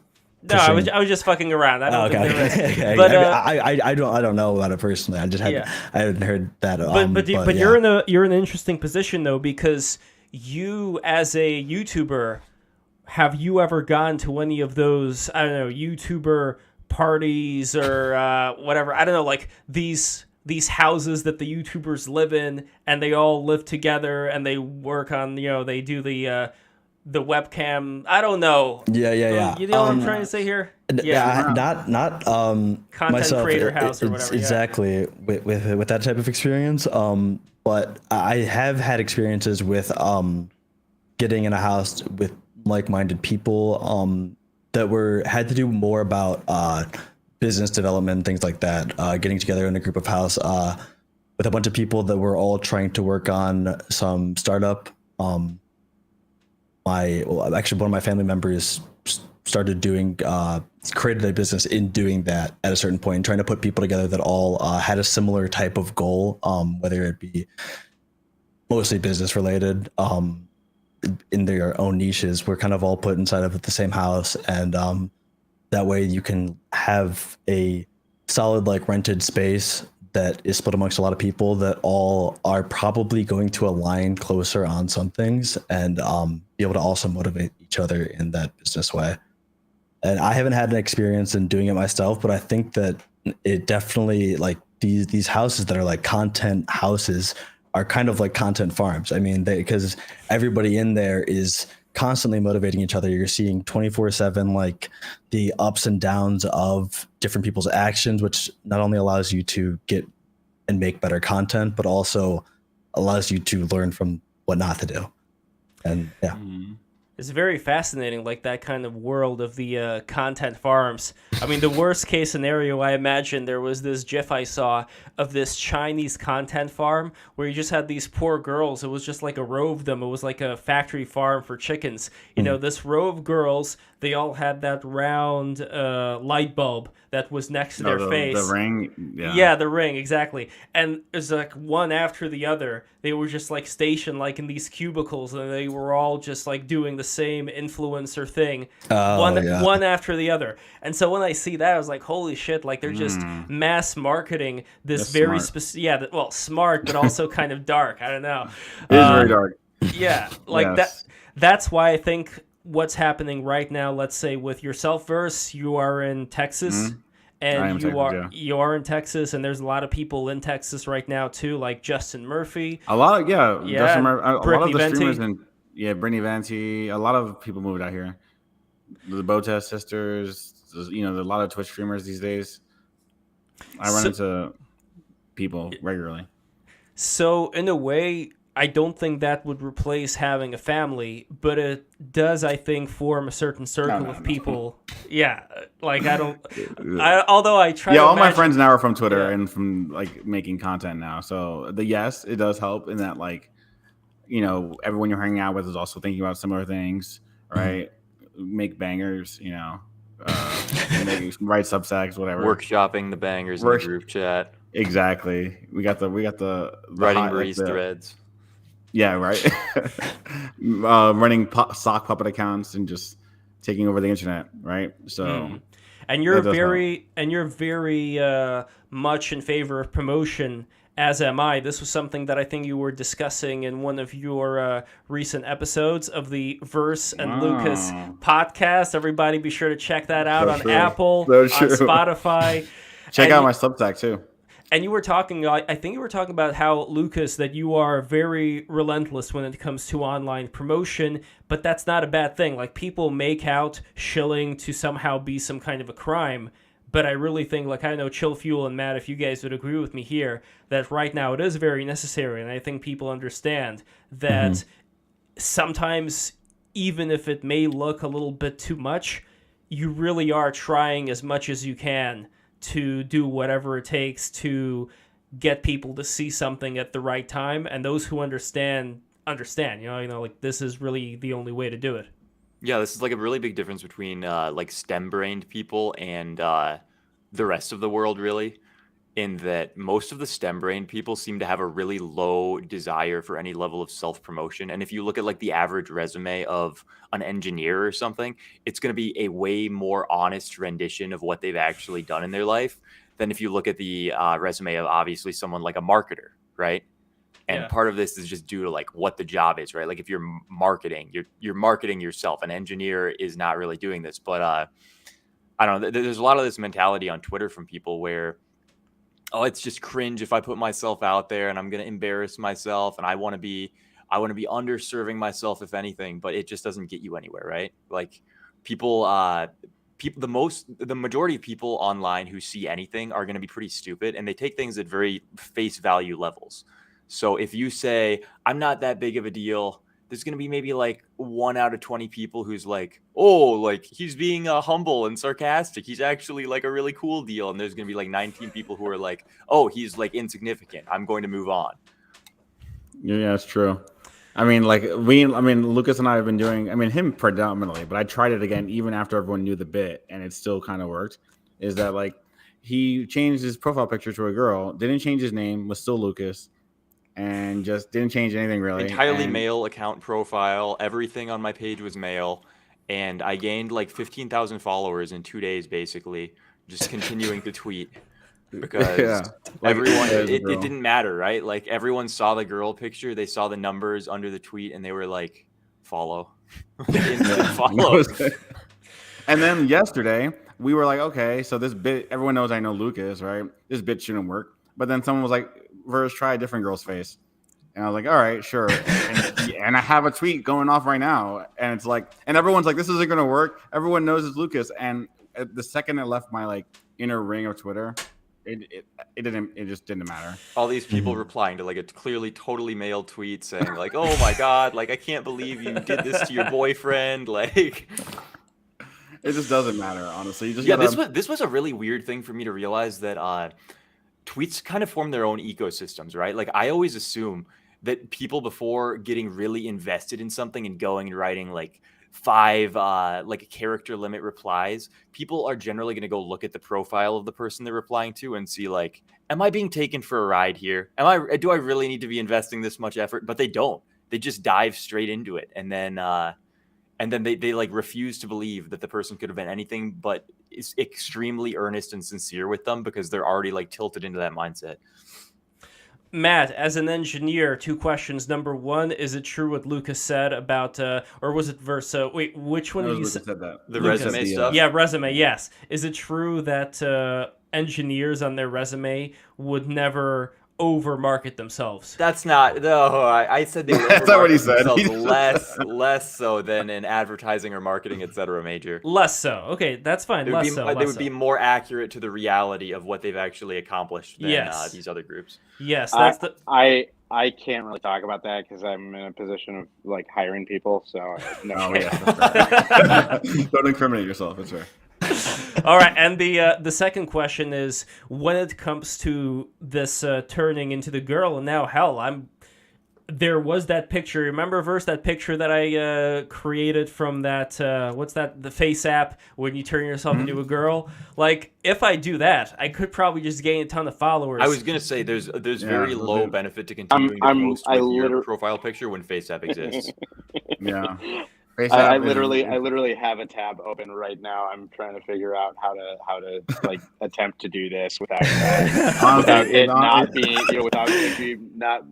No, I was just fucking around. I don't think there is. Okay. But I don't know about it personally. I just I hadn't heard that. But you're in an interesting position though, because you as a YouTuber, have you ever gone to any of those, I don't know, YouTuber parties or whatever? I don't know, like these houses that the YouTubers live in, and they all live together and they work on, you know, they do the webcam. I don't know. Yeah. You know what I'm trying to say here? Not content myself, creator house or whatever. Exactly with that type of experience. But I have had experiences with getting in a house with like-minded people that had to do more about business development, things like that. Getting together in a group of house with a bunch of people that were all trying to work on some startup. One of my family members started created a business in doing that at a certain point, trying to put people together that all had a similar type of goal, whether it be mostly business related, in their own niches. We're kind of all put inside of the same house, and that way you can have a solid like rented space that is split amongst a lot of people that all are probably going to align closer on some things and be able to also motivate each other in that business way. And I haven't had an experience in doing it myself, but I think that it definitely, like, these houses that are like content houses are kind of like content farms. I mean, because everybody in there is constantly motivating each other. You're seeing 24/7 like the ups and downs of different people's actions, which not only allows you to get and make better content, but also allows you to learn from what not to do. And yeah. It's very fascinating, like that kind of world of the content farms. I mean, the worst case scenario, I imagine, there was this GIF I saw of this Chinese content farm where you just had these poor girls. It was just like a row of them. It was like a factory farm for chickens. You know, this row of girls, they all had that round light bulb that was next to their face. The ring? Yeah, the ring, exactly. And it was like one after the other. They were just like stationed like in these cubicles, and they were all just like doing the same influencer thing, one after the other. And so when I see that, I was like, holy shit, like they're just mass marketing this That's very smart. specific, well, smart, but also kind of dark. I don't know. It is very dark. Yeah, like Yes. that's why I think what's happening right now, let's say with yourself, Verse, you are in Texas. I am And Texas, you are in Texas, and there's a lot of people in Texas right now too, like Justin Murphy. A lot of Justin Murphy, a lot of Brittany the Venti. streamers and Brittany Venti. A lot of people moved out here. The Botez sisters. You know, a lot of Twitch streamers these days. I run into people regularly. So in a way, I don't think that would replace having a family, but it does, I think, form a certain circle of people. Yeah, like although I try. Yeah, to all my imagine, friends now are from Twitter and from like making content now. So yes, it does help in that, like, you know, everyone you're hanging out with is also thinking about similar things, right? Make bangers, you know, write substacks, whatever. Workshopping the bangers in the group chat. Exactly. We got the writing Breeze threads. Yeah, right. Running sock puppet accounts and just taking over the internet, right? So, and you're very much in favor of promotion, as am I. This was something that I think you were discussing in one of your recent episodes of the Verse and Lucas podcast. Everybody, be sure to check that out on Apple, on Spotify. Check out my Substack too. And you were talking, I think you were talking about how, Lucas, that you are very relentless when it comes to online promotion, but that's not a bad thing. Like, people make out shilling to somehow be some kind of a crime, but I really think, like, I know Chillfuel and Matt, if you guys would agree with me here, that right now it is very necessary, and I think people understand that sometimes, even if it may look a little bit too much, you really are trying as much as you can to do whatever it takes to get people to see something at the right time, and those who understand. You know, like, this is really the only way to do it. Yeah, this is like a really big difference between like STEM-brained people and the rest of the world, really, in that most of the STEM-brained people seem to have a really low desire for any level of self-promotion. And if you look at like the average resume of an engineer or something, it's going to be a way more honest rendition of what they've actually done in their life than if you look at the resume of obviously someone like a marketer, right? And part of this is just due to like what the job is, right? Like if you're marketing, you're marketing yourself. An engineer is not really doing this, but I don't know. There's a lot of this mentality on Twitter from people where, oh, it's just cringe if I put myself out there and I'm going to embarrass myself, and I want to be underserving myself, if anything, but it just doesn't get you anywhere, right? Like the majority of people online who see anything are going to be pretty stupid, and they take things at very face value levels. So if you say, I'm not that big of a deal, there's going to be maybe like 1 out of 20 people who's like, oh, like he's being humble and sarcastic. He's actually like a really cool deal. And there's going to be like 19 people who are like, oh, he's like insignificant. I'm going to move on. Yeah, it's true. I mean, Lucas and I have been doing, him predominantly, but I tried it again even after everyone knew the bit, and it still kind of worked. Is that like he changed his profile picture to a girl, didn't change his name, was still Lucas, and just didn't change anything really. Entirely male account profile. Everything on my page was male, and I gained like 15,000 followers in 2 days, basically, just continuing to tweet. because Like, everyone there's a it girl. didn't matter, right? Like everyone saw the girl picture, they saw the numbers under the tweet, and they were like, follow. Instant follow. And then yesterday we were like, okay, so this bit, everyone knows I know Lucas, right? This bit shouldn't work. But then someone was like, Verse, try a different girl's face. And I was like, all right, sure. And I have a tweet going off right now. And it's like, and everyone's like, this isn't going to work. Everyone knows it's Lucas. And the second it left my like inner ring of Twitter, it just didn't matter. All these people replying to like a clearly totally male tweet saying like, oh my God, like I can't believe you did this to your boyfriend. Like, it just doesn't matter, honestly. You just yeah, gotta... this was a really weird thing for me to realize that tweets kind of form their own ecosystems, right? Like I always assume that people before getting really invested in something and going and writing like 5 like character limit replies, people are generally going to go look at the profile of the person they're replying to and see like, am I being taken for a ride here? Do I really need to be investing this much effort? But they don't. They just dive straight into it, and then they like refuse to believe that the person could have been anything but is extremely earnest and sincere with them because they're already like tilted into that mindset. Matt, as an engineer, 2 questions. Number 1, is it true what Lucas said about, or was it Versa? Wait, which one did you say? Said that. The Lucas. resume stuff? Yeah, resume, yes. Is it true that engineers on their resume would never over-market themselves? That's not, no, I said they would That's not what he said. themselves less so than an advertising or marketing, etc. major. Less so. Okay, that's fine. They would be more accurate to the reality of what they've actually accomplished than these other groups. Yes, that's I can't really talk about that because I'm in a position of like hiring people. So no. Oh, yeah, that's right. Don't incriminate yourself. That's right. All right, and the second question is, when it comes to this turning into the girl, and now hell, there was that picture. Remember, Verse, that picture that I created from that the Face app when you turn yourself into a girl? Like, if I do that, I could probably just gain a ton of followers. I was gonna say there's very low benefit to continuing to post with your profile picture when Face app exists. Yeah. I literally have a tab open right now. I'm trying to figure out how to like attempt to do this without it not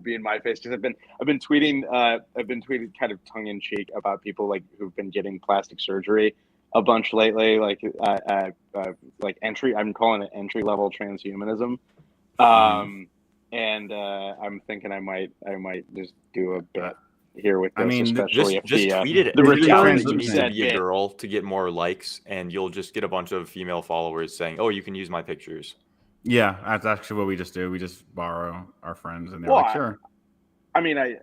being my face. Because I've been tweeting kind of tongue in cheek about people like who've been getting plastic surgery a bunch lately, like I'm calling it entry level transhumanism. And I'm thinking I might just do a bit here with this, especially if just tweet it. The returns you need to be a bit. girl to get more likes, and you'll just get a bunch of female followers saying, "Oh, you can use my pictures." Yeah, that's actually what we just do. We just borrow our friends, and they're Well, like, "Sure." I mean, I'm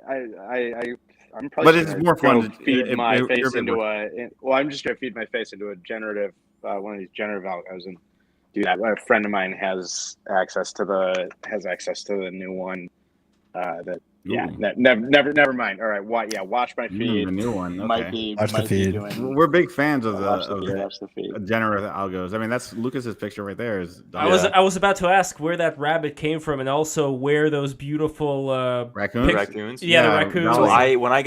probably. But it's more fun to feed my face into I'm just gonna feed my face into a generative one of these generative algos and do that. A friend of mine has access to the new one. Never mind. All right, watch my feed. The new one. Okay. Watch the feed. We're big fans of the feed. Generative algos. I mean, that's Lucas's picture right there. I was about to ask where that rabbit came from, and also where those beautiful raccoons. Yeah, the raccoons. So when I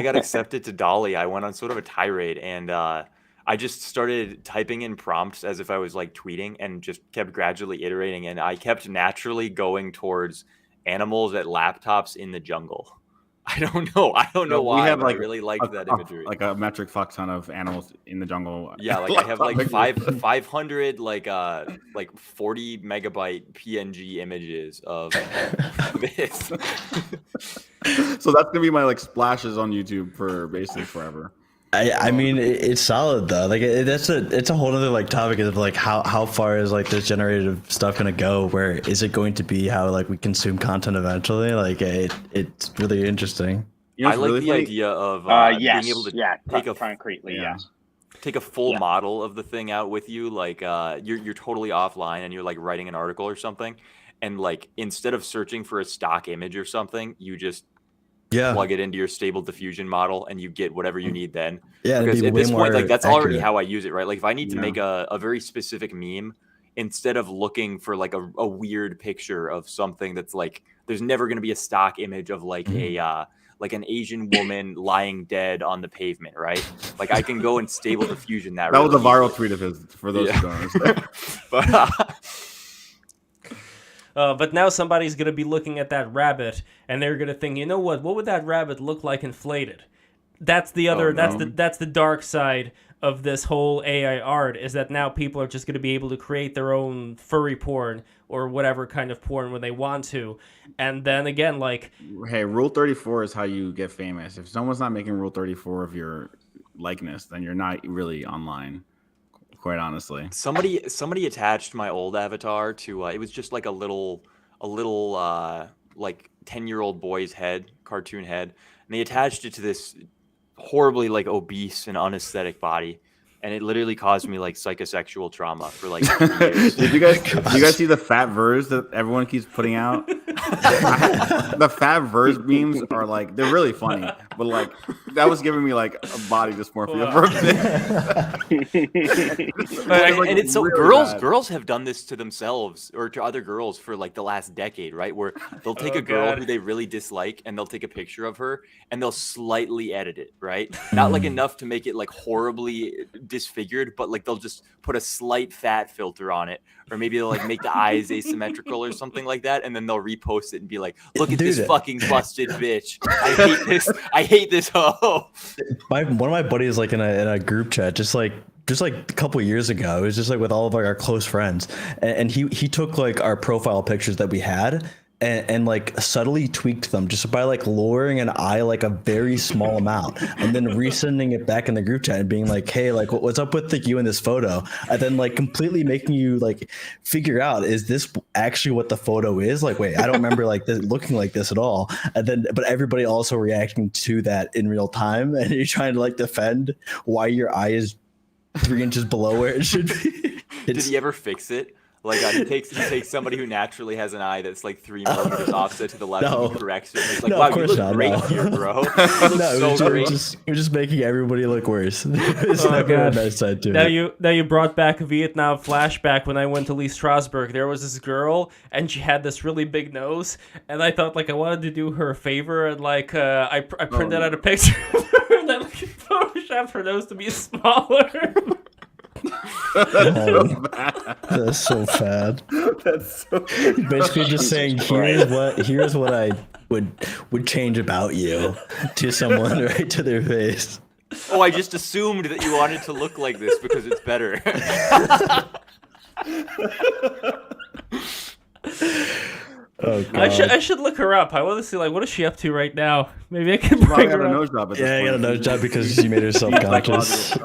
got accepted to Dolly, I went on sort of a tirade, and I just started typing in prompts as if I was like tweeting, and just kept gradually iterating, and I kept naturally going towards animals at laptops in the jungle. I don't know why. Have, I really liked that imagery. Like a metric fuck ton of animals in the jungle. Yeah, like I have like 500 like 40 megabyte PNG images of this. So that's gonna be my like splashes on YouTube for basically forever. I mean, it's solid though. Like it's a whole other like topic of like how far is like this generative stuff gonna go? Where is it going to be? How like we consume content eventually? Like it's really interesting. You know, I like really the funny? idea of being able to take a full model of the thing out with you. Like you're totally offline and you're like writing an article or something, and like instead of searching for a stock image or something, you just plug it into your stable diffusion model and you get whatever you need then. Yeah, because at this point, like that's accurate. already how I use it, right? Like if I need to make a very specific meme, instead of looking for like a weird picture of something that's like there's never going to be a stock image of like a like an Asian woman lying dead on the pavement, right? Like I can go and stable diffusion that. That really was a viral easily. tweet of his for those who don't understand. But But now somebody's going to be looking at that rabbit, and they're going to think, you know what would that rabbit look like inflated? That's the other. That's the dark side of this whole AI art, is that now people are just going to be able to create their own furry porn or whatever kind of porn when they want to. And then again, like, hey, Rule 34 is how you get famous. If someone's not making Rule 34 of your likeness, then you're not really online, quite honestly. Somebody attached my old avatar to it was just like a little like 10-year-old boy's head, cartoon head, and they attached it to this horribly like obese and unaesthetic body, and it literally caused me like psychosexual trauma for like 3 years. Did you guys see the fat verse that everyone keeps putting out? The fat verse memes are like, they're really funny, but like that was giving me like a body dysmorphia for a bit. And it's so really girls have done this to themselves or to other girls for like the last decade, right? Where they'll take a girl who they really dislike and they'll take a picture of her and they'll slightly edit it, right? Not like enough to make it like horribly disfigured, but like they'll just put a slight fat filter on it, or maybe they'll like make the eyes asymmetrical or something like that, and then they'll repost it and be like, look at this fucking busted bitch. I hate this hoe. One of my buddies, like in a group chat, just like a couple years ago, it was just like with all of our close friends, and he took like our profile pictures that we had and like subtly tweaked them just by like lowering an eye like a very small amount, and then resending it back in the group chat and being like, hey, like what's up with like you in this photo, and then like completely making you like figure out, is this actually what the photo is? Like, wait, I don't remember like this looking like this at all. And then but everybody also reacting to that in real time, and you're trying to like defend why your eye is 3 inches below where it should be. Did he ever fix it? Like he takes somebody who naturally has an eye that's like 3 millimeters offset to the left, and he corrects it. And he's like, wow, you look great here, bro. We're just making everybody look worse. It's Oh my God. nice side to Now it. you brought back a Vietnam flashback. When I went to Lee Strasberg, there was this girl, and she had this really big nose, and I thought like I wanted to do her a favor, and like I printed out a picture of her, and I like photoshopped her nose to be smaller. That's so bad. That's so Basically just saying, here's what I would change about you to someone right to their face. Oh, I just assumed that you wanted to look like this because it's better. Oh, God. I should look her up. I want to see like what is she up to right now. Maybe I can Probably bring got her a up. nose job at this Yeah, I got a point. nose job because she made herself conscious.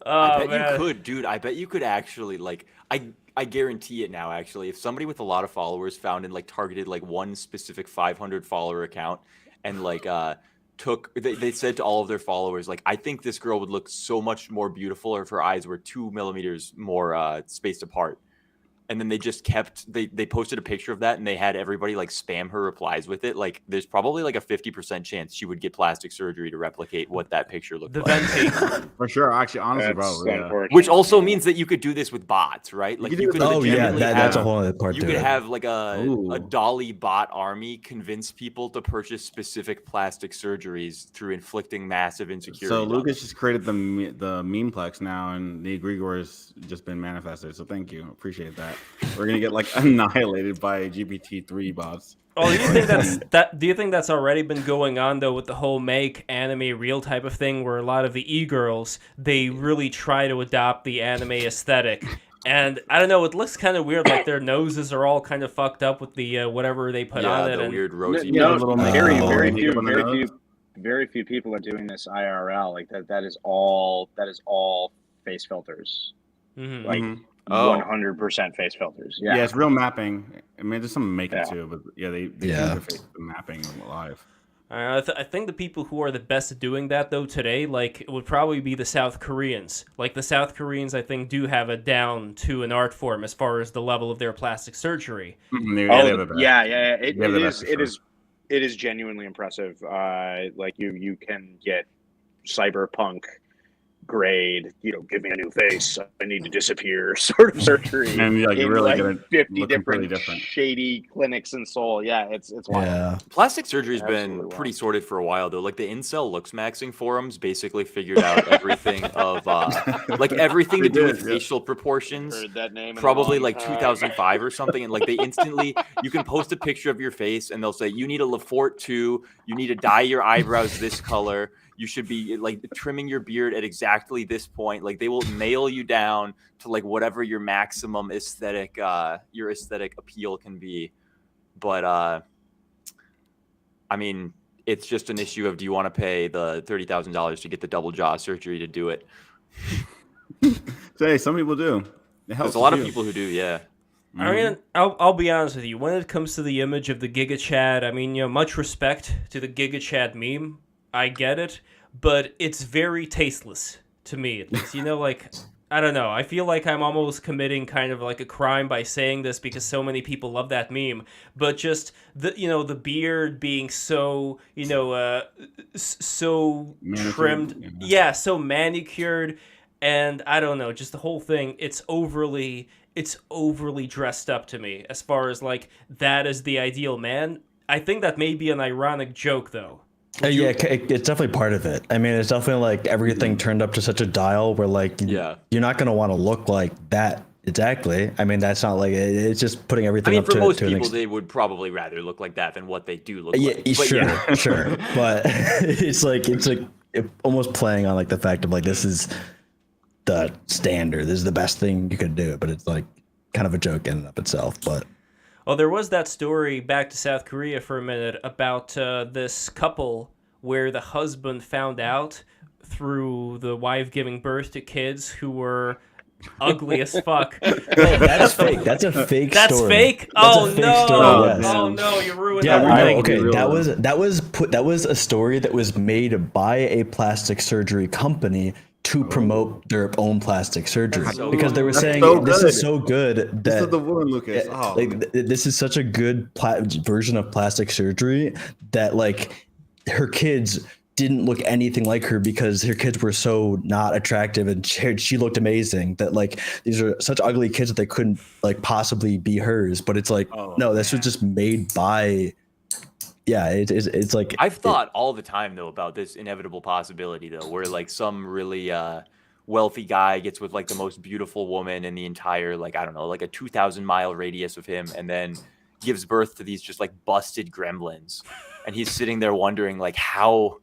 Oh, I bet man. you could, dude. I bet you could actually like I guarantee it now actually. If somebody with a lot of followers found and like targeted like one specific 500 follower account and like they said to all of their followers like, I think this girl would look so much more beautiful if her eyes were 2 millimeters more spaced apart. And then they just they posted a picture of that and they had everybody like spam her replies with it. Like there's probably like a 50% chance she would get plastic surgery to replicate what that picture looked The like. venting. For sure, actually, honestly, That's bro. Yeah. unfortunate. Which also means that you could do this with bots, right? Like could you do could it- Oh yeah, legitimately that's a have, whole other part you to could it. have like Ooh. a Dolly bot army convince people to purchase specific plastic surgeries through inflicting massive insecurity. So on them. Lucas just created the memeplex now, and the egregore has just been manifested. So thank you, appreciate that. We're gonna get like annihilated by GPT-3 bots. Oh, do you think that's already been going on though with the whole make anime real type of thing, where a lot of the e-girls, they really try to adopt the anime aesthetic, and I don't know, it looks kind of weird, like their noses are all kind of fucked up with the whatever they put on it, the and weird rosy. Yeah, No, little very few people are doing this IRL. Like that is all face filters. Mhm. Like Oh. 100% face filters. Yeah. Yeah. It's real mapping. I mean, there's some make it Yeah. too, but yeah, they Yeah. interface the mapping live. I think the people who are the best at doing that though today, like, it would probably be the South Koreans. Like the South Koreans, I think, do have it down to an art form as far as the level of their plastic surgery. Yeah. It It is genuinely impressive. Like you can get cyberpunk grade, give me a new face, I need to disappear sort of surgery. And you're really gonna 50 look completely different. shady clinics in Seoul. Yeah, it's wild. Yeah. Plastic surgery's Absolutely been wild. pretty sorted for a while though. Like the incel looks maxing forums basically figured out everything of like everything to do with facial proportions. Heard that name in a Probably long like time. 2005 or something, and like they instantly, you can post a picture of your face and they'll say you need a Lefort 2, you need to dye your eyebrows this color, you should be like trimming your beard at exactly this point. Like they will nail you down to like whatever your maximum aesthetic appeal can be. But I mean, it's just an issue of, do you want to pay the $30,000 to get the double jaw surgery to do it? So, hey, some people do. It helps There's a lot of you. people who do, yeah. I mean, I'll be honest with you. When it comes to the image of the Giga Chad, I mean, much respect to the Giga Chad meme. I get it, but it's very tasteless to me, at least. Like, I don't know. I feel like I'm almost committing kind of like a crime by saying this because so many people love that meme. But just the beard being so so Manicured, trimmed, yeah, so manicured, and I don't know, just the whole thing. It's overly dressed up to me. As far as like that is the ideal man. I think that may be an ironic joke though. Yeah, it's definitely part of it. I mean, it's definitely like everything turned up to such a dial where like you're not going to want to look like that exactly. I mean, that's not like it's just putting everything. I mean, up for to, most to people, they would probably rather look like that than what they do look yeah, like. But sure, sure. But it's like almost playing on like the fact of like this is the standard. This is the best thing you could do. But it's like kind of a joke in and of itself. But well, there was that story, back to South Korea for a minute, about this couple where the husband found out through the wife giving birth to kids who were ugly as fuck. that's fake. That's a fake That's story. fake? That's Oh, a fake no. story, yes. Oh, no, you ruined Yeah, everything. okay. That was a story that was made by a plastic surgery company to promote their own plastic surgery because they were saying this is so good that This is the one, Lucas. this is such a good version of plastic surgery that like her kids didn't look anything like her because her kids were so not attractive and she looked amazing that like these are such ugly kids that they couldn't like possibly be hers. But it's like no, this was just made by. Yeah, it's like I've thought all the time though about this inevitable possibility though, where like some really wealthy guy gets with like the most beautiful woman in the entire like I don't know like a 2,000-mile radius of him, and then gives birth to these just like busted gremlins, and he's sitting there wondering like how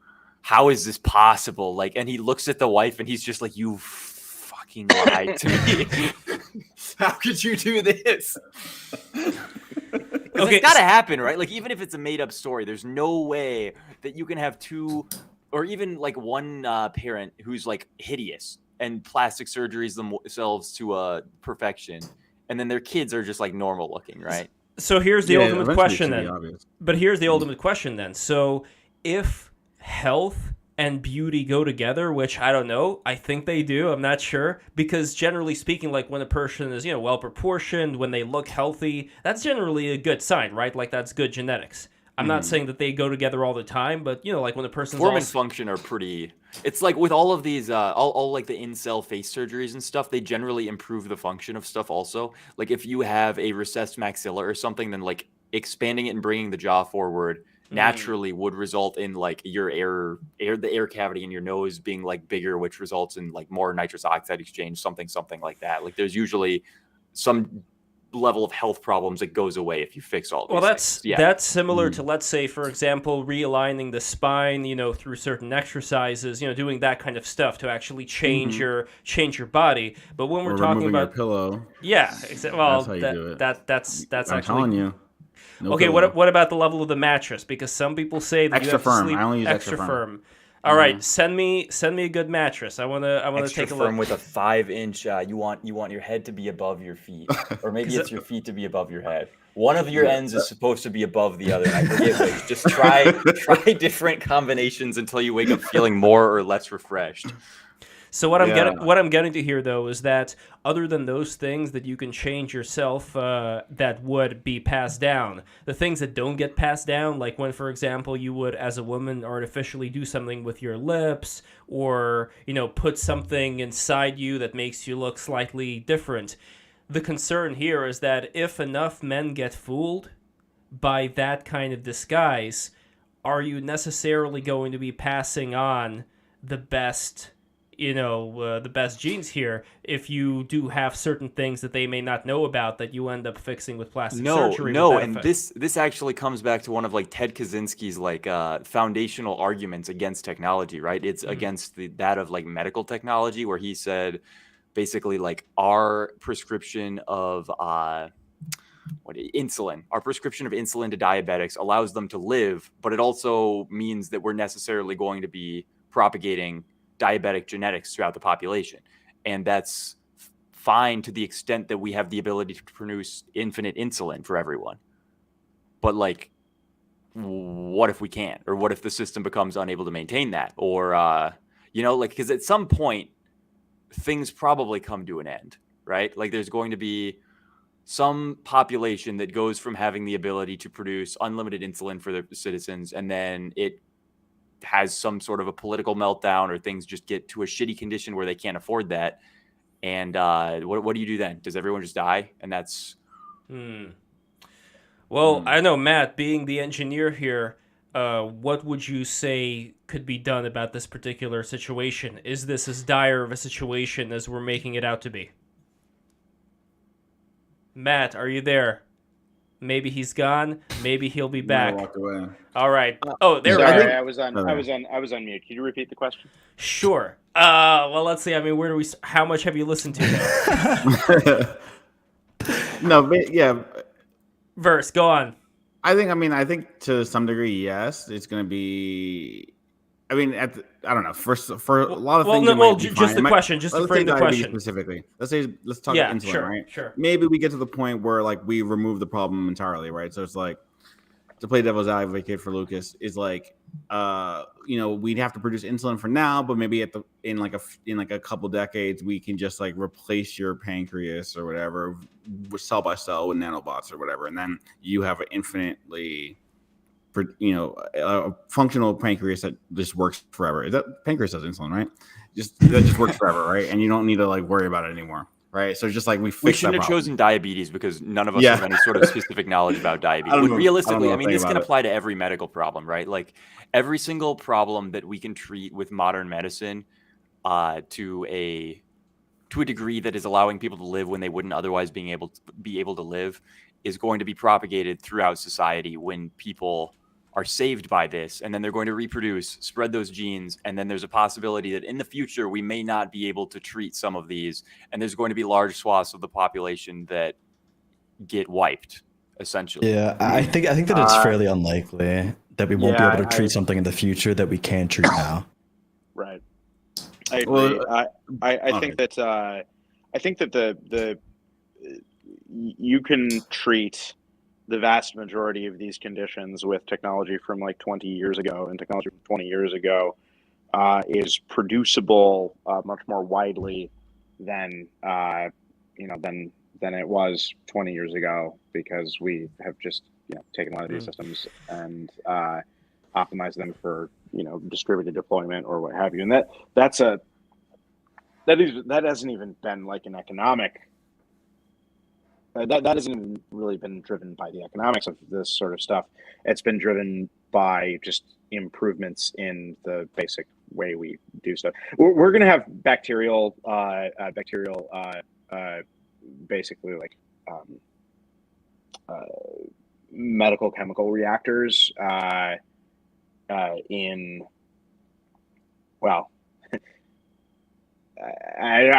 is this possible? Like, and he looks at the wife and he's just like, you fucking lied to me. How could you do this? Okay, it's got to happen, right? Like, even if it's a made-up story, there's no way that you can have two, or even like one parent who's like hideous and plastic surgeries themselves to perfection, and then their kids are just like normal looking, right? So here's the ultimate question then. Obvious. But here's the ultimate question then. So if health and beauty go together, which I don't know, I think they do, I'm not sure, because generally speaking, like when a person is, well proportioned, when they look healthy, that's generally a good sign, right? Like that's good genetics. I'm not saying that they go together all the time, but like when a person's form and function are pretty. It's like with all of these, all like the incel face surgeries and stuff, they generally improve the function of stuff. Also, like if you have a recessed maxilla or something, then like expanding it and bringing the jaw forward naturally would result in like your the air cavity in your nose being like bigger, which results in like more nitrous oxide exchange, something like that. Like there's usually some level of health problems that goes away if you fix all these things. That's similar to, let's say, for example, realigning the spine, through certain exercises, doing that kind of stuff to actually change your body. But when we're talking about your pillow, well, that's how you do it. That's I'm actually telling you. No okay, pillow. what about the level of the mattress? Because some people say that Extra you have firm. to sleep I only use extra extra firm. All right, send me a good mattress. I want to take a look. Firm with a 5-inch. You want your head to be above your feet, or maybe it's your feet to be above your head. One of your ends is supposed to be above the other. And I forget which. Just try different combinations until you wake up feeling more or less refreshed. So what I'm getting to here though is that other than those things that you can change yourself that would be passed down, the things that don't get passed down, like when, for example, you would as a woman artificially do something with your lips, or put something inside you that makes you look slightly different. The concern here is that if enough men get fooled by that kind of disguise, are you necessarily going to be passing on the best, the best genes here if you do have certain things that they may not know about that you end up fixing with plastic surgery? No, and this actually comes back to one of like Ted Kaczynski's like foundational arguments against technology, right? It's against that of like medical technology, where he said basically like our prescription of insulin. Our prescription of insulin to diabetics allows them to live, but it also means that we're necessarily going to be propagating diabetic genetics throughout the population. And that's fine to the extent that we have the ability to produce infinite insulin for everyone. But like, what if we can't? Or what if the system becomes unable to maintain that? Or, because at some point, things probably come to an end, right? Like there's going to be some population that goes from having the ability to produce unlimited insulin for their citizens, and then it has some sort of a political meltdown, or things just get to a shitty condition where they can't afford that. And what do you do then? Does everyone just die? And that's... Well, I know, Matt, being the engineer here, what would you say could be done about this particular situation? Is this as dire of a situation as we're making it out to be? Matt, are you there? Maybe he's gone. Maybe he'll be back. I walked away. All right. Oh, there we Sorry, go. I was on mute. Can you repeat the question? Sure. Well, let's see. I mean, where do we? How much have you listened to? No, but yeah. Verse, go on. I think to some degree, yes, it's going to be. I mean, I don't know. For a lot of things, just the question, just to frame the question specifically. Let's talk about insulin, right? Sure. Maybe we get to the point where like we remove the problem entirely, right? So it's like, to play devil's advocate for Lucas, is like, we'd have to produce insulin for now, but maybe in a couple decades, we can just like replace your pancreas or whatever cell by cell with nanobots or whatever, and then you have an infinitely, a functional pancreas that just works forever. That pancreas does insulin, right? That just works forever, right? And you don't need to like worry about it anymore, right? So it's just like we shouldn't have chosen diabetes because none of us have any sort of specific knowledge about diabetes. Realistically, I mean, this can apply to every medical problem, right? Like every single problem that we can treat with modern medicine to a degree that is allowing people to live when they wouldn't otherwise be able to live is going to be propagated throughout society when people are saved by this, and then they're going to reproduce, spread those genes, and then there's a possibility that in the future we may not be able to treat some of these, and there's going to be large swaths of the population that get wiped, essentially. Yeah, I think that it's fairly unlikely that we won't be able to treat something in the future that we can't treat now. Right. I agree. I think that the you can treat the vast majority of these conditions with technology from like 20 years ago, and technology from 20 years ago is producible much more widely than it was 20 years ago, because we have just taken a lot of these systems and optimized them for distributed deployment or what have you, and that hasn't even been like an economic. That hasn't even really been driven by the economics of this sort of stuff. It's been driven by just improvements in the basic way we do stuff. We're going to have bacterial, basically like medical chemical reactors I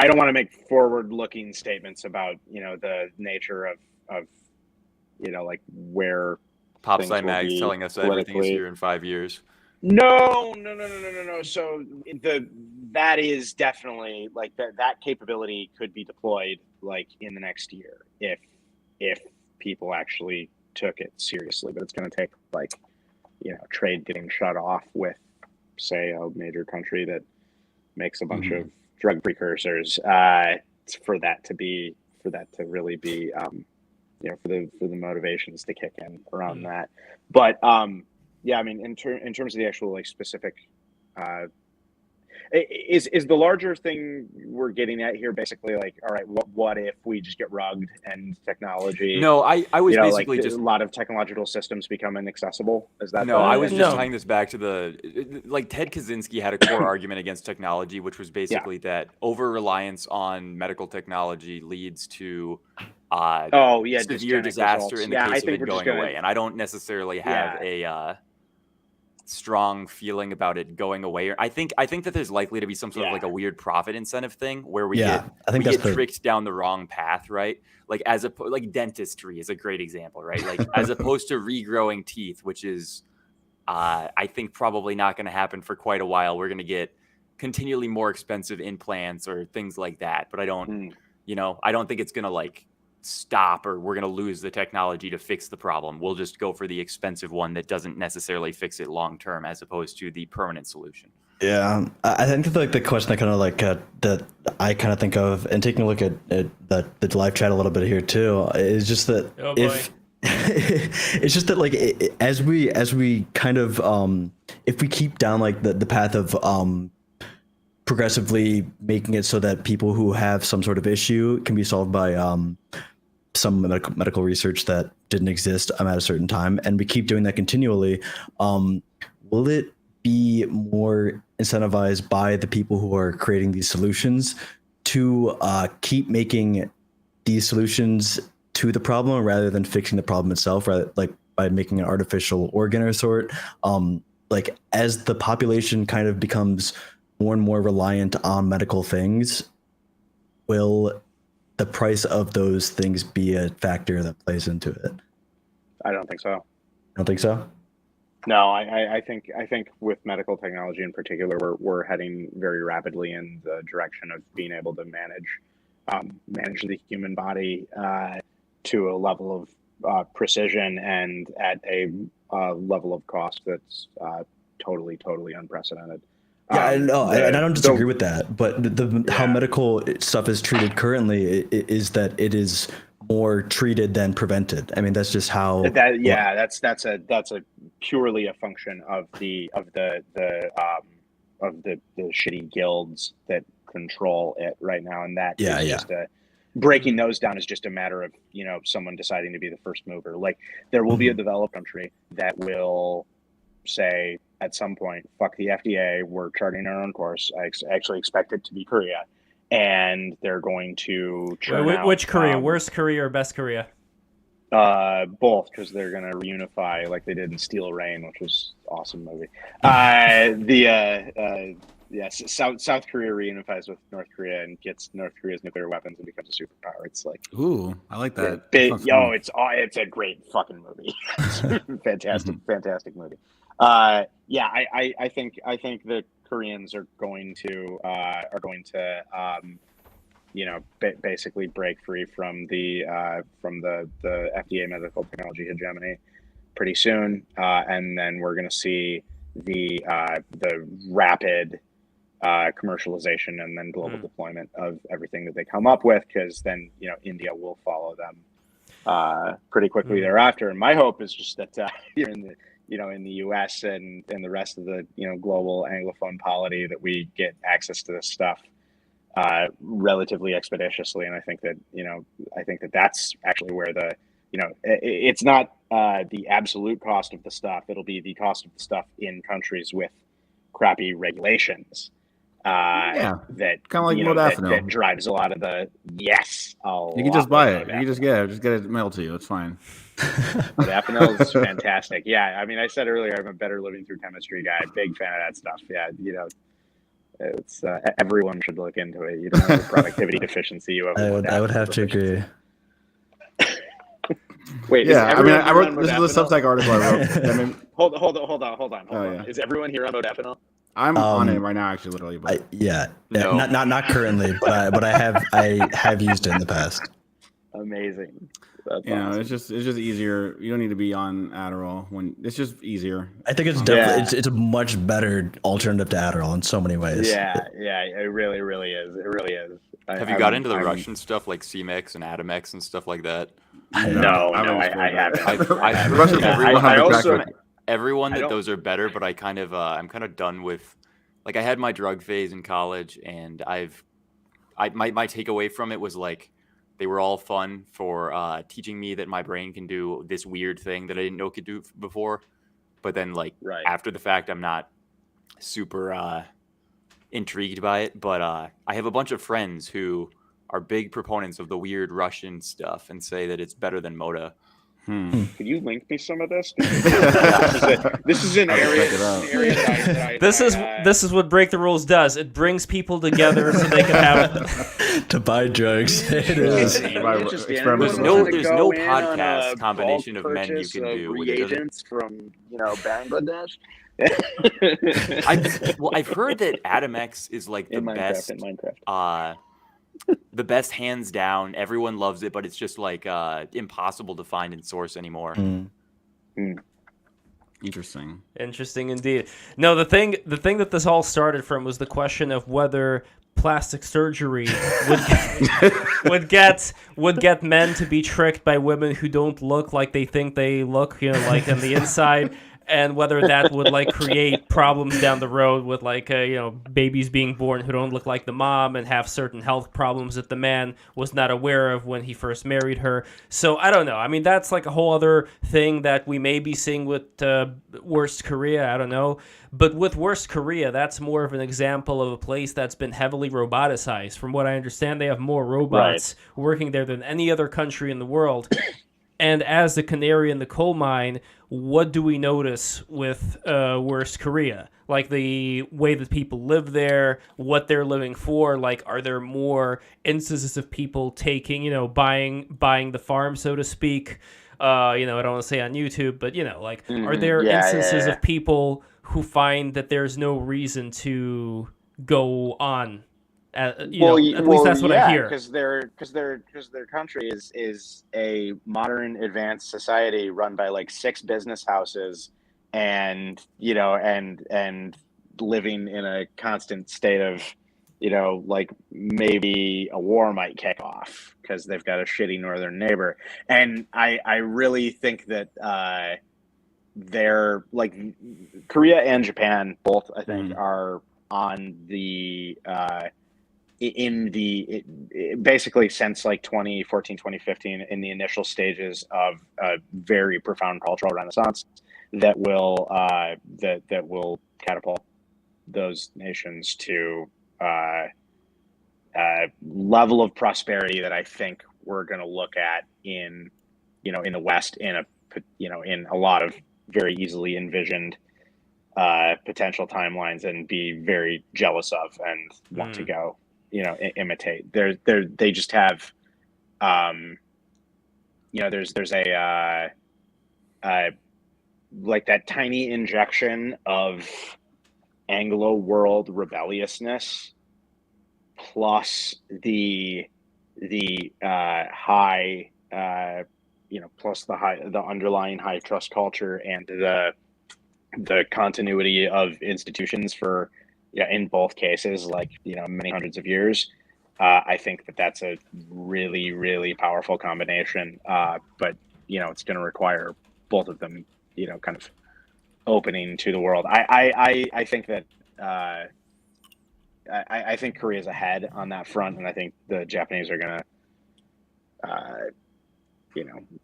don't want to make forward-looking statements about the nature of like where Pop Sci Mag's telling us everything is here in 5 years. No. So that is definitely like that capability could be deployed like in the next year if people actually took it seriously, but it's going to take like trade getting shut off with, say, a major country that makes a bunch of drug precursors for that to really be for the motivations to kick in around that. But yeah, I mean, in terms of the actual like specific, is the larger thing we're getting at here basically like, all right, what if we just get rugged and technology? No, I was basically like just a lot of technological systems become inaccessible. Is that no? I was just No. tying this back to the like Ted Kaczynski had a core argument against technology, which was basically that over reliance on medical technology leads to severe disaster results. in the case of it going away. And I don't necessarily have a strong feeling about it going away. I think that there's likely to be some sort of like a weird profit incentive thing where we get tricked down the wrong path, right? Like like dentistry is a great example, right? Like as opposed to regrowing teeth, which is I think probably not going to happen for quite a while. We're going to get continually more expensive implants or things like that. But I don't, I don't think it's going to like stop or we're going to lose the technology to fix the problem. We'll just go for the expensive one that doesn't necessarily fix it long term as opposed to the permanent solution. Yeah, I think like the question that kind of like that I kind of think of, and taking a look at the live chat a little bit here too, is just that it's just that like as we kind of if we keep down like the path of progressively making it so that people who have some sort of issue can be solved by some medical research that didn't exist at a certain time, and we keep doing that continually, will it be more incentivized by the people who are creating these solutions to keep making these solutions to the problem rather than fixing the problem itself, rather like by making an artificial organ or sort? Like as the population kind of becomes more and more reliant on medical things, will the price of those things be a factor that plays into it? I don't think so. I don't think so. No, I think with medical technology in particular, we're heading very rapidly in the direction of being able to manage the human body to a level of precision and at a level of cost that's totally unprecedented. Yeah, and I don't disagree with that, but how medical stuff is treated currently is that it is more treated than prevented. I mean, that's just how. That's a purely a function of the shitty guilds that control it right now, and that is just breaking those down is just a matter of someone deciding to be the first mover. Like there will be a developed country that will say at some point, fuck the FDA, we're charting our own course. I actually expect it to be Korea, and they're going to churn out, which Korea? Worst Korea or best Korea? Both, because they're going to reunify like they did in Steel Rain, which was an awesome movie. South Korea reunifies with North Korea and gets North Korea's nuclear weapons and becomes a superpower. It's like, ooh, I like that. It's a great fucking movie. Fantastic movie. I think the Koreans are going to basically break free from the FDA medical technology hegemony pretty soon, and then we're going to see the rapid commercialization and then global deployment of everything that they come up with, because then India will follow them pretty quickly thereafter. And my hope is just that here in the U.S. and the rest of the global Anglophone polity, that we get access to this stuff relatively expeditiously. And I think that that's actually where it's not the absolute cost of the stuff. It'll be the cost of the stuff in countries with crappy regulations. That kind of like modafinil. That drives a lot of the you can just buy it. You can just get it mailed to you. It's fine. Modafinil is fantastic. Yeah, I mean, I said earlier I'm a better living through chemistry guy. Big fan of that stuff. Yeah, it's everyone should look into it. You don't have a productivity deficiency. You have I would have to agree. Wait, I wrote this is a Substack article I wrote. Hold on. Is everyone here on modafinil? I'm on it right now, actually, literally. But not currently, but I have used it in the past. Amazing. That's You know, awesome. it's just easier. You don't need to be on Adderall when it's just easier. I think it's definitely it's a much better alternative to Adderall in so many ways. Yeah, it really is. It really is. Have you got into the Russian stuff like CMX and Atomex and stuff like that? No, I I haven't. I've Russians heard don't have the track also- record. everyone I that don't- those are better, but I'm kind of done with. Like I had my drug phase in college, and my takeaway from it was like they were all fun for teaching me that my brain can do this weird thing that I didn't know it could do before. But then like Right. after the fact, I'm not super intrigued by it. But I have a bunch of friends who are big proponents of the weird Russian stuff and say that it's better than Moda. Could you link me some of this? This is an area. that I- This is what Break the Rules does. It brings people together so they can have. To buy drugs. It is. There's no podcast combination of men you can do with it, doesn't- reagents from Bangladesh. I've heard that Atomex is like the in best. Minecraft. The best hands down. Everyone loves it, but it's just like impossible to find and source anymore. Interesting. Interesting indeed. No, the thing that this all started from was the question of whether plastic surgery would get men to be tricked by women who don't look like they think they look, like on the inside. And whether that would like create problems down the road with like babies being born who don't look like the mom and have certain health problems that the man was not aware of when he first married her. So I don't know. I mean, that's like a whole other thing that we may be seeing with Worst Korea. I don't know. But with Worst Korea, that's more of an example of a place that's been heavily roboticized. From what I understand, they have more robots working there than any other country in the world. And as the canary in the coal mine, what do we notice with Worst Korea? Like the way that people live there, what they're living for. Like, are there more instances of people taking, buying the farm, so to speak? I don't want to say on YouTube, but are there instances of people who find that there's no reason to go on? At least that's what I hear. Because their country is a modern advanced society run by like 6 business houses, and living in a constant state of like maybe a war might kick off because they've got a shitty northern neighbor. And I really think that they're like Korea and Japan both, I think, are on the basically since like 2014, 2015, in the initial stages of a very profound cultural renaissance that will catapult those nations to level of prosperity that I think we're going to look at in the West in a lot of very easily envisioned potential timelines, and be very jealous of and want to go imitate. They just have there's a like that tiny injection of Anglo world rebelliousness plus the high plus the underlying high trust culture and the continuity of institutions for in both cases, like many hundreds of years. I think that's a really, really powerful combination. But it's going to require both of them, kind of opening to the world. I think that I think Korea's ahead on that front, and I think the Japanese are going to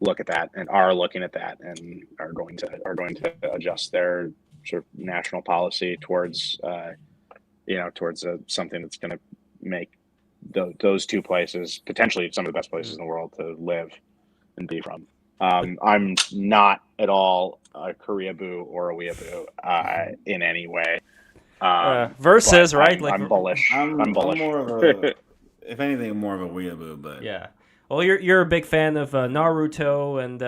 look at that, and are looking at that, and are going to adjust their sort of national policy towards something that's going to make those two places potentially some of the best places in the world to live and be from. I'm not at all a Korea-boo or a weeaboo in any way. Versus, right? I'm bullish. I'm bullish. I'm more of a, if anything, more of a weeaboo, but yeah. Well, you're a big fan of Naruto and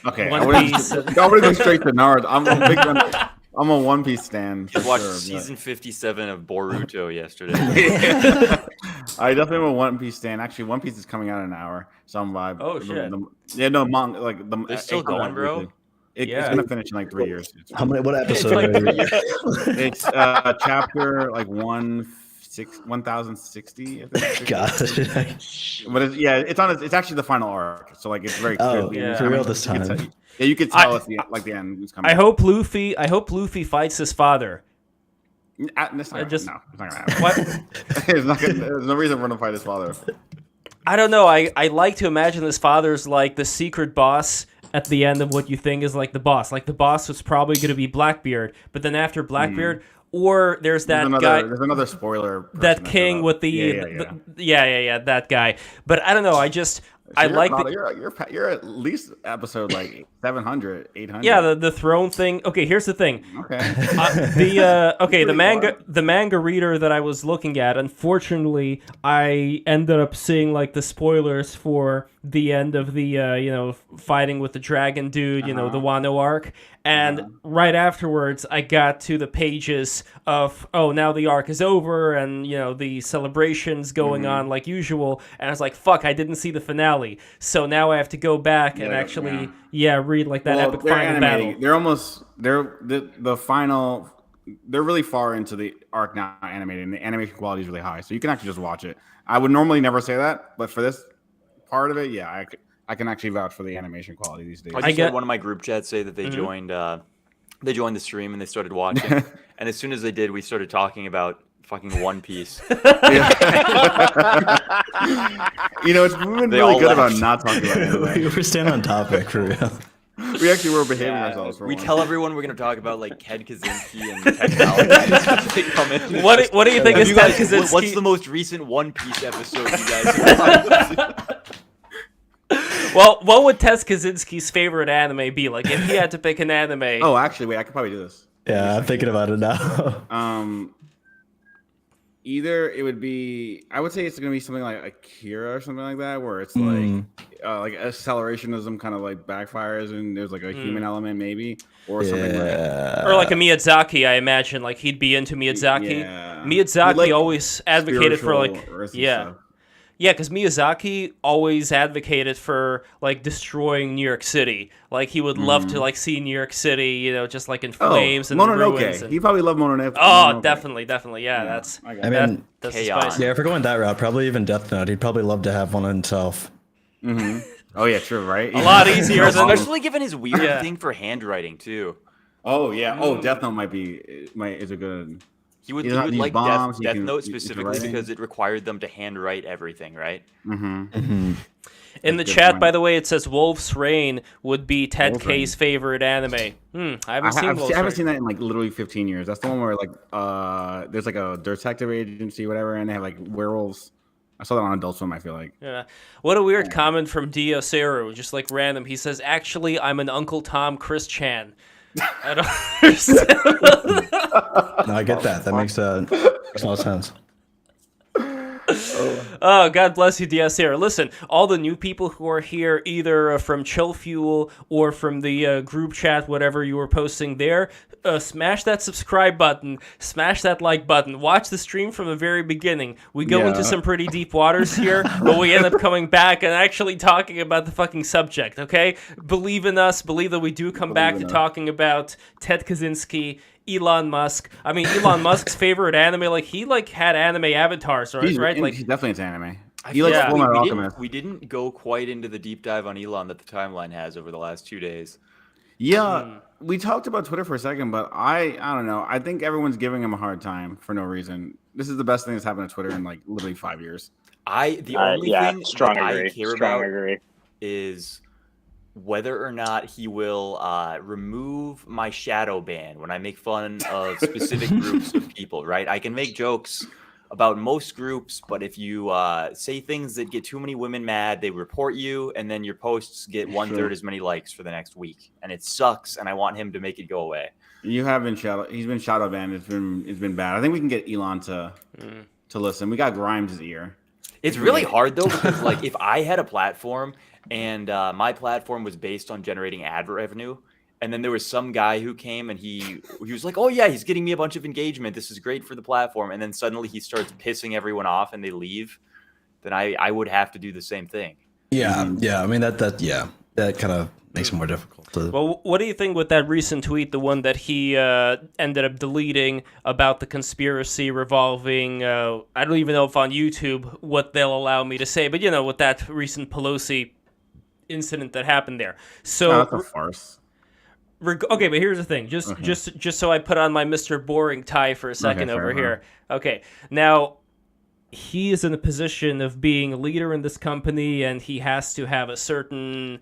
okay. One Piece. I would go straight to Naruto. I'm a big fan. I'm a One Piece stan. I For watched sure, season 57 of Boruto yesterday. I definitely am a One Piece stan. Actually, One Piece is coming out in an hour, so I'm vibe. Oh, shit. Yeah, no, manga, like the. They're still going, bro? It's Yeah. gonna finish in like 3 years. How many? What episode? like are you- It's chapter like 1060. I think. God. But it's actually the final arc. So like it's very Oh, good. yeah. for real this You can time. tell- Yeah, you could tell it's the end is coming. I hope Luffy fights his father. It's not, just- no, it's not gonna happen. What? There's no reason for him to fight his father. I don't know. I like to imagine his father's like the secret boss at the end of what you think is like the boss. Like the boss was probably going to be Blackbeard, but then after Blackbeard, or there's that guy. There's another spoiler. person That king showed up. with the that guy. But I don't know. I You're like probably- you're at least episode like 700, 800. the throne thing. Okay, here's the thing. Okay. The manga reader that I was looking at, unfortunately, I ended up seeing like the spoilers for the end of the fighting with the dragon dude, the Wano arc, and right afterwards I got to the pages of now the arc is over and the celebrations going on like usual, and I was like, fuck, I didn't see the finale, so now I have to go back and actually read like that epic they're final animating. battle. The final. They're really far into the arc now, animated, and the animation quality is really high, so you can actually just watch it. I would normally never say that, but for this part of it, I can actually vouch for the animation quality these days. I just had one of my group chats say that they joined the stream and they started watching, and as soon as they did, we started talking about fucking One Piece. It's we've been really good about not talking about it. We were staying on topic for real. We actually were behaving ourselves. We tell everyone we're going to talk about like Ted Kaczynski and technology. They come in. What do you think is Ted Kaczynski? What's the most recent One Piece episode you guys have watched? Well, what would Ted Kaczynski's favorite anime be? Like, if he had to pick an anime. Oh, actually, wait, I could probably do this. Yeah, I'm thinking about it now. Either it would be, I would say it's going to be something like Akira or something like that, where it's like accelerationism kind of like backfires and there's like a human element maybe, or something like. Or like a Miyazaki, I imagine. Like, he'd be into Miyazaki. Yeah. Miyazaki Like always advocated for like, earthy yeah. stuff. Yeah, because Miyazaki always advocated for like destroying New York City. Like he would love to like see New York City, just like in flames and ruins. Mononoke. And... He probably loved Mononoke. Oh, definitely. Yeah, that's. I mean, that's chaos. spicy. Yeah, if we're going that route, probably even Death Note. He'd probably love to have one himself. Oh yeah, true, right? A lot easier than. Especially given his weird thing for handwriting too. Oh yeah. Oh, Death Note is a good. He would not use like bombs, Death he can Note use specifically writing. because it required them to handwrite everything, right? In the Good chat, point. by the way, it says Wolf's Rain would be Ted Wolf's K's favorite anime. I haven't seen Wolf's I haven't Rain. seen that in like literally 15 years. That's the one where like there's like a detective agency, whatever, and they have like werewolves. I saw that on Adult Swim, I feel like. Yeah. What a weird comment from Dioseru, just like random. He says, "Actually, I'm an Uncle Tom Chris Chan." I don't understand. No, I get that. That makes a lot of sense. Oh, God bless you, Dioseru. Listen, all the new people who are here, either from Chillfuel or from the group chat, whatever you were posting there, smash that subscribe button, smash that like button, watch the stream from the very beginning. We go into some pretty deep waters here, but we end up coming back and actually talking about the fucking subject, okay? Believe in us, believe that we do come back to talking about Ted Kaczynski, Elon Musk. I mean, Elon Musk's favorite anime, like he like had anime avatars, right? Like he's definitely into anime. I He likes yeah. Fullmetal we Alchemist. didn't go quite into the deep dive on Elon that the timeline has over the last 2 days. Yeah, we talked about Twitter for a second, but I don't know. I think everyone's giving him a hard time for no reason. This is the best thing that's happened to Twitter in like literally 5 years. The only thing strong that agree. I care strong about agree. is whether or not he will remove my shadow ban when I make fun of specific groups of people, right? I can make jokes about most groups, but if you say things that get too many women mad, they report you, and then your posts get 1/3 as many likes for the next week. And it sucks, and I want him to make it go away. You have been he's been shadow banned. It's been bad. I think we can get Elon to listen. We got Grimes' ear. It's really hard, though, because like if I had a platform and my platform was based on generating ad revenue, And then there was some guy who came and he was like, oh yeah, he's getting me a bunch of engagement. This is great for the platform. And then suddenly he starts pissing everyone off and they leave. Then I would have to do the same thing. Yeah, yeah. I mean that kind of makes it more difficult. Well, what do you think with that recent tweet, the one that he ended up deleting about the conspiracy revolving, I don't even know if on YouTube what they'll allow me to say, but with that recent Pelosi incident that happened there. So that's a farce. Okay, but here's the thing. Just so I put on my Mr. Boring tie for a second over here. Okay, now he is in a position of being a leader in this company, and he has to have a certain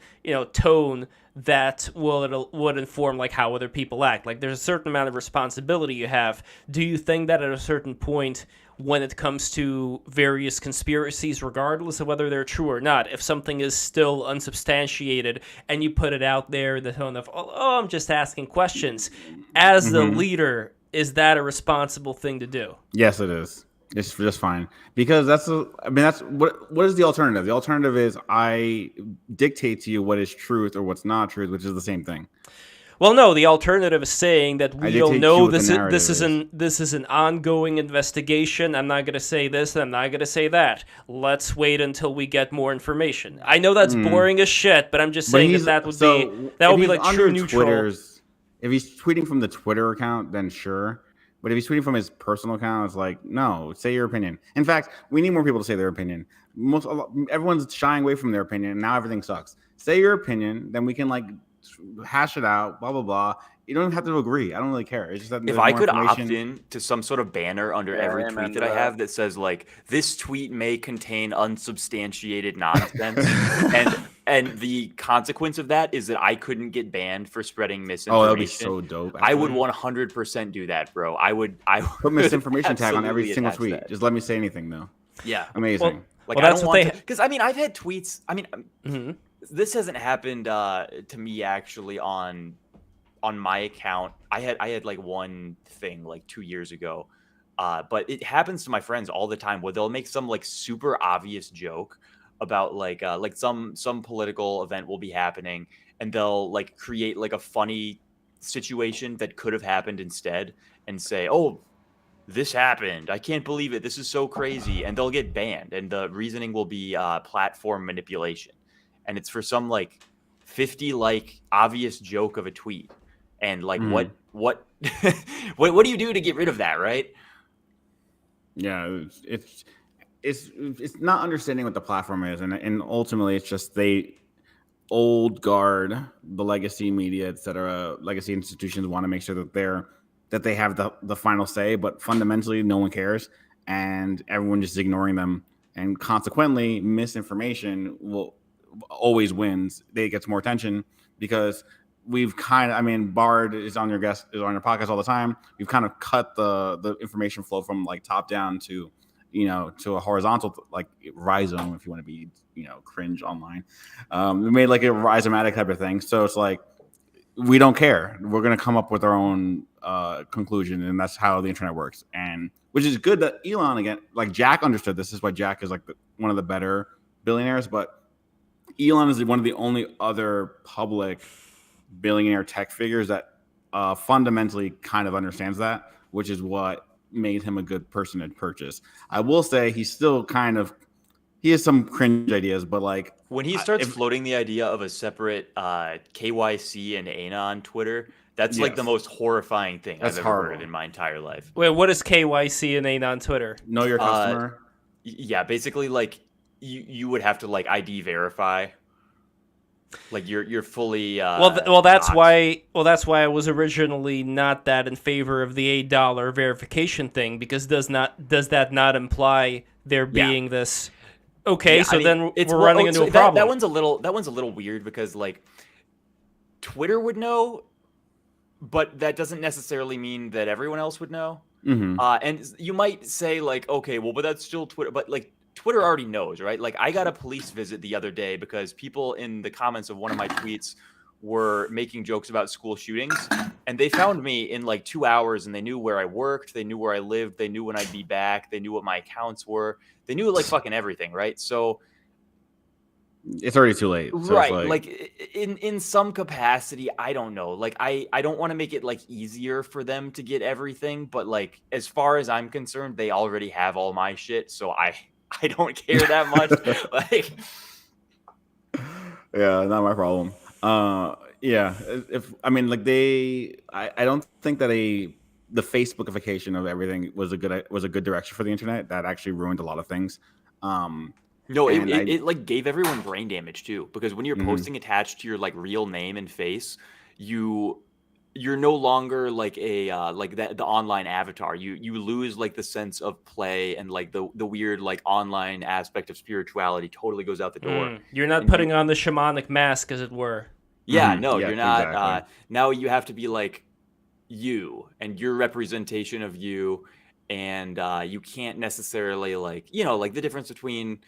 tone that would inform like how other people act. Like there's a certain amount of responsibility you have. Do you think that at a certain point, when it comes to various conspiracies, regardless of whether they're true or not, if something is still unsubstantiated and you put it out there in the tone of, oh, I'm just asking questions, as the leader, is that a responsible thing to do? Yes, it is. It's just fine, because that's what is the alternative? The alternative is I dictate to you what is truth or what's not truth, which is the same thing. Well, no, the alternative is saying that we don't know. This is an ongoing investigation. I'm not going to say this, and I'm not going to say that. Let's wait until we get more information. I know that's boring as shit, but I'm just saying that would be like true neutral. If he's tweeting from the Twitter account, then sure. But if he's tweeting from his personal account, it's like, no, say your opinion. In fact, we need more people to say their opinion. Everyone's shying away from their opinion, and now everything sucks. Say your opinion, then we can hash it out, blah, blah, blah. You don't even have to agree. I don't really care. It's just that if I could opt in to some sort of banner under every tweet that I have that says this tweet may contain unsubstantiated nonsense, and the consequence of that is that I couldn't get banned for spreading misinformation. Oh, that'd be so dope. Actually. I would 100% do that, bro. I would put misinformation tag on every single tweet. That. Just let me say anything though. Yeah, amazing. I don't want to, because I've had tweets. This hasn't happened to me actually on my account. I had one thing 2 years ago, but it happens to my friends all the time where they'll make some super obvious joke about some political event will be happening, and they'll create a funny situation that could have happened instead and say, oh, this happened, I can't believe it, this is so crazy, and they'll get banned, and the reasoning will be platform manipulation, and it's for some 50 obvious joke of a tweet. And what what do you do to get rid of that, right? Yeah, it's not understanding what the platform is, and ultimately it's just old guard, the legacy media, etc. Legacy institutions want to make sure that they have the final say, but fundamentally no one cares, and everyone just ignoring them, and consequently misinformation will always wins. It gets more attention because we've Bard is on your podcast all the time. We've kind of cut the information flow from top down to to a horizontal rhizome, if you want to be cringe online. We made a rhizomatic type of thing. So it's we don't care. We're gonna come up with our own conclusion, and that's how the internet works. And which is good that Elon again, Jack understood this. Is why Jack is one of the better billionaires, but Elon is one of the only other public billionaire tech figures that fundamentally kind of understands that, which is what made him a good person to purchase. I will say he's still he has some cringe ideas, but when he starts floating the idea of a separate KYC and ANA on Twitter, that's the most horrifying thing I've ever heard of in my entire life. Wait, what is KYC and ANA on Twitter? Know your customer. Yeah, basically you would have to ID verify. You're fully that's why I was originally not that in favor of the $8 verification thing, because does that not imply there being this okay, so then we're running into a problem. That one's a little weird because Twitter would know, but that doesn't necessarily mean that everyone else would know. Mm-hmm. And you might say okay, well, but that's still Twitter, but Twitter already knows, right? I got a police visit the other day because people in the comments of one of my tweets were making jokes about school shootings, and they found me in 2 hours, and they knew where I worked, they knew where I lived, they knew when I'd be back, they knew what my accounts were, they knew fucking everything, right? So It's already too late. So Right, it's like in some capacity, I don't know. Like I don't want to make it like easier for them to get everything, but like as far as I'm concerned, they already have all my shit, so I don't care that much. Like yeah, not my problem. Yeah, if I mean, like I don't think that the Facebookification of everything was a good direction for the internet. That actually ruined a lot of things. no, And it like gave everyone brain damage too, because when you're Mhm. posting attached to your like real name and face, you're no longer like a like the online avatar. You lose like the sense of play, and like the weird like online aspect of spirituality totally goes out the door. You're not And putting on the shamanic mask, as it were. Yeah, Mhm. no, Yeah, you're not. exactly. Now you have to be like you and your representation of you, and you can't necessarily like like the difference between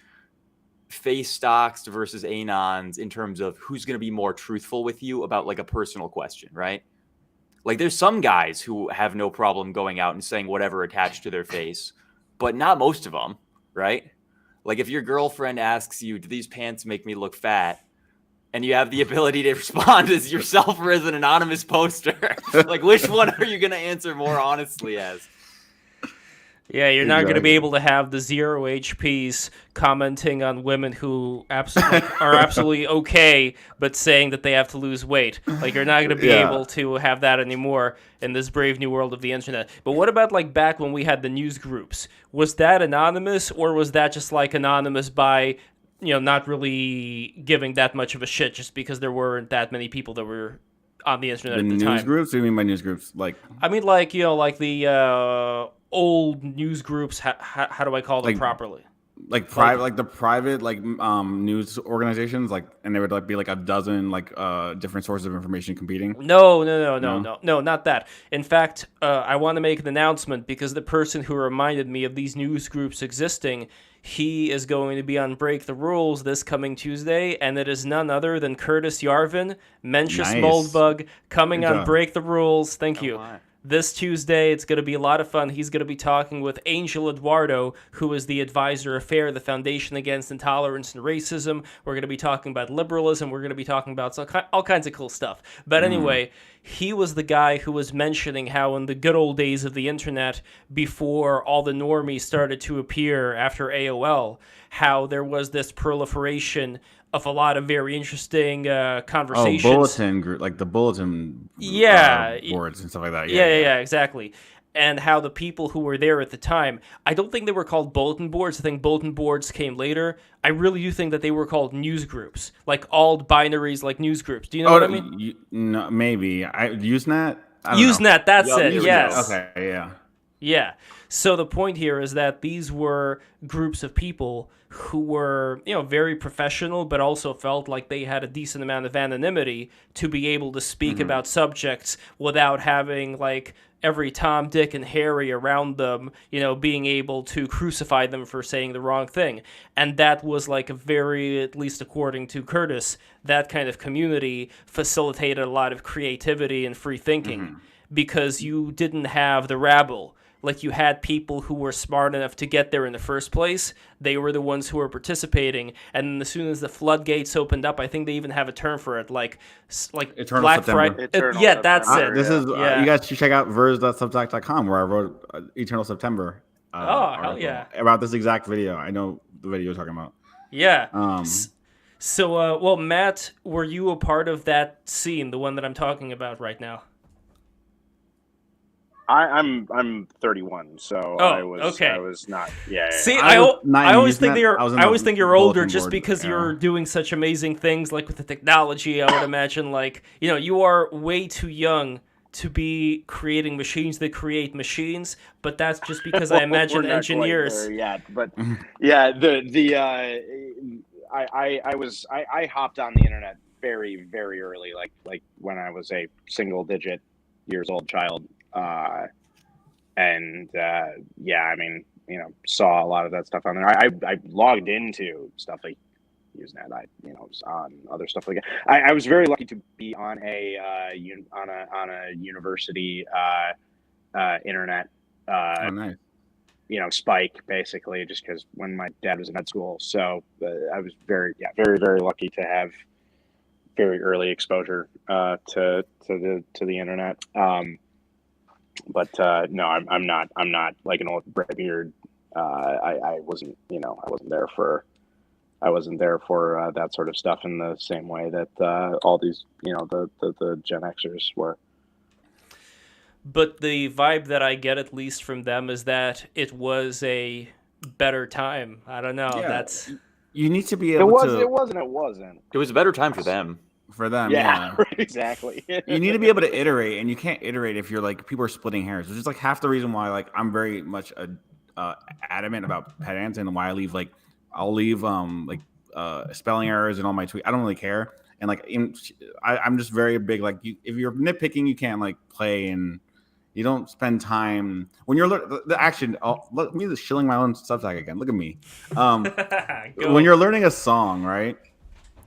face stocks versus anons in terms of who's going to be more truthful with you about like a personal question, right? Like there's some guys who have no problem going out and saying whatever attached to their face, but not most of them, right? Like if your girlfriend asks you, "Do these pants make me look fat?" and you have the ability to respond as yourself or as an anonymous poster, like which one are you going to answer more honestly as? Yeah, you're not going to be Exactly. able to have the zero HPs commenting on women who absolutely are absolutely okay, but saying that they have to lose weight. Like you're not going to be Yeah. able to have that anymore in this brave new world of the internet. But what about like back when we had the news groups? Was that anonymous, or was that just like anonymous by not really giving that much of a shit, just because there weren't that many people that were on the internet The at the news time? groups? What do you mean by news groups? Like I mean, like like the old news groups. How do I call them Like- properly? private, like the private news organizations, like, and there would like be like a dozen different sources of information competing. No, not that. In fact, I want to make an announcement, because the person who reminded me of these news groups existing, he is going to be on Break the Rules this coming Tuesday, and it is none other than Curtis Yarvin, Mencius Nice. Moldbug, coming Good on job. Break the Rules. Thank you. my. This Tuesday, it's going to be a lot of fun. He's going to be talking with Angel Eduardo, who is the advisor of FAIR, the Foundation Against Intolerance and Racism. We're going to be talking about liberalism. We're going to be talking about all kinds of cool stuff. But anyway, he was the guy who was mentioning how in the good old days of the internet, before all the normies started to appear after AOL, how there was this proliferation of a lot of very interesting conversations. Bulletin group, like the bulletin boards and stuff like that. Yeah, exactly. And how the people who were there at the time, I don't think they were called bulletin boards. I think bulletin boards came later. I really do think that they were called news groups, like all binaries, like news groups. Do you know what I mean? No, maybe Usenet. I don't know. Usenet, that's Yeah, it. there we Yes. Okay, yeah. Yeah. So the point here is that these were groups of people who were, very professional, but also felt like they had a decent amount of anonymity to be able to speak about subjects without having like every Tom, Dick, and Harry around them, being able to crucify them for saying the wrong thing. And that was like a very, at least according to Curtis, that kind of community facilitated a lot of creativity and free thinking, because you didn't have the rabble. Like, you had people who were smart enough to get there in the first place. They were the ones who were participating. And then as soon as the floodgates opened up, I think they even have a term for it, like Eternal Black September. Friday. Eternal Yeah, that's September, it. This is Yeah. you guys should check out verse.substack.com, where I wrote Eternal September. Hell article yeah. About this exact video. I know the video you're talking about. Yeah. Um, So, well, Matt, were you a part of that scene, the one that I'm talking about right now? I'm 31, so I was not. Yeah. See, I was not I in always think Usenet. you're I was in I the always think you're older bulletin just board because era. you're doing such amazing things, like with the technology. I would imagine, like, you are way too young to be creating machines that create machines, but that's just because I imagine We're not quite engineers. there yet, but yeah, I hopped on the internet very, very early, like when I was a single digit years old child, and I mean, saw a lot of that stuff on there. I logged into stuff like Usenet. I was on other stuff like that. I was very lucky to be on a university internet. oh, nice. spike basically, just because when my dad was in med school. So I was very, very lucky to have very early exposure to the internet. But no, I'm not like an old beard. I wasn't there for that sort of stuff in the same way that all these the Gen Xers were. But the vibe that I get, at least from them, is that it was a better time. I don't know. Yeah. That's You need to be able to. It wasn't. It was a better time for them. For them, Yeah, yeah. exactly. You need to be able to iterate, and you can't iterate if you're like people are splitting hairs. Which is like half the reason why like I'm very much adamant about pedants and why I'll leave spelling errors and all my tweets. I don't really care, and like I'm just very big like if you're nitpicking, you can't like play and you don't spend time when you're the action. Let me just shilling my own Substack again. Look at me. When you're learning a song, right?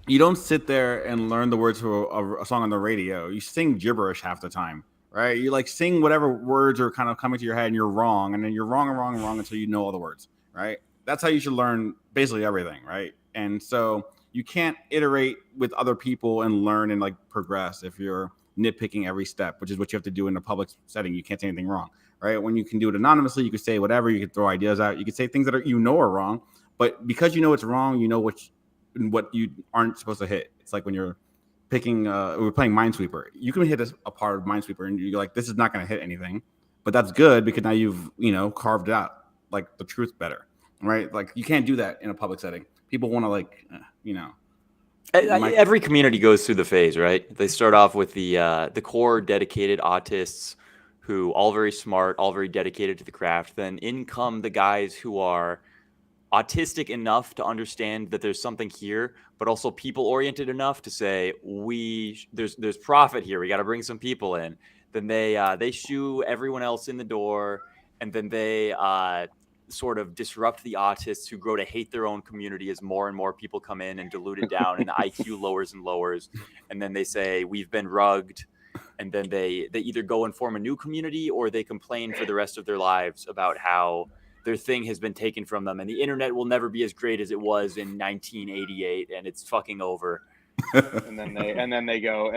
You don't sit there and learn the words to a song on the radio. You sing gibberish half the time, right? You like sing whatever words are kind of coming to your head, and you're wrong, and then you're wrong until you know all the words, right? That's how you should learn basically everything, right? And so you can't iterate with other people and learn and like progress if you're nitpicking every step, which is what you have to do in a public setting. You can't say anything wrong, right? When you can do it anonymously, you can say whatever. You can throw ideas out. You can say things that are wrong, but because you know it's wrong, you know what you aren't supposed to hit. It's like when you're picking we're playing Minesweeper. You can hit a part of Minesweeper and you're like, this is not going to hit anything, but that's good because now you've carved it out like the truth better, right? Like you can't do that in a public setting. People want to like every community goes through the phase, right? They start off with the core dedicated autists who all very smart, all very dedicated to the craft. Then in come the guys who are autistic enough to understand that there's something here, but also people oriented enough to say there's profit here. We got to bring some people in. Then they shoo everyone else in the door, and then they sort of disrupt the autists who grow to hate their own community as more and more people come in and dilute it down, and the IQ lowers and lowers. And then they say we've been rugged, and then they either go and form a new community or they complain for the rest of their lives about how their thing has been taken from them, and the internet will never be as great as it was in 1988, and it's fucking over. and then they go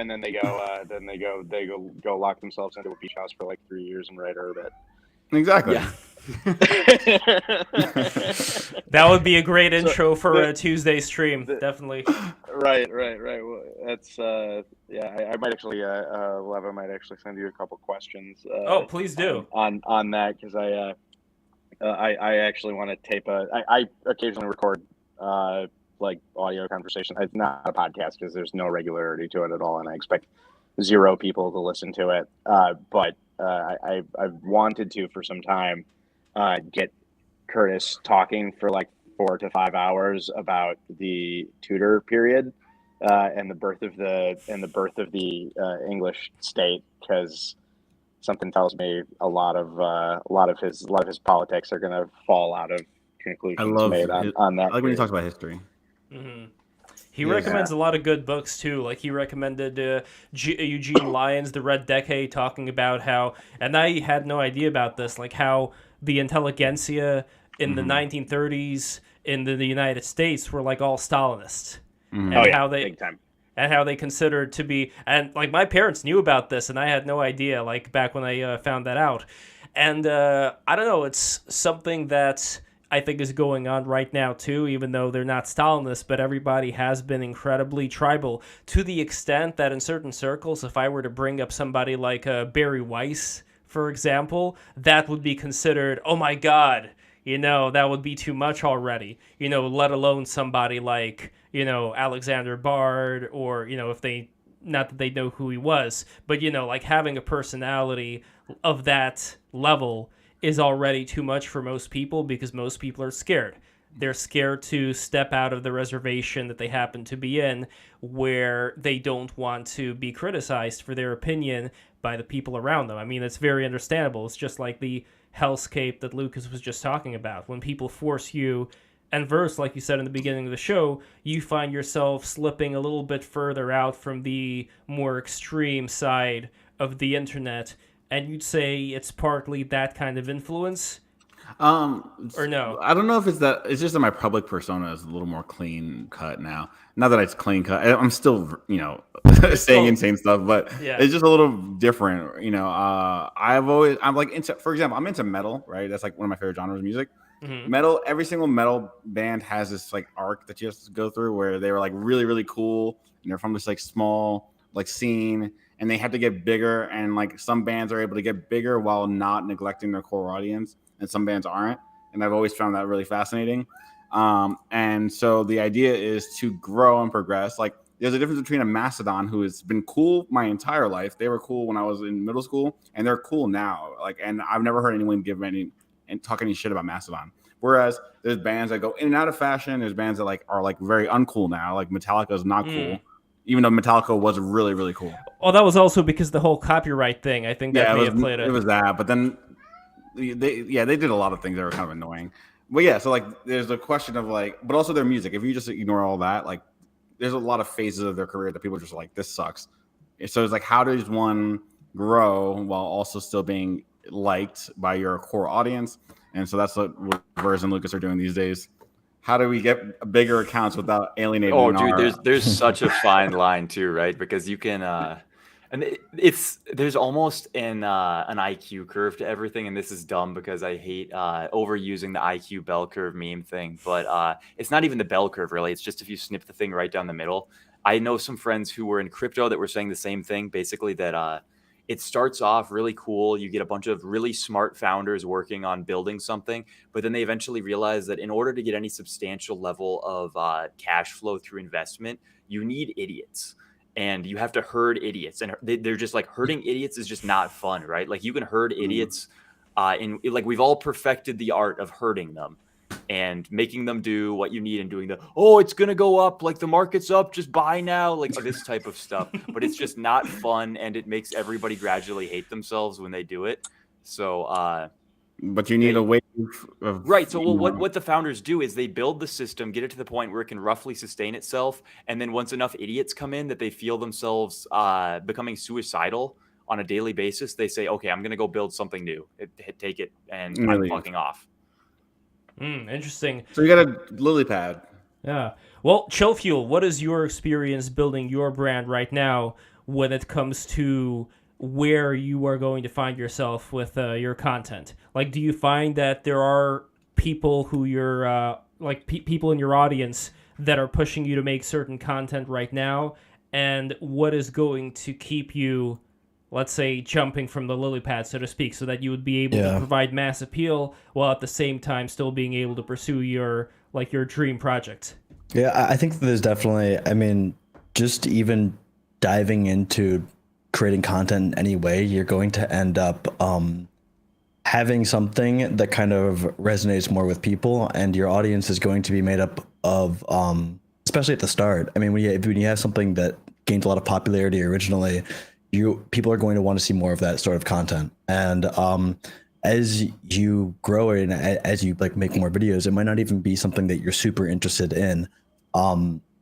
lock themselves into a beach house for like 3 years and write Urbit. Exactly. Yeah. That would be a great intro for a Tuesday stream. Definitely. Right. Well, that's I might actually Lev, I might actually send you a couple questions. Please do. On that, because I actually want to tape I occasionally record like audio conversation. It's not a podcast because there's no regularity to it at all, and I expect 0 people to listen to it. But I've wanted to for some time get Curtis talking for like 4 to 5 hours about the Tudor period and the birth of the English state, because something tells me a lot of his politics are going to fall out of conclusions made on that. I like when he talks about history. Mm-hmm. He recommends a lot of good books too. Like he recommended Eugene Lyon's The Red Decade, talking about how, and I had no idea about this, like how the intelligentsia in the 1930s in the United States were like all Stalinists, and how they big time. And how they considered to be, and like my parents knew about this, and I had no idea. Like back when I found that out, and I don't know, it's something that I think is going on right now too, even though they're not Stalinists, but everybody has been incredibly tribal to the extent that in certain circles, if I were to bring up somebody like Barry Weiss, for example, that would be considered, oh my God, that would be too much already, let alone somebody like, Alexander Bard, or, if they, not that they know who he was, but, like having a personality of that level is already too much for most people, because most people are scared. They're scared to step out of the reservation that they happen to be in, where they don't want to be criticized for their opinion by the people around them. I mean, it's very understandable. It's just like the hellscape that Lucas was just talking about. When people force you, and verse, like you said in the beginning of the show, you find yourself slipping a little bit further out from the more extreme side of the internet, and you'd say it's partly that kind of influence. Or no? I don't know if it's that. It's just that my public persona is a little more clean cut now. Not that it's clean cut. I'm still, saying insane stuff, but Yeah. it's just a little different. I'm like into, for example, I'm into metal, right? That's like one of my favorite genres of music. Mhm. Metal. Every single metal band has this like arc that you have to go through where they were like really, really cool, and they're from this like small like scene, and they have to get bigger. And like some bands are able to get bigger while not neglecting their core audience, and some bands aren't. And I've always found that really fascinating. And so the idea is to grow and progress. Like there's a difference between a Mastodon who has been cool my entire life. They were cool when I was in middle school, and they're cool now. Like, and I've never heard anyone give any and talk any shit about Mastodon. Whereas there's bands that go in and out of fashion. There's bands that like are like very uncool now. Like Metallica is not cool, even though Metallica was really, really cool. Well, that was also because the whole copyright thing. I think that may have played it was that, but then they did a lot of things that were kind of annoying. But yeah, so like there's a question of like, but also their music. If you just ignore all that, like there's a lot of phases of their career that people are just like, this sucks. So it's like, how does one grow while also still being liked by your core audience? And so that's what Verse and Lucas are doing these days. How do we get bigger accounts without alienating? Oh, dude, there's such a fine line too, right? Because you can, and there's almost an IQ curve to everything, and this is dumb because I hate overusing the IQ bell curve meme thing, but it's not even the bell curve really. It's just if you snip the thing right down the middle. I know some friends who were in crypto that were saying the same thing, basically that it starts off really cool. You get a bunch of really smart founders working on building something, but then they eventually realize that in order to get any substantial level of cash flow through investment, you need idiots. And you have to herd idiots, and they're just like herding idiots is just not fun, right? Like you can herd idiots, like we've all perfected the art of herding them and making them do what you need and doing it's gonna go up, like the market's up, just buy now, like this type of stuff. But it's just not fun, and it makes everybody gradually hate themselves when they do it. So but you need a wave of right. So what the founders do is they build the system, get it to the point where it can roughly sustain itself, and then once enough idiots come in that they feel themselves becoming suicidal on a daily basis, they say, okay, I'm gonna go build something new, take it, and I'm fucking off. Interesting. So you got a lily pad. Yeah. Well, Chillfuel, what is your experience building your brand right now when it comes to where you are going to find yourself with your content? Like, do you find that there are people who you're people in your audience that are pushing you to make certain content right now? And what is going to keep you, let's say, jumping from the lily pad, so to speak, so that you would be able to provide mass appeal while at the same time still being able to pursue your dream project? Yeah, I think there's definitely, I mean, just even diving into creating content in any way, you're going to end up having something that kind of resonates more with people, and your audience is going to be made up of, especially at the start. I mean, when you have something that gained a lot of popularity originally, people are going to want to see more of that sort of content. And as you grow and as you like make more videos, it might not even be something that you're super interested in,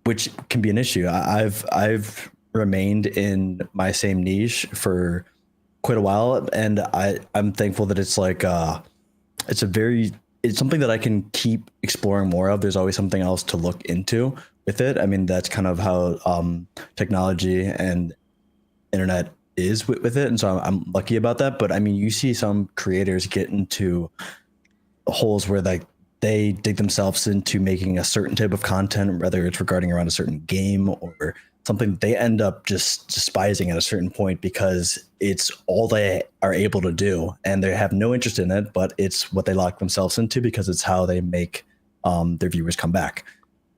which can be an issue. I've remained in my same niche for quite a while, and I'm thankful that it's like it's something that I can keep exploring more of. There's always something else to look into with it. I mean, that's kind of how technology and internet is with it, and so I'm lucky about that. But I mean, you see some creators get into holes where like they dig themselves into making a certain type of content, whether it's regarding around a certain game or something that they end up just despising at a certain point because it's all they are able to do, and they have no interest in it, but it's what they lock themselves into because it's how they make their viewers come back.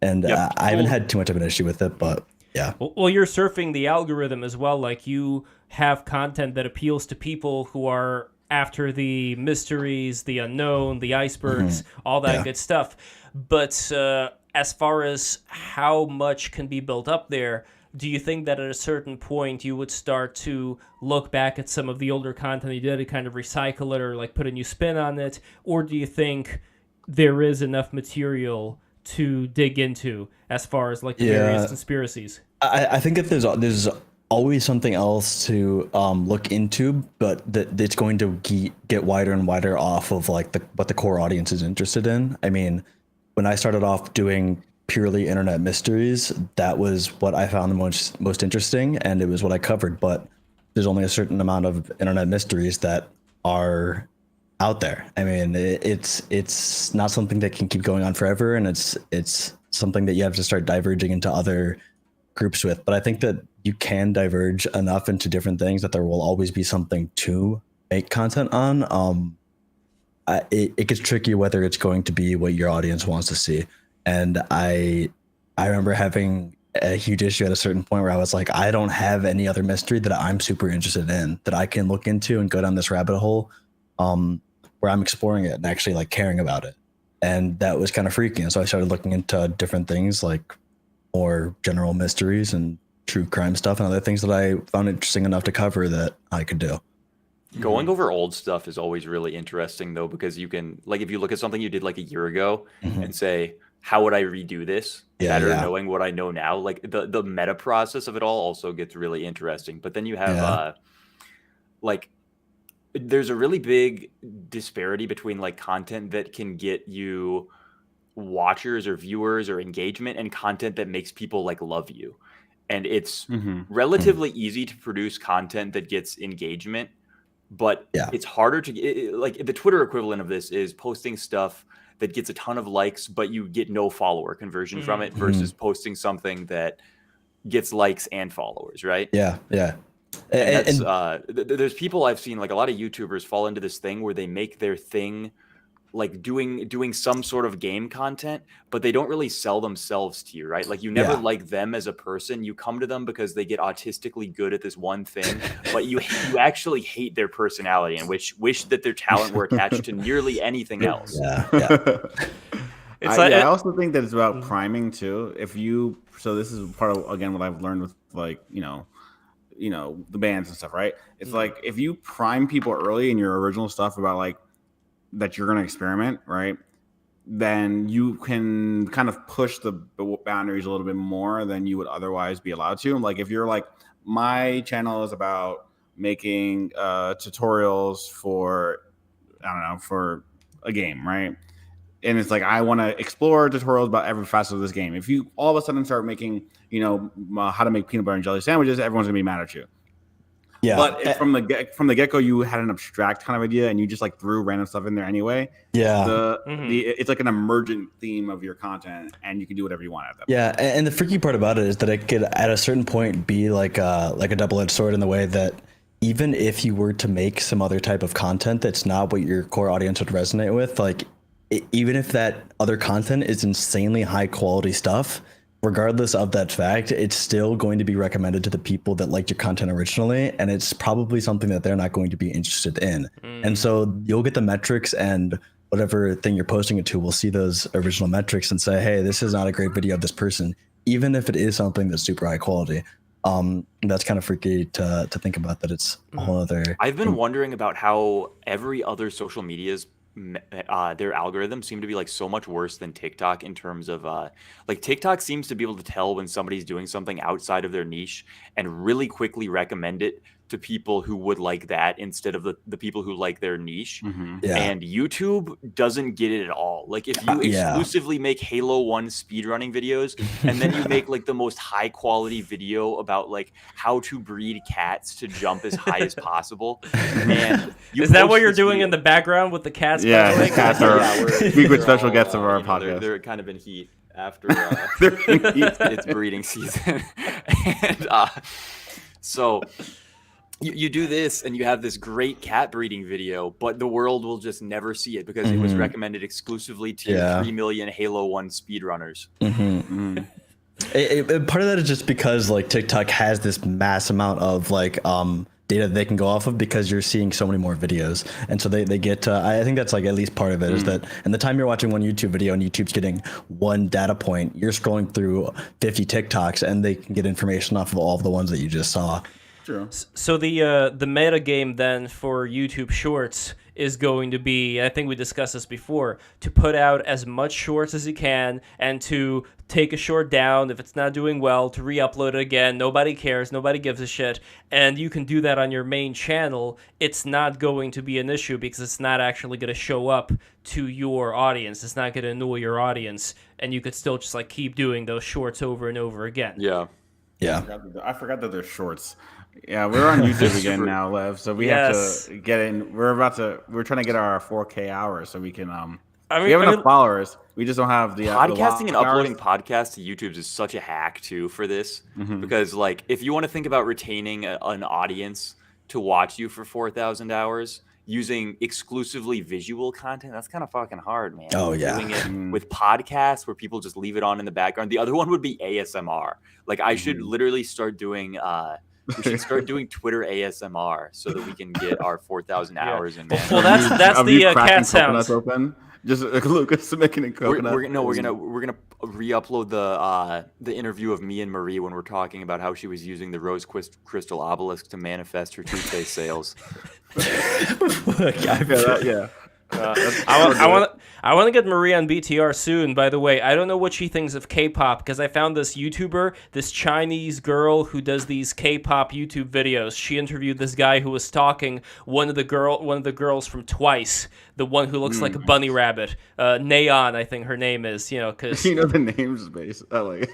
And I haven't had too much of an issue with it, but yeah. Well, you're surfing the algorithm as well. Like, you have content that appeals to people who are after the mysteries, the unknown, the icebergs, all that good stuff. But as far as how much can be built up there, do you think that at a certain point you would start to look back at some of the older content you did and kind of recycle it or like put a new spin on it? Or do you think there is enough material to dig into as far as like the various conspiracies? I think that there's always something else to look into, but that it's going to get wider and wider off of like what the core audience is interested in. I mean, when I started off doing purely internet mysteries, that was what I found the most interesting, and it was what I covered. But there's only a certain amount of internet mysteries that are out there. I mean, it's not something that can keep going on forever, and it's something that you have to start diverging into other groups with. But I think that you can diverge enough into different things that there will always be something to make content on. It gets tricky whether it's going to be what your audience wants to see. And I remember having a huge issue at a certain point where I was like, I don't have any other mystery that I'm super interested in that I can look into and go down this rabbit hole where I'm exploring it and actually like caring about it. And that was kind of freaky. And so I started looking into different things like more general mysteries and true crime stuff and other things that I found interesting enough to cover that I could do. Going over old stuff is always really interesting though, because you can, like, if you look at something you did like a year ago and say, how would I redo this better knowing what I know now? Like the meta process of it all also gets really interesting. But then you have like there's a really big disparity between like content that can get you watchers or viewers or engagement and content that makes people like love you. And it's relatively easy to produce content that gets engagement, but it's harder to get, like the Twitter equivalent of this is posting stuff that gets a ton of likes, but you get no follower conversion from it versus posting something that gets likes and followers, right? Yeah. And that's, there's people I've seen, like a lot of YouTubers fall into this thing where they make their thing like doing some sort of game content, but they don't really sell themselves to you, right? Like you never like them as a person. You come to them because they get autistically good at this one thing, but you actually hate their personality and wish that their talent were attached to nearly anything else. I also think that it's about priming too. So this is part of, again, what I've learned with like, you know, the bands and stuff, right? It's like if you prime people early in your original stuff about like that you're going to experiment, right? Then you can kind of push the boundaries a little bit more than you would otherwise be allowed to. Like if you're like, my channel is about making tutorials for, I don't know, for a game, right? And it's like, I want to explore tutorials about every facet of this game. If you all of a sudden start making, how to make peanut butter and jelly sandwiches, everyone's gonna be mad at you. Yeah. But from the get-go, you had an abstract kind of idea, and you just like threw random stuff in there anyway. Yeah. It's like an emergent theme of your content, and you can do whatever you want at that point. Yeah, and the freaky part about it is that it could, at a certain point, be like a double-edged sword in the way that even if you were to make some other type of content that's not what your core audience would resonate with, like even if that other content is insanely high quality stuff, regardless of that fact, it's still going to be recommended to the people that liked your content originally, and it's probably something that they're not going to be interested in. And so you'll get the metrics, and whatever thing you're posting it to will see those original metrics and say, hey, this is not a great video of this person, even if it is something that's super high quality. That's kind of freaky to think about, that it's a whole other. I've been wondering about how every other social media's their algorithms seem to be like so much worse than TikTok in terms of like TikTok seems to be able to tell when somebody's doing something outside of their niche and really quickly recommend it to people who would like that instead of the people who like their niche. And YouTube doesn't get it at all. Like if you exclusively make Halo 1 speedrunning videos and then you make like the most high quality video about like how to breed cats to jump as high as possible, and is that what you're doing in the background with the cats? Yeah, the cats are frequent special guests of our podcast. They're kind of in heat after it's breeding season. And so you do this and you have this great cat breeding video, but the world will just never see it because it was recommended exclusively to 3 million Halo 1 speedrunners. Part of that is just because like TikTok has this mass amount of like data they can go off of because you're seeing so many more videos, and so they get I think that's like at least part of it is that, and the time you're watching one YouTube video and YouTube's getting one data point, you're scrolling through 50 TikToks and they can get information off of all of the ones that you just saw. True. So the meta game then for YouTube Shorts is going to be, I think we discussed this before, to put out as much shorts as you can and to take a short down if it's not doing well, to re-upload it again. Nobody cares. Nobody gives a shit. And you can do that on your main channel. It's not going to be an issue because it's not actually going to show up to your audience. It's not going to annoy your audience. And you could still just like keep doing those shorts over and over again. Yeah. I forgot that they're shorts. Yeah, we're on YouTube again now, Lev. So we have to get in. We're trying to get our 4K hours so we can. We have enough followers. We just don't have the podcasting and uploading hours. podcasts to YouTube is such a hack too for this because like if you want to think about retaining an audience to watch you for 4,000 hours using exclusively visual content, that's kind of fucking hard, man. Oh yeah. Doing it with podcasts where people just leave it on in the background. The other one would be ASMR. Like I should literally start doing we should start doing Twitter ASMR so that we can get our 4,000 hours in. Man. Well, that's the cat sounds. Open. Just Lucas making it coconut. We're gonna re-upload the interview of me and Marie when we're talking about how she was using the rose crystal obelisk to manifest her toothpaste sales. I want to get Marie on BTR soon. By the way, I don't know what she thinks of K-pop because I found this YouTuber, this Chinese girl who does these K-pop YouTube videos. She interviewed this guy who was stalking one of the girls from Twice, the one who looks like a bunny rabbit. Neon, I think her name is. Because you know the names base. I like.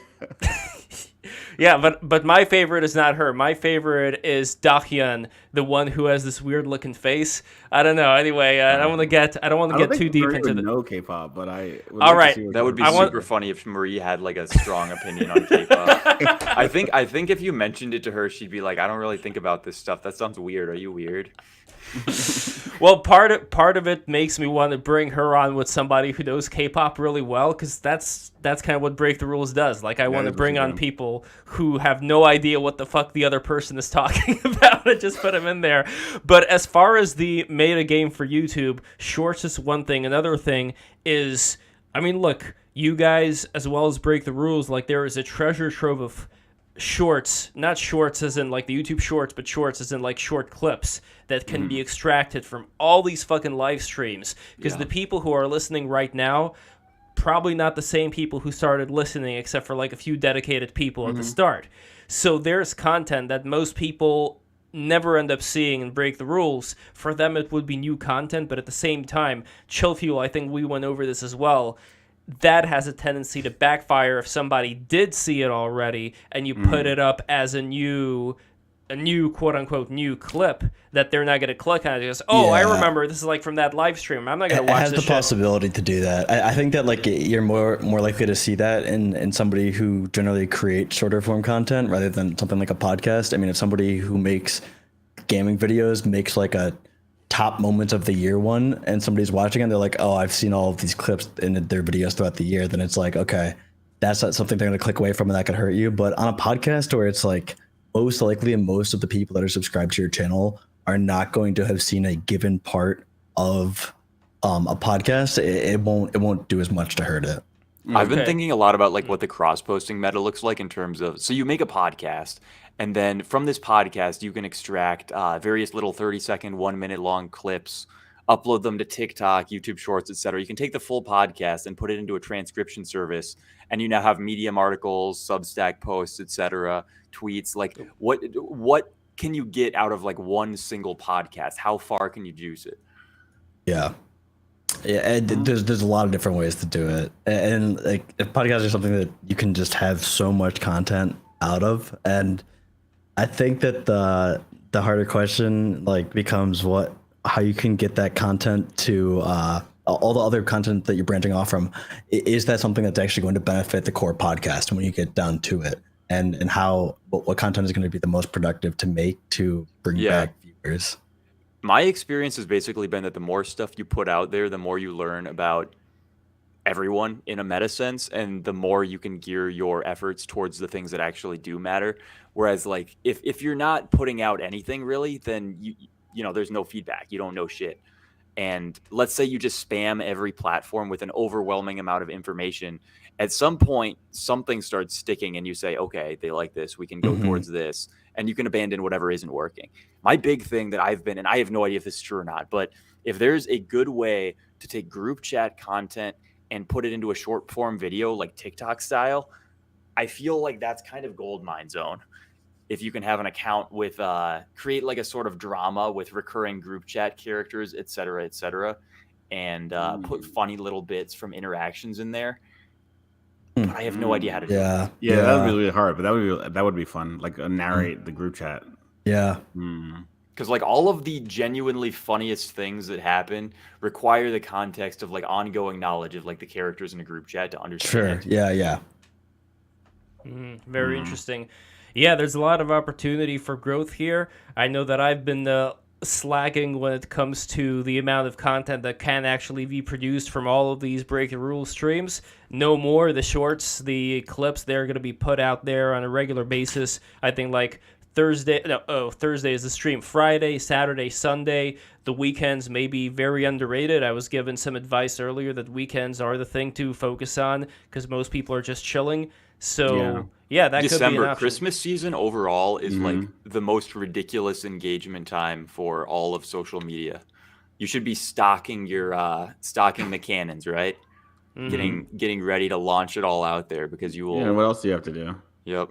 Yeah, but my favorite is not her. My favorite is Dahyun, the one who has this weird looking face. I don't know. Anyway, I don't want to get too deep into the no K-pop, but I would all like right. to see what That would be super funny if Marie had like a strong opinion on K-pop. I think if you mentioned it to her, she'd be like, "I don't really think about this stuff. That sounds weird. Are you weird?" Well, part of it makes me want to bring her on with somebody who knows K-pop really well, because that's kind of what Break the Rules does. Like, I want to bring on people who have no idea what the fuck the other person is talking about and just put them in there. But as far as the meta game for YouTube, shorts is one thing. Another thing is, I mean, look, you guys, as well as Break the Rules, like, there is a treasure trove of shorts, not shorts as in like the YouTube shorts, but shorts as in like short clips that can be extracted from all these fucking live streams. Because the people who are listening right now, probably not the same people who started listening except for like a few dedicated people at the start. So there's content that most people never end up seeing and Break the Rules. For them, it would be new content, but at the same time, Chillfuel, I think we went over this as well, that has a tendency to backfire if somebody did see it already and you put it up as a new quote-unquote new clip that they're not going to click on it. Because, I remember this is like from that live stream. I'm not going to watch this. It has the possibility to do that. I think that like you're more likely to see that in somebody who generally creates shorter form content rather than something like a podcast. I mean, if somebody who makes gaming videos makes like a top moments of the year one and somebody's watching and they're like, oh, I've seen all of these clips in their videos throughout the year, then it's like, okay, that's not something they're going to click away from and that could hurt you. But on a podcast where it's like most likely and most of the people that are subscribed to your channel are not going to have seen a given part of a podcast, it won't do as much to hurt it. I've been thinking a lot about like what the cross-posting meta looks like in terms of, so you make a podcast and then from this podcast you can extract various little 30-second, 1-minute long clips, upload them to TikTok, YouTube Shorts, etc. You can take the full podcast and put it into a transcription service, and you now have Medium articles, Substack posts, etc., tweets. Like, what can you get out of like one single podcast? How far can you juice it? Yeah, and there's a lot of different ways to do it, and like podcasts are something that you can just have so much content out of, and I think that the harder question like becomes how you can get that content to all the other content that you're branching off from. Is that something that's actually going to benefit the core podcast when you get down to it, and what content is going to be the most productive to make to bring back viewers? My experience has basically been that the more stuff you put out there, the more you learn about everyone in a meta sense, and the more you can gear your efforts towards the things that actually do matter. Whereas like if you're not putting out anything really, then you know there's no feedback. You don't know shit. And let's say you just spam every platform with an overwhelming amount of information. At some point, something starts sticking and you say, okay, they like this. We can go towards this. And you can abandon whatever isn't working. My big thing that I've been, and I have no idea if this is true or not, but if there's a good way to take group chat content and put it into a short form video like TikTok style, I feel like that's kind of gold mine zone. If you can have an account with create like a sort of drama with recurring group chat characters, et cetera, and put funny little bits from interactions in there. But I have no idea how to do it. Yeah, that would be really hard, but that would be fun. Like narrate the group chat. Yeah. Because like all of the genuinely funniest things that happen require the context of like ongoing knowledge of like the characters in a group chat to understand. Sure. Yeah. Very interesting. Yeah, there's a lot of opportunity for growth here. I know that I've been slacking when it comes to the amount of content that can actually be produced from all of these Break the Rules streams. No more. The shorts, the clips, they're going to be put out there on a regular basis. I think like Thursday is the stream. Friday, Saturday, Sunday. The weekends may be very underrated. I was given some advice earlier that weekends are the thing to focus on because most people are just chilling. So yeah, that December, could be an option. Christmas season overall is like the most ridiculous engagement time for all of social media. You should be stocking your stocking the cannons, right? Getting ready to launch it all out there because you will. Yeah, what else do you have to do? Yep.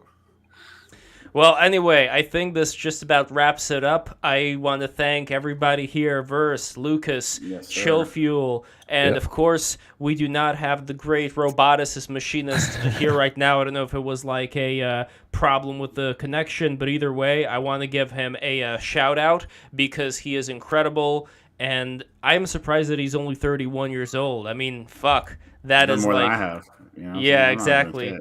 Well, anyway, I think this just about wraps it up. I want to thank everybody here, Verse, Lucas, Chillfuel, and of course, we do not have the great roboticist machinist here right now. I don't know if it was like a problem with the connection, but either way, I want to give him a shout out because he is incredible, and I'm surprised that he's only 31 years old. I mean, fuck, that is more like than I have. You know, yeah, exactly.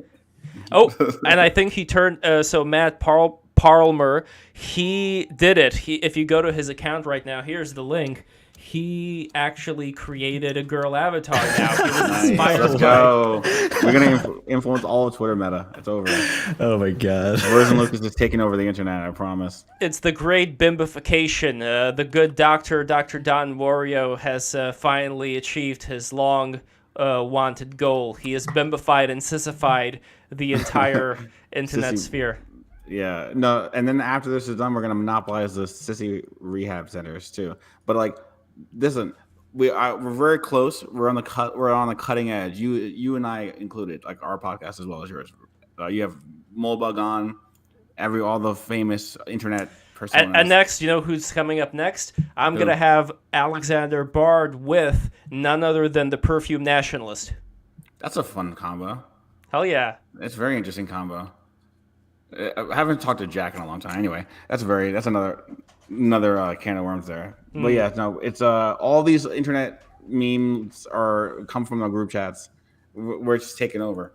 Oh, and I think he turned, so Matt Parlmer, he did it. If you go to his account right now, here's the link. He actually created a girl avatar now. He was inspired. Let's go. We're going to influence all of Twitter meta. It's over. Oh my God. Version Lucas is taking over the internet, I promise. It's the great bimbification. The good doctor, Dr. Don Wario, has finally achieved his long wanted goal. He has bimbified and sissified the entire internet sphere. Yeah, no, and then after this is done, we're gonna monopolize the sissy rehab centers too. But like, listen, we're very close. We're on the cutting edge. You and I included, like our podcast as well as yours. You have Molbug on, all the famous internet personas. And next, you know who's coming up next? I'm gonna have Alexander Bard with none other than the Perfume Nationalist. That's a fun combo. Hell yeah! It's a very interesting combo. I haven't talked to Jack in a long time. Anyway, that's another can of worms there. But yeah, no, it's all these internet memes come from the group chats. We're just taking over.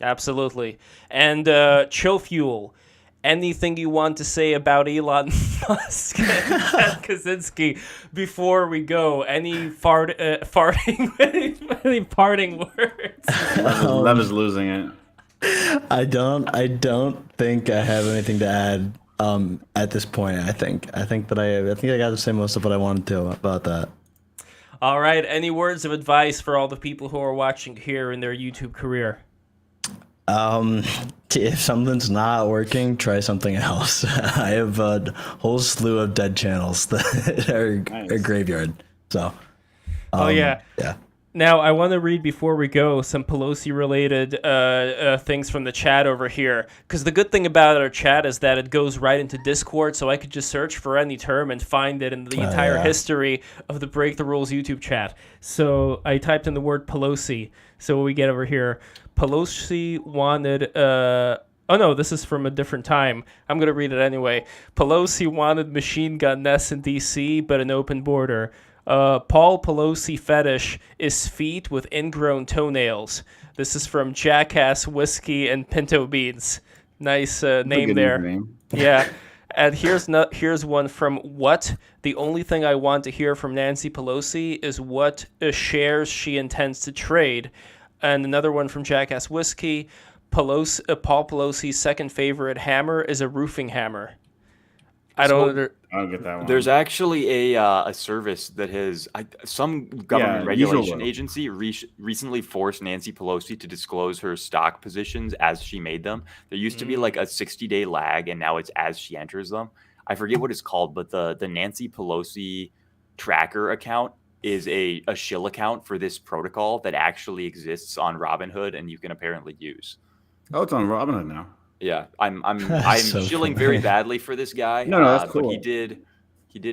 Absolutely. And Chillfuel, anything you want to say about Elon Musk and Kaczynski before we go? Any any parting words? Lev is losing it. I don't think I have anything to add at this point. I think I got to say most of what I wanted to about that. All right. Any words of advice for all the people who are watching here in their YouTube career? If something's not working, try something else. I have a whole slew of dead channels that are a graveyard. So, yeah. Now, I want to read before we go some Pelosi-related things from the chat over here. Because the good thing about our chat is that it goes right into Discord, so I could just search for any term and find it in the entire history of the Break the Rules YouTube chat. So I typed in the word Pelosi. So what we get over here, Pelosi wanted... oh no, this is from a different time. I'm going to read it anyway. Pelosi wanted machine gun nests in D.C., but an open border. Paul Pelosi fetish is feet with ingrown toenails. This is from Jackass Whiskey and Pinto Beans. Nice name there. Name. Yeah. And here's one from What? The only thing I want to hear from Nancy Pelosi is what shares she intends to trade. And another one from Jackass Whiskey. Paul Pelosi's second favorite hammer is a roofing hammer. I don't get that one. There's actually a service that has some government regulation agency recently forced Nancy Pelosi to disclose her stock positions as she made them. There used to be like a 60-day lag, and now it's as she enters them. I forget what it's called, but the Nancy Pelosi tracker account is a shill account for this protocol that actually exists on Robinhood and you can apparently use. Oh, it's on Robinhood now. Yeah, I'm So shilling funny. very badly for this guy. No, that's But cool. he did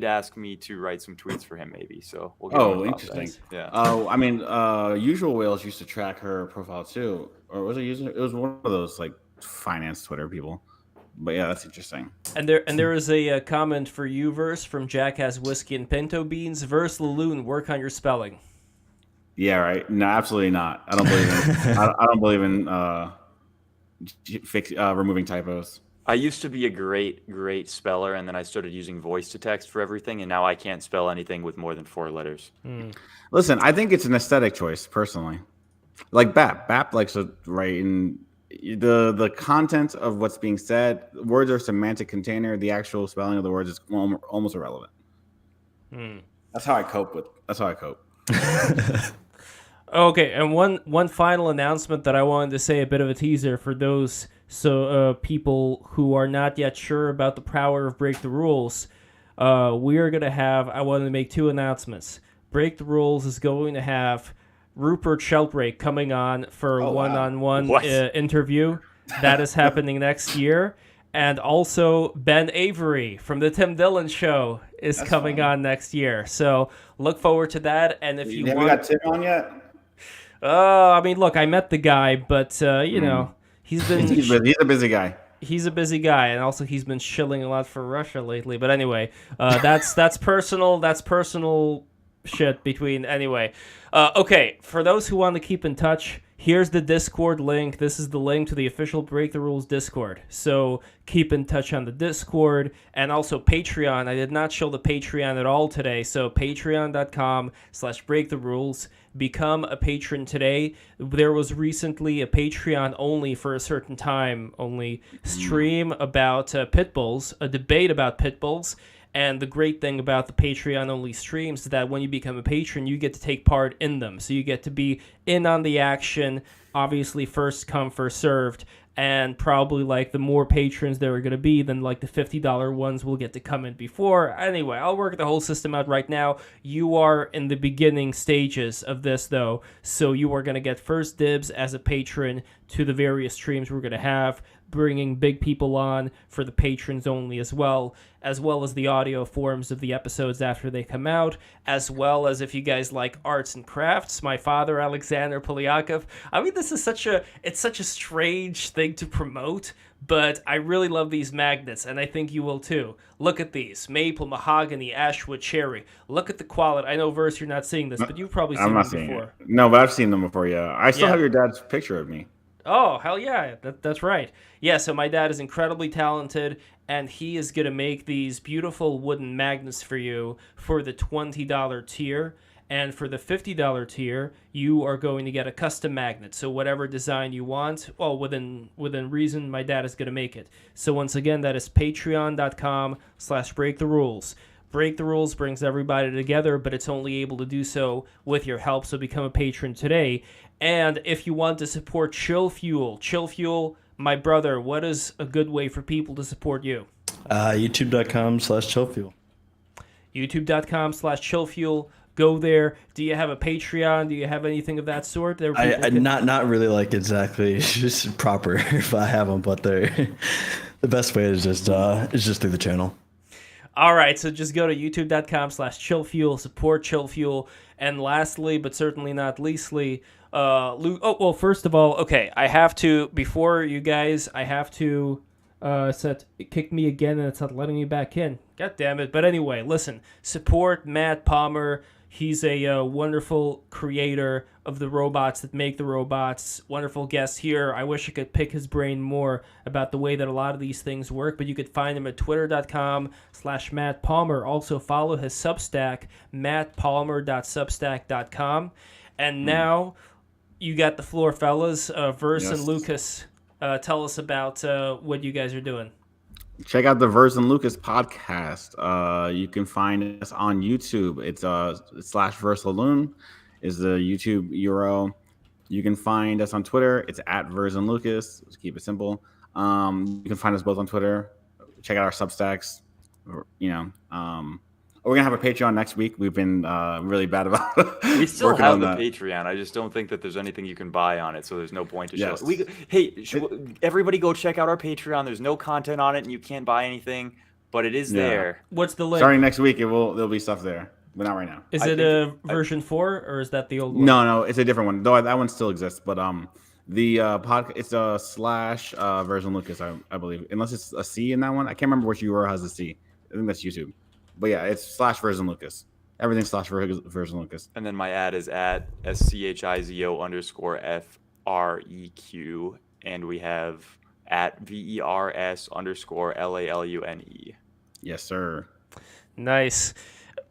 ask me to write some tweets for him, maybe. So we'll get on Oh, about interesting. that. Yeah. Oh, I mean, Usual Whales used to track her profile too, or was it using? It was one of those like finance Twitter people. But yeah, that's interesting. And there is a comment for you, Verse, from Jackass Whiskey and Pinto Beans. Verse Lune, work on your spelling. Yeah, right. No, absolutely not. I don't believe in. I don't believe in removing typos. I used to be a great speller, and then I started using voice to text for everything, and now I can't spell anything with more than 4 letters. Listen, I think it's an aesthetic choice, personally. Like Bap likes to write in the content of what's being said. Words are semantic container. The actual spelling of the words is almost irrelevant. That's how I cope. Okay, and one final announcement that I wanted to say, a bit of a teaser for those people who are not yet sure about the power of Break the Rules. We are going to have, I wanted to make 2 announcements. Break the Rules is going to have Rupert Sheldrake coming on for a one-on-one interview. That is happening next year. And also Ben Avery from the Tim Dillon Show is coming on next year. So look forward to that. And if you have you got Tim on yet? I mean, look, I met the guy, but you know, he's a busy guy. He's a busy guy, and also he's been shilling a lot for Russia lately. But anyway, that's personal. That's personal shit between. Anyway, okay. For those who want to keep in touch, here's the Discord link. This is the link to the official Break the Rules Discord. So keep in touch on the Discord and also Patreon. I did not show the Patreon at all today. So patreon.com/breaktherules. Become a patron today. There was recently a Patreon only for a certain time only stream about pit bulls, a debate about pit bulls. And the great thing about the Patreon only streams is that when you become a patron, you get to take part in them. So you get to be in on the action, obviously first come, first served. And probably like the more patrons there are going to be, then like the $50 ones will get to come in before. Anyway, I'll work the whole system out right now. You are in the beginning stages of this though, so you are going to get first dibs as a patron to the various streams we're going to have, bringing big people on for the patrons only as well as the audio forms of the episodes after they come out, as well as if you guys like arts and crafts, my father, Alexander Polyakov. I mean, this is such a strange thing to promote, but I really love these magnets, and I think you will too. Look at these. Maple, mahogany, ashwood, cherry. Look at the quality. I know, Verse, you're not seeing this, but you've probably seen them before. No, but I've seen them before, yeah. I still have your dad's picture of me. Oh, hell yeah. That's right. Yeah, so my dad is incredibly talented, and he is going to make these beautiful wooden magnets for you for the $20 tier. And for the $50 tier, you are going to get a custom magnet. So whatever design you want, well, within reason, my dad is going to make it. So once again, that is patreon.com/breaktherules. Break the Rules brings everybody together, but it's only able to do so with your help, so become a patron today. And if you want to support Chillfuel, my brother, what is a good way for people to support you? YouTube.com/chillfuel. YouTube.com/chillfuel. Go there. Do you have a Patreon? Do you have anything of that sort? Not really like exactly just proper if I have them, but they're the best way is just through the channel. All right, so just go to youtube.com/chillfuel, support Chillfuel, and lastly, but certainly not leastly, first of all, okay, I have to, before you guys, I have to kick me again, and it's not letting me back in. God damn it. But anyway, listen, support Matt Parlmer. He's a wonderful creator of the robots that make the robots. Wonderful guest here. I wish I could pick his brain more about the way that a lot of these things work, but you could find him at twitter.com/Matt Parlmer. Also follow his Substack, mattparlmer.substack.com. And now you got the floor, fellas. Verse and Lucas, tell us about what you guys are doing. Check out the Verse and Lucas podcast. You can find us on YouTube. It's /VerseLune is the YouTube URL. You can find us on Twitter. It's @Verse and Lucas. Let's keep it simple. You can find us both on Twitter. Check out our Substacks. We're gonna have a Patreon next week. We've been really bad about. We still working have on the that. Patreon. I just don't think that there's anything you can buy on it, so there's no point to show Yes. it. Everybody go check out our Patreon. There's no content on it, and you can't buy anything, but it is Yeah. there. What's the link? Starting next week, there'll be stuff there, but not right now. Is I it think a version 4 or is that the old one? No, it's a different one. Though that one still exists, but the podcast it's a slash version Lucas, I believe, unless it's a C in that one. I can't remember which URL has a C. I think that's YouTube, but yeah, it's slash version Lucas. Everything slash version Lucas. And then my ad is at SCHIZO_FREQ, and we have at VERS_LALUNE. Yes, sir. Nice.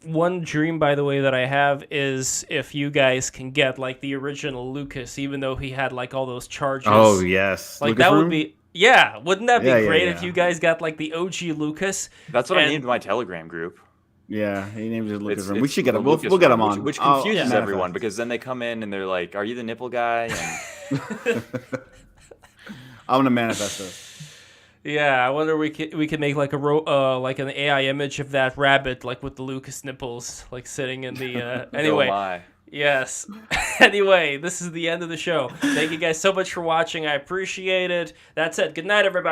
One dream, by the way, that I have is if you guys can get like the original Lucas, even though he had like all those charges. Oh yes, like Lucas that Room? would be. Yeah, wouldn't that be Yeah, great yeah. if you guys got like the OG Lucas? That's what I And- named my Telegram group. Yeah, he named it Lucas It's- Room. We it's should get the him. We'll Lucas get him Room, on. which I'll confuses manifest. everyone because then they come in and they're like, "Are you the nipple guy?" And I'm gonna manifest this. Yeah, I wonder we could make like like an AI image of that rabbit, like with the Lucas nipples, like sitting in the. Anyway, Oh my. yes. Anyway, this is the end of the show. Thank you guys so much for watching. I appreciate it. That's it. Good night, everybody.